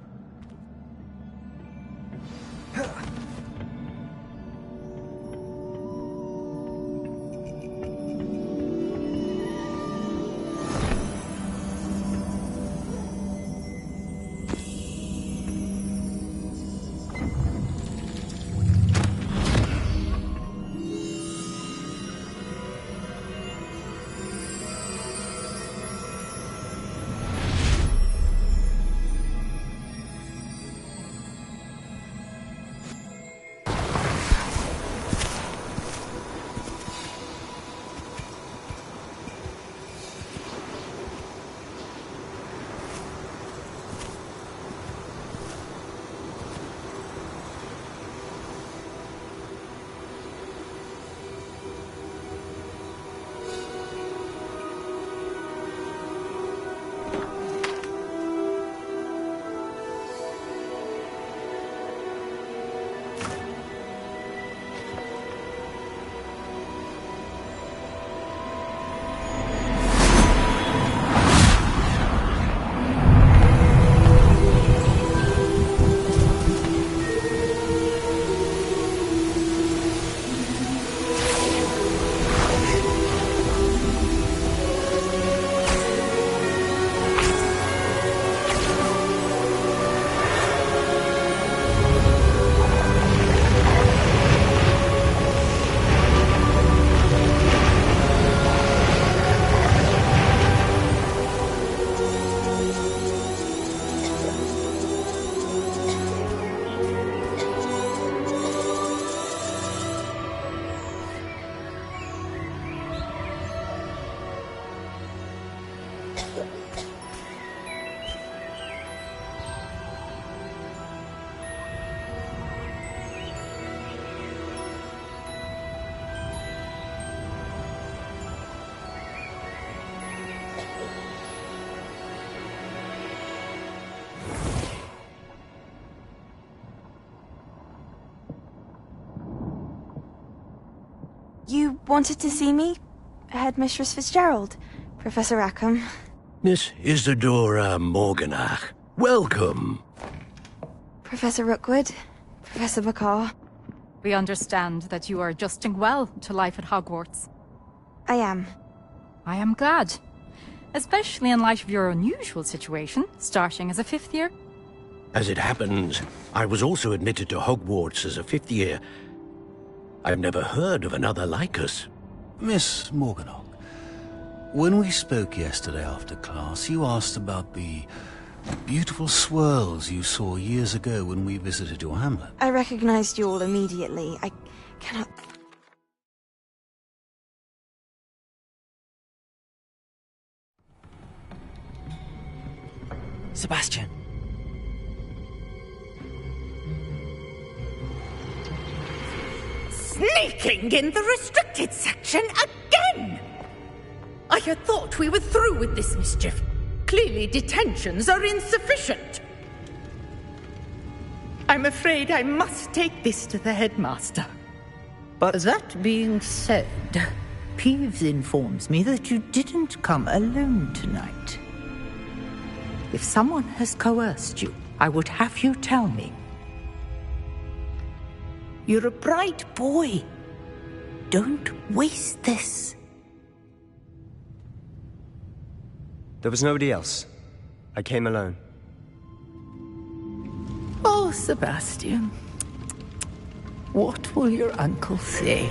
You wanted to see me? Headmistress Fitzgerald, Professor Rackham. Miss Isadora Morganach, welcome. Professor Rookwood, Professor Bakar. We understand that you are adjusting well to life at Hogwarts. I am. I am glad. Especially in light of your unusual situation, starting as a 5th year. As it happens, I was also admitted to Hogwarts as a 5th year. I've never heard of another like us. Miss Morganach, when we spoke yesterday after class, you asked about the beautiful swirls you saw years ago when we visited your hamlet. I recognized you all immediately. I cannot... Sebastian. Sneaking in the restricted section again! I had thought we were through with this mischief. Clearly detentions are insufficient. I'm afraid I must take this to the headmaster. But that being said, Peeves informs me that you didn't come alone tonight. If someone has coerced you, I would have you tell me. You're a bright boy. Don't waste this. There was nobody else. I came alone. Oh, Sebastian. What will your uncle say?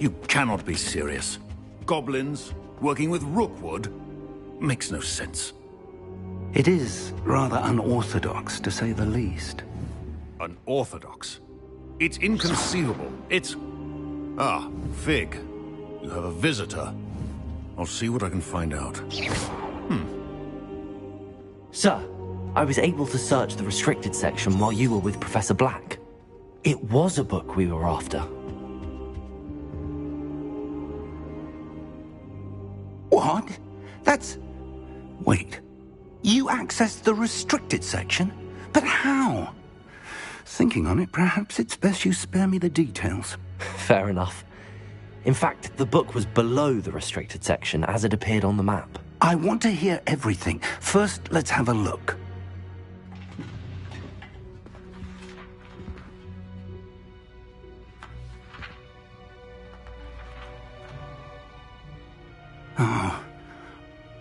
You cannot be serious. Goblins working with Rookwood makes no sense. It is rather unorthodox, to say the least. Unorthodox? It's inconceivable. It's... Ah, Fig. You have a visitor. I'll see what I can find out. Sir, I was able to search the restricted section while you were with Professor Black. It was a book we were after. What? That's... Wait. You accessed the restricted section? But how? Thinking on it, perhaps it's best you spare me the details. Fair enough. In fact, the book was below the restricted section as it appeared on the map. I want to hear everything. First, let's have a look.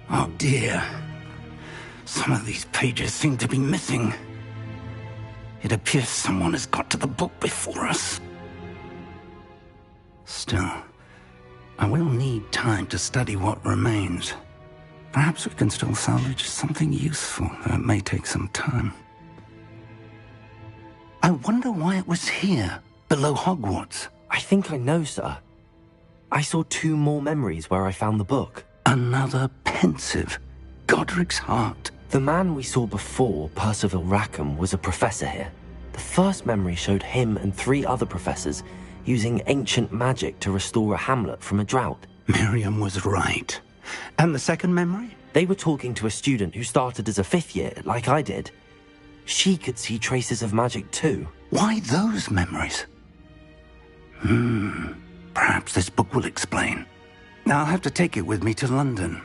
Oh dear. Some of these pages seem to be missing. It appears someone has got to the book before us. Still, I will need time to study what remains. Perhaps we can still salvage something useful, though it may take some time. I wonder why it was here. Below Hogwarts? I think I know, sir. I saw 2 more memories where I found the book. Another pensive. Godric's heart. The man we saw before, Percival Rackham, was a professor here. The first memory showed him and 3 other professors using ancient magic to restore a hamlet from a drought. Miriam was right. And the second memory? They were talking to a student who started as a 5th year, like I did. She could see traces of magic too. Why those memories? Perhaps this book will explain. Now I'll have to take it with me to London.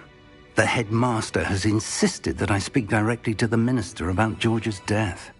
The headmaster has insisted that I speak directly to the minister about George's death.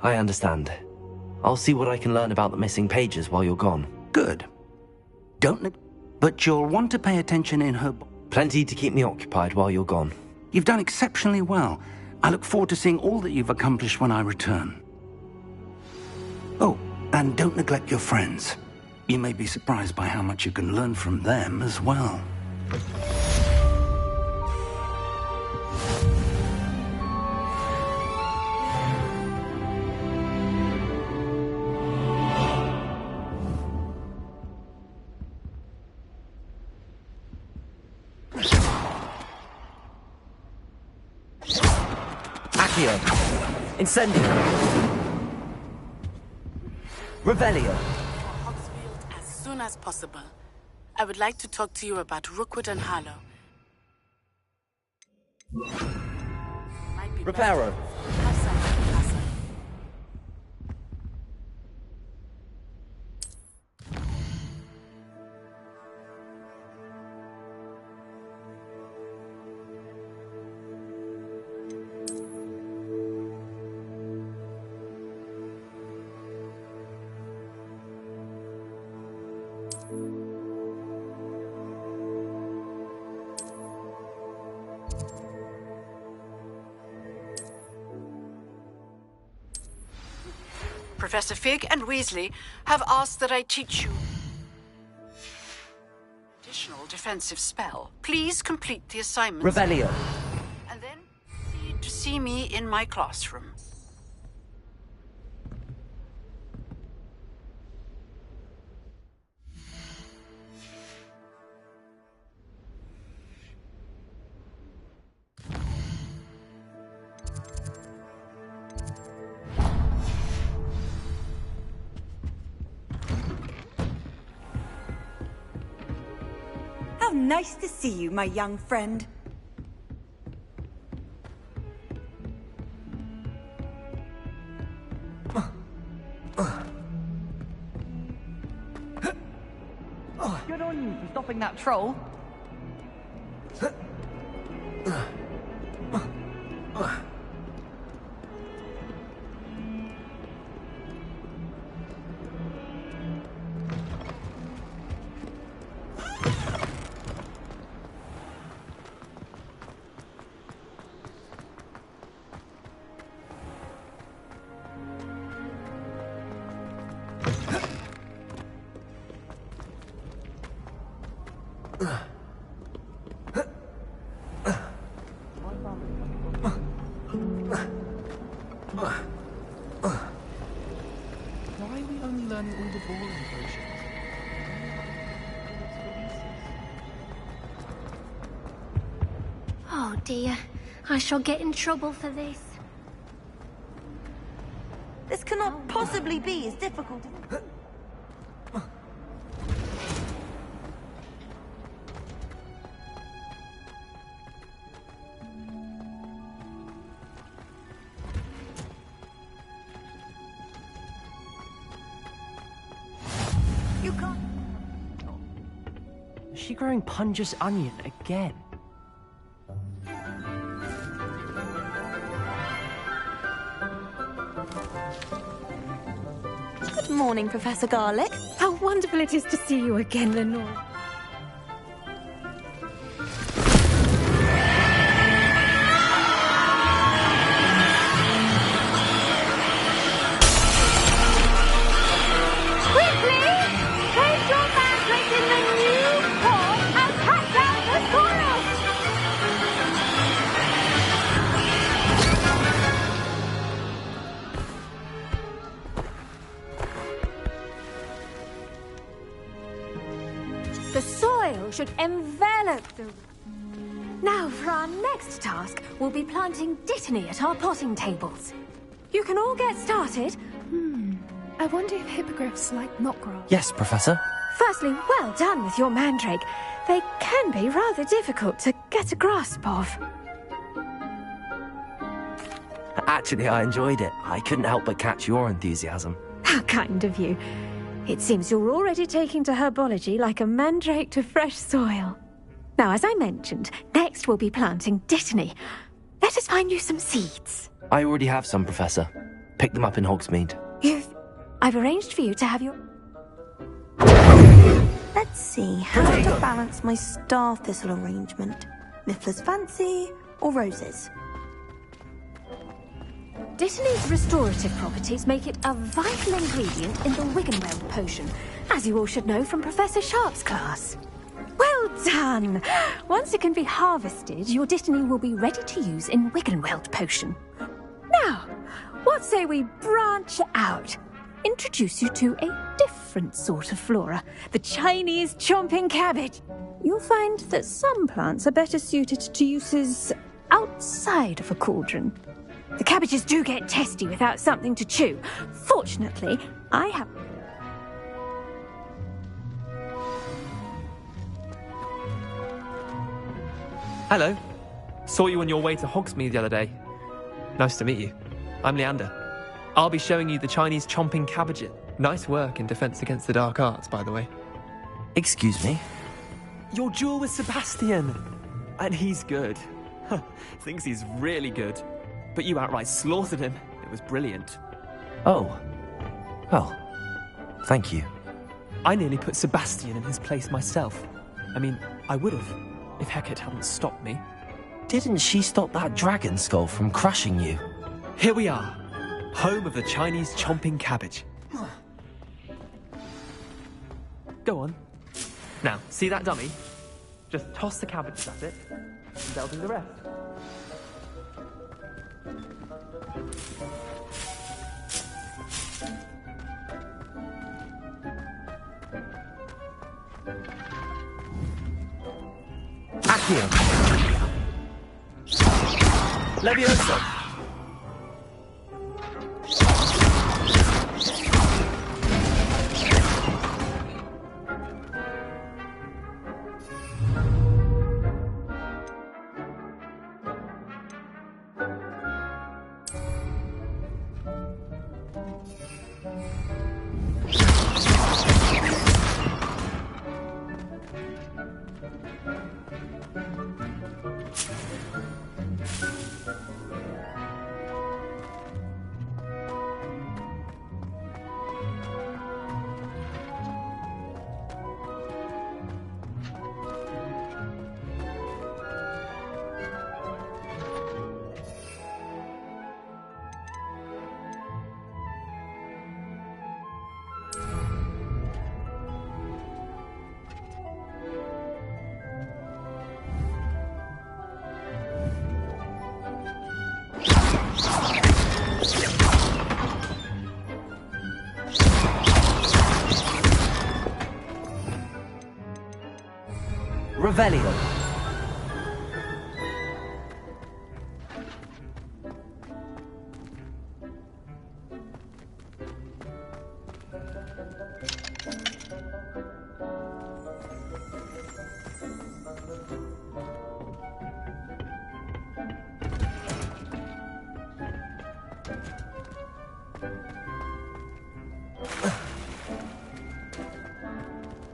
I understand. I'll see what I can learn about the missing pages while you're gone. Good. But you'll want to pay attention in her... Plenty to keep me occupied while you're gone. You've done exceptionally well. I look forward to seeing all that you've accomplished when I return. Oh, and don't neglect your friends. You may be surprised by how much you can learn from them as well. Incendio. Revelio. Hogsfield as soon as possible. I would like to talk to you about Rookwood and Harlow. Reparo. Professor Fig and Weasley have asked that I teach you additional defensive spell. Please complete the assignment. Revelio. And then proceed to see me in my classroom. Nice to see you, my young friend. Good on you for stopping that troll. falling potions. Oh dear, I shall get in trouble for this. This cannot possibly be as difficult. You can't. Is she growing Punja's onion again? Good morning, Professor Garlic. How wonderful it is to see you again, Lenore. Quickly! Place your mandrake in the new pot and pack down the soil! The soil should envelop the... Now, for our next task, we'll be planting dittany at our potting tables. You can all get started. I wonder if hippogriffs like knotgrass. Yes, Professor. Firstly, well done with your mandrake. They can be rather difficult to get a grasp of. Actually, I enjoyed it. I couldn't help but catch your enthusiasm. How kind of you. It seems you're already taking to herbology like a mandrake to fresh soil. Now, as I mentioned, next we'll be planting dittany. Let us find you some seeds. I already have some, Professor. Pick them up in Hogsmeade. I've arranged for you to have your... Let's see, how to balance my star thistle arrangement. Miffler's Fancy or roses? Dittany's restorative properties make it a vital ingredient in the Wiggenweld potion, as you all should know from Professor Sharp's class. Well done! Once it can be harvested, your dittany will be ready to use in Wiggenweld potion. Now, what say we branch out? Introduce you to a different sort of flora, the Chinese chomping cabbage. You'll find that some plants are better suited to uses outside of a cauldron. The cabbages do get testy without something to chew. Fortunately, I have... Hello. Saw you on your way to Hogsmeade the other day. Nice to meet you. I'm Leander. I'll be showing you the Chinese chomping cabbage. Nice work in Defense Against the Dark Arts, by the way. Excuse me? Your duel with Sebastian. And he's good. Thinks he's really good. But you outright slaughtered him. It was brilliant. Oh. Well, thank you. I nearly put Sebastian in his place myself. I mean, I would have, if Hecate hadn't stopped me. Didn't she stop that dragon skull from crushing you? Here we are. Home of the Chinese chomping cabbage. Go on. Now, see that dummy? Just toss the cabbages at it, and they'll do the rest. Accio! Levioso! Revelio.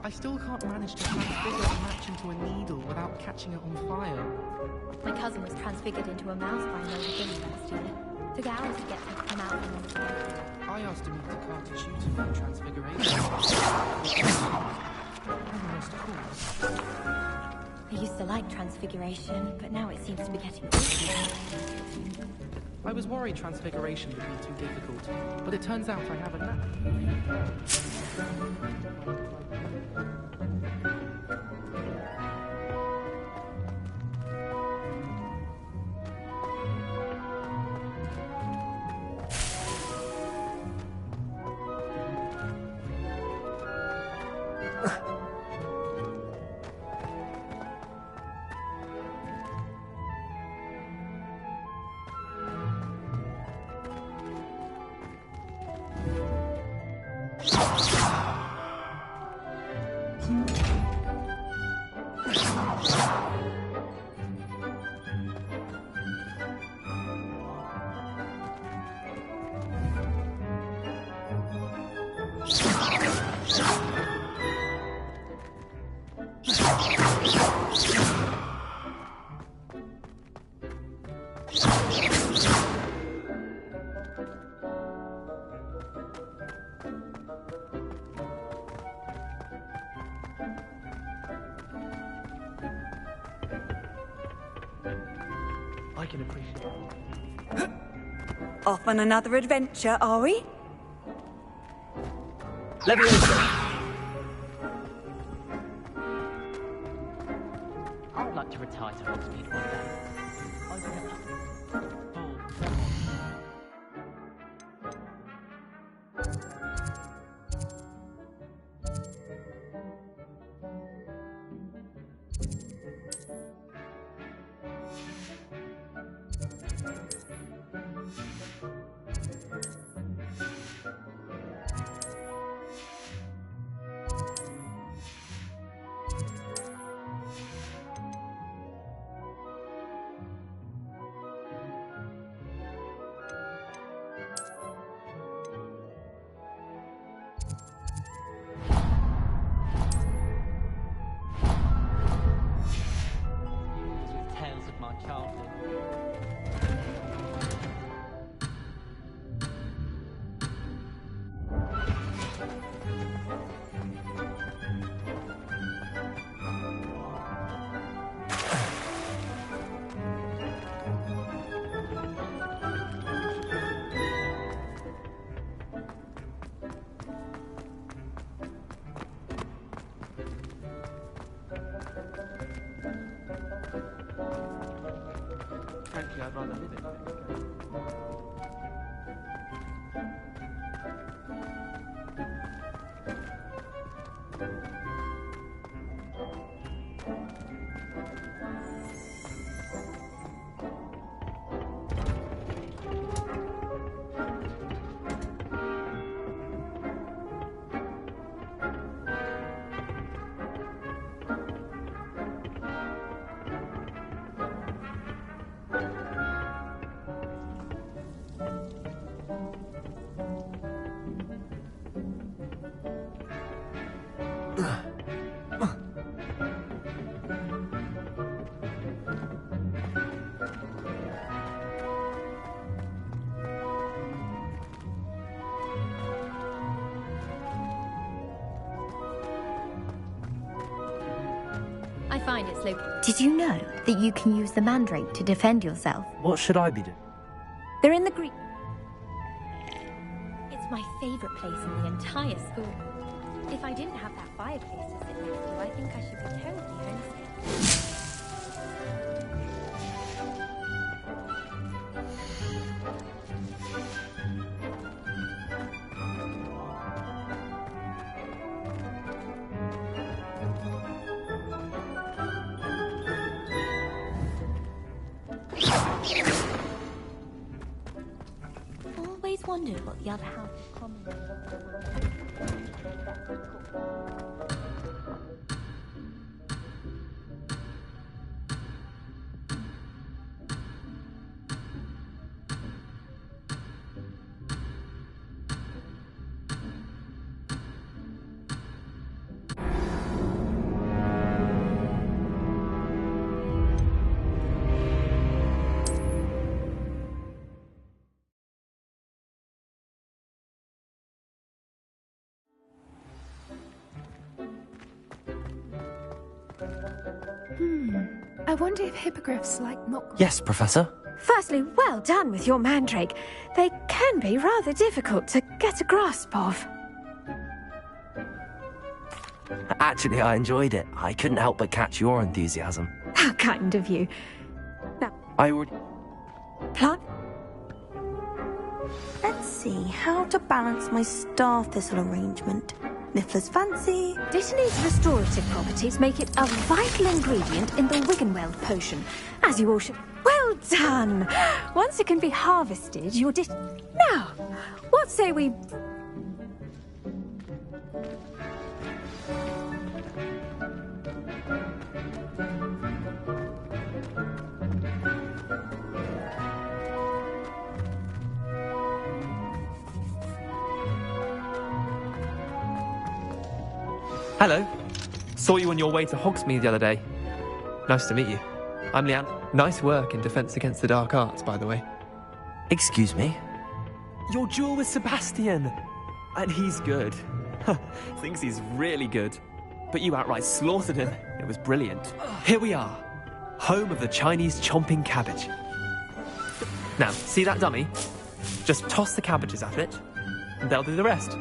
I still can't manage to transfigure a match into a needle without catching it on fire. My cousin was transfigured into a mouse by an old villain last year. Took hours to get him to come out from inside. I asked him to cast a tutor for transfiguration. Almost cool. I used to like transfiguration, but now it seems to be getting I was worried transfiguration would be too difficult, but it turns out I have a knack. I can appreciate it. Off on another adventure, are we? Leviosa. I would like to retire to Hogsmeade one day. Open it up. Tales of my childhood. Frankly, I'd rather live it. I find it's located. Did you know that you can use the mandrake to defend yourself? What should I be doing? They're in the green. It's my favorite place in the entire school. If I didn't have that fireplace to sit next to, I think I should be terribly homesick. wondered what the other house commented. I wonder if hippogriffs like not. Yes, Professor. Firstly, well done with your mandrake. They can be rather difficult to get a grasp of. Actually, I enjoyed it. I couldn't help but catch your enthusiasm. How kind of you. Now, I already... Plant? Let's see how to balance my star thistle arrangement. Miffler's fancy. Dittany's restorative properties make it a vital ingredient in the Wiggenweld potion, as you all should... Well done! Once it can be harvested, your Now, what say we... Hello. Saw you on your way to Hogsmeade the other day. Nice to meet you. I'm Leanne. Nice work in Defense Against the Dark Arts, by the way. Excuse me? Your duel with Sebastian! And he's good. Thinks he's really good. But you outright slaughtered him. It was brilliant. Here we are. Home of the Chinese chomping cabbage. Now, see that dummy? Just toss the cabbages at it, and they'll do the rest.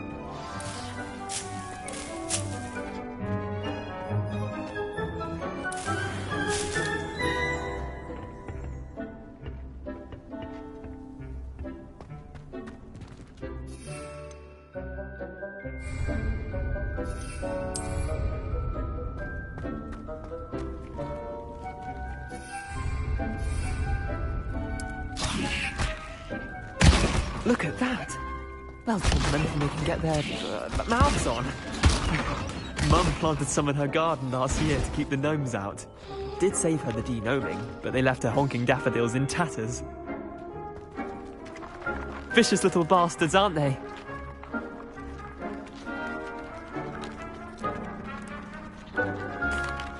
Look at that! They'll tell them anything they can get their mouths on. Mum planted some in her garden last year to keep the gnomes out. Did save her the de-gnoming, but they left her honking daffodils in tatters. Vicious little bastards, aren't they?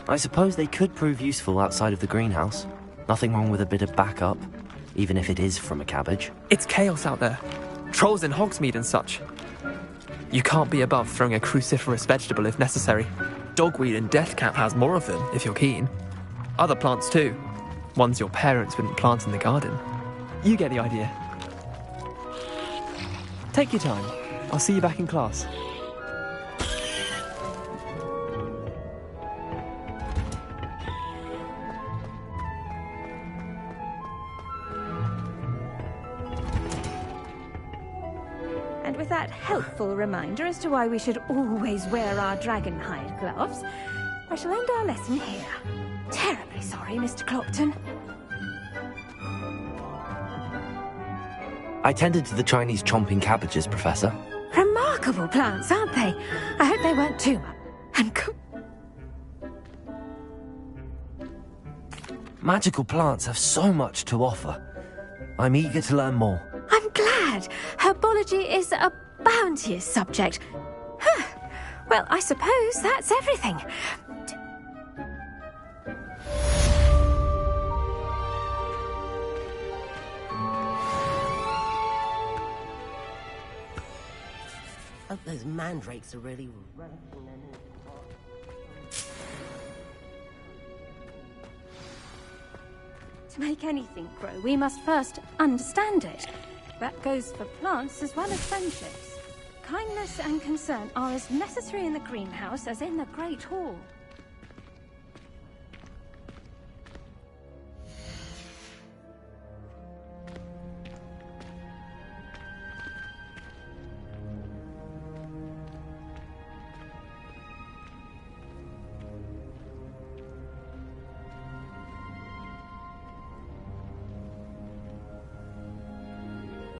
I suppose they could prove useful outside of the greenhouse. Nothing wrong with a bit of backup, even if it is from a cabbage. It's chaos out there. Trolls in Hogsmeade and such. You can't be above throwing a cruciferous vegetable if necessary. Dogweed and deathcap has more of them, if you're keen. Other plants too. Ones your parents wouldn't plant in the garden. You get the idea. Take your time. I'll see you back in class. And with that helpful reminder as to why we should always wear our dragonhide gloves, I shall end our lesson here. Terribly sorry, Mr. Clopton. I tended to the Chinese chomping cabbages, Professor. Remarkable plants, aren't they? I hope they weren't too much. And Magical plants have so much to offer. I'm eager to learn more. I'm glad. Herbology is a bounteous subject. Huh. Well, I suppose that's everything. Hope those mandrakes are really To make anything grow, we must first understand it. That goes for plants as well as friendships. Kindness and concern are as necessary in the greenhouse as in the Great Hall.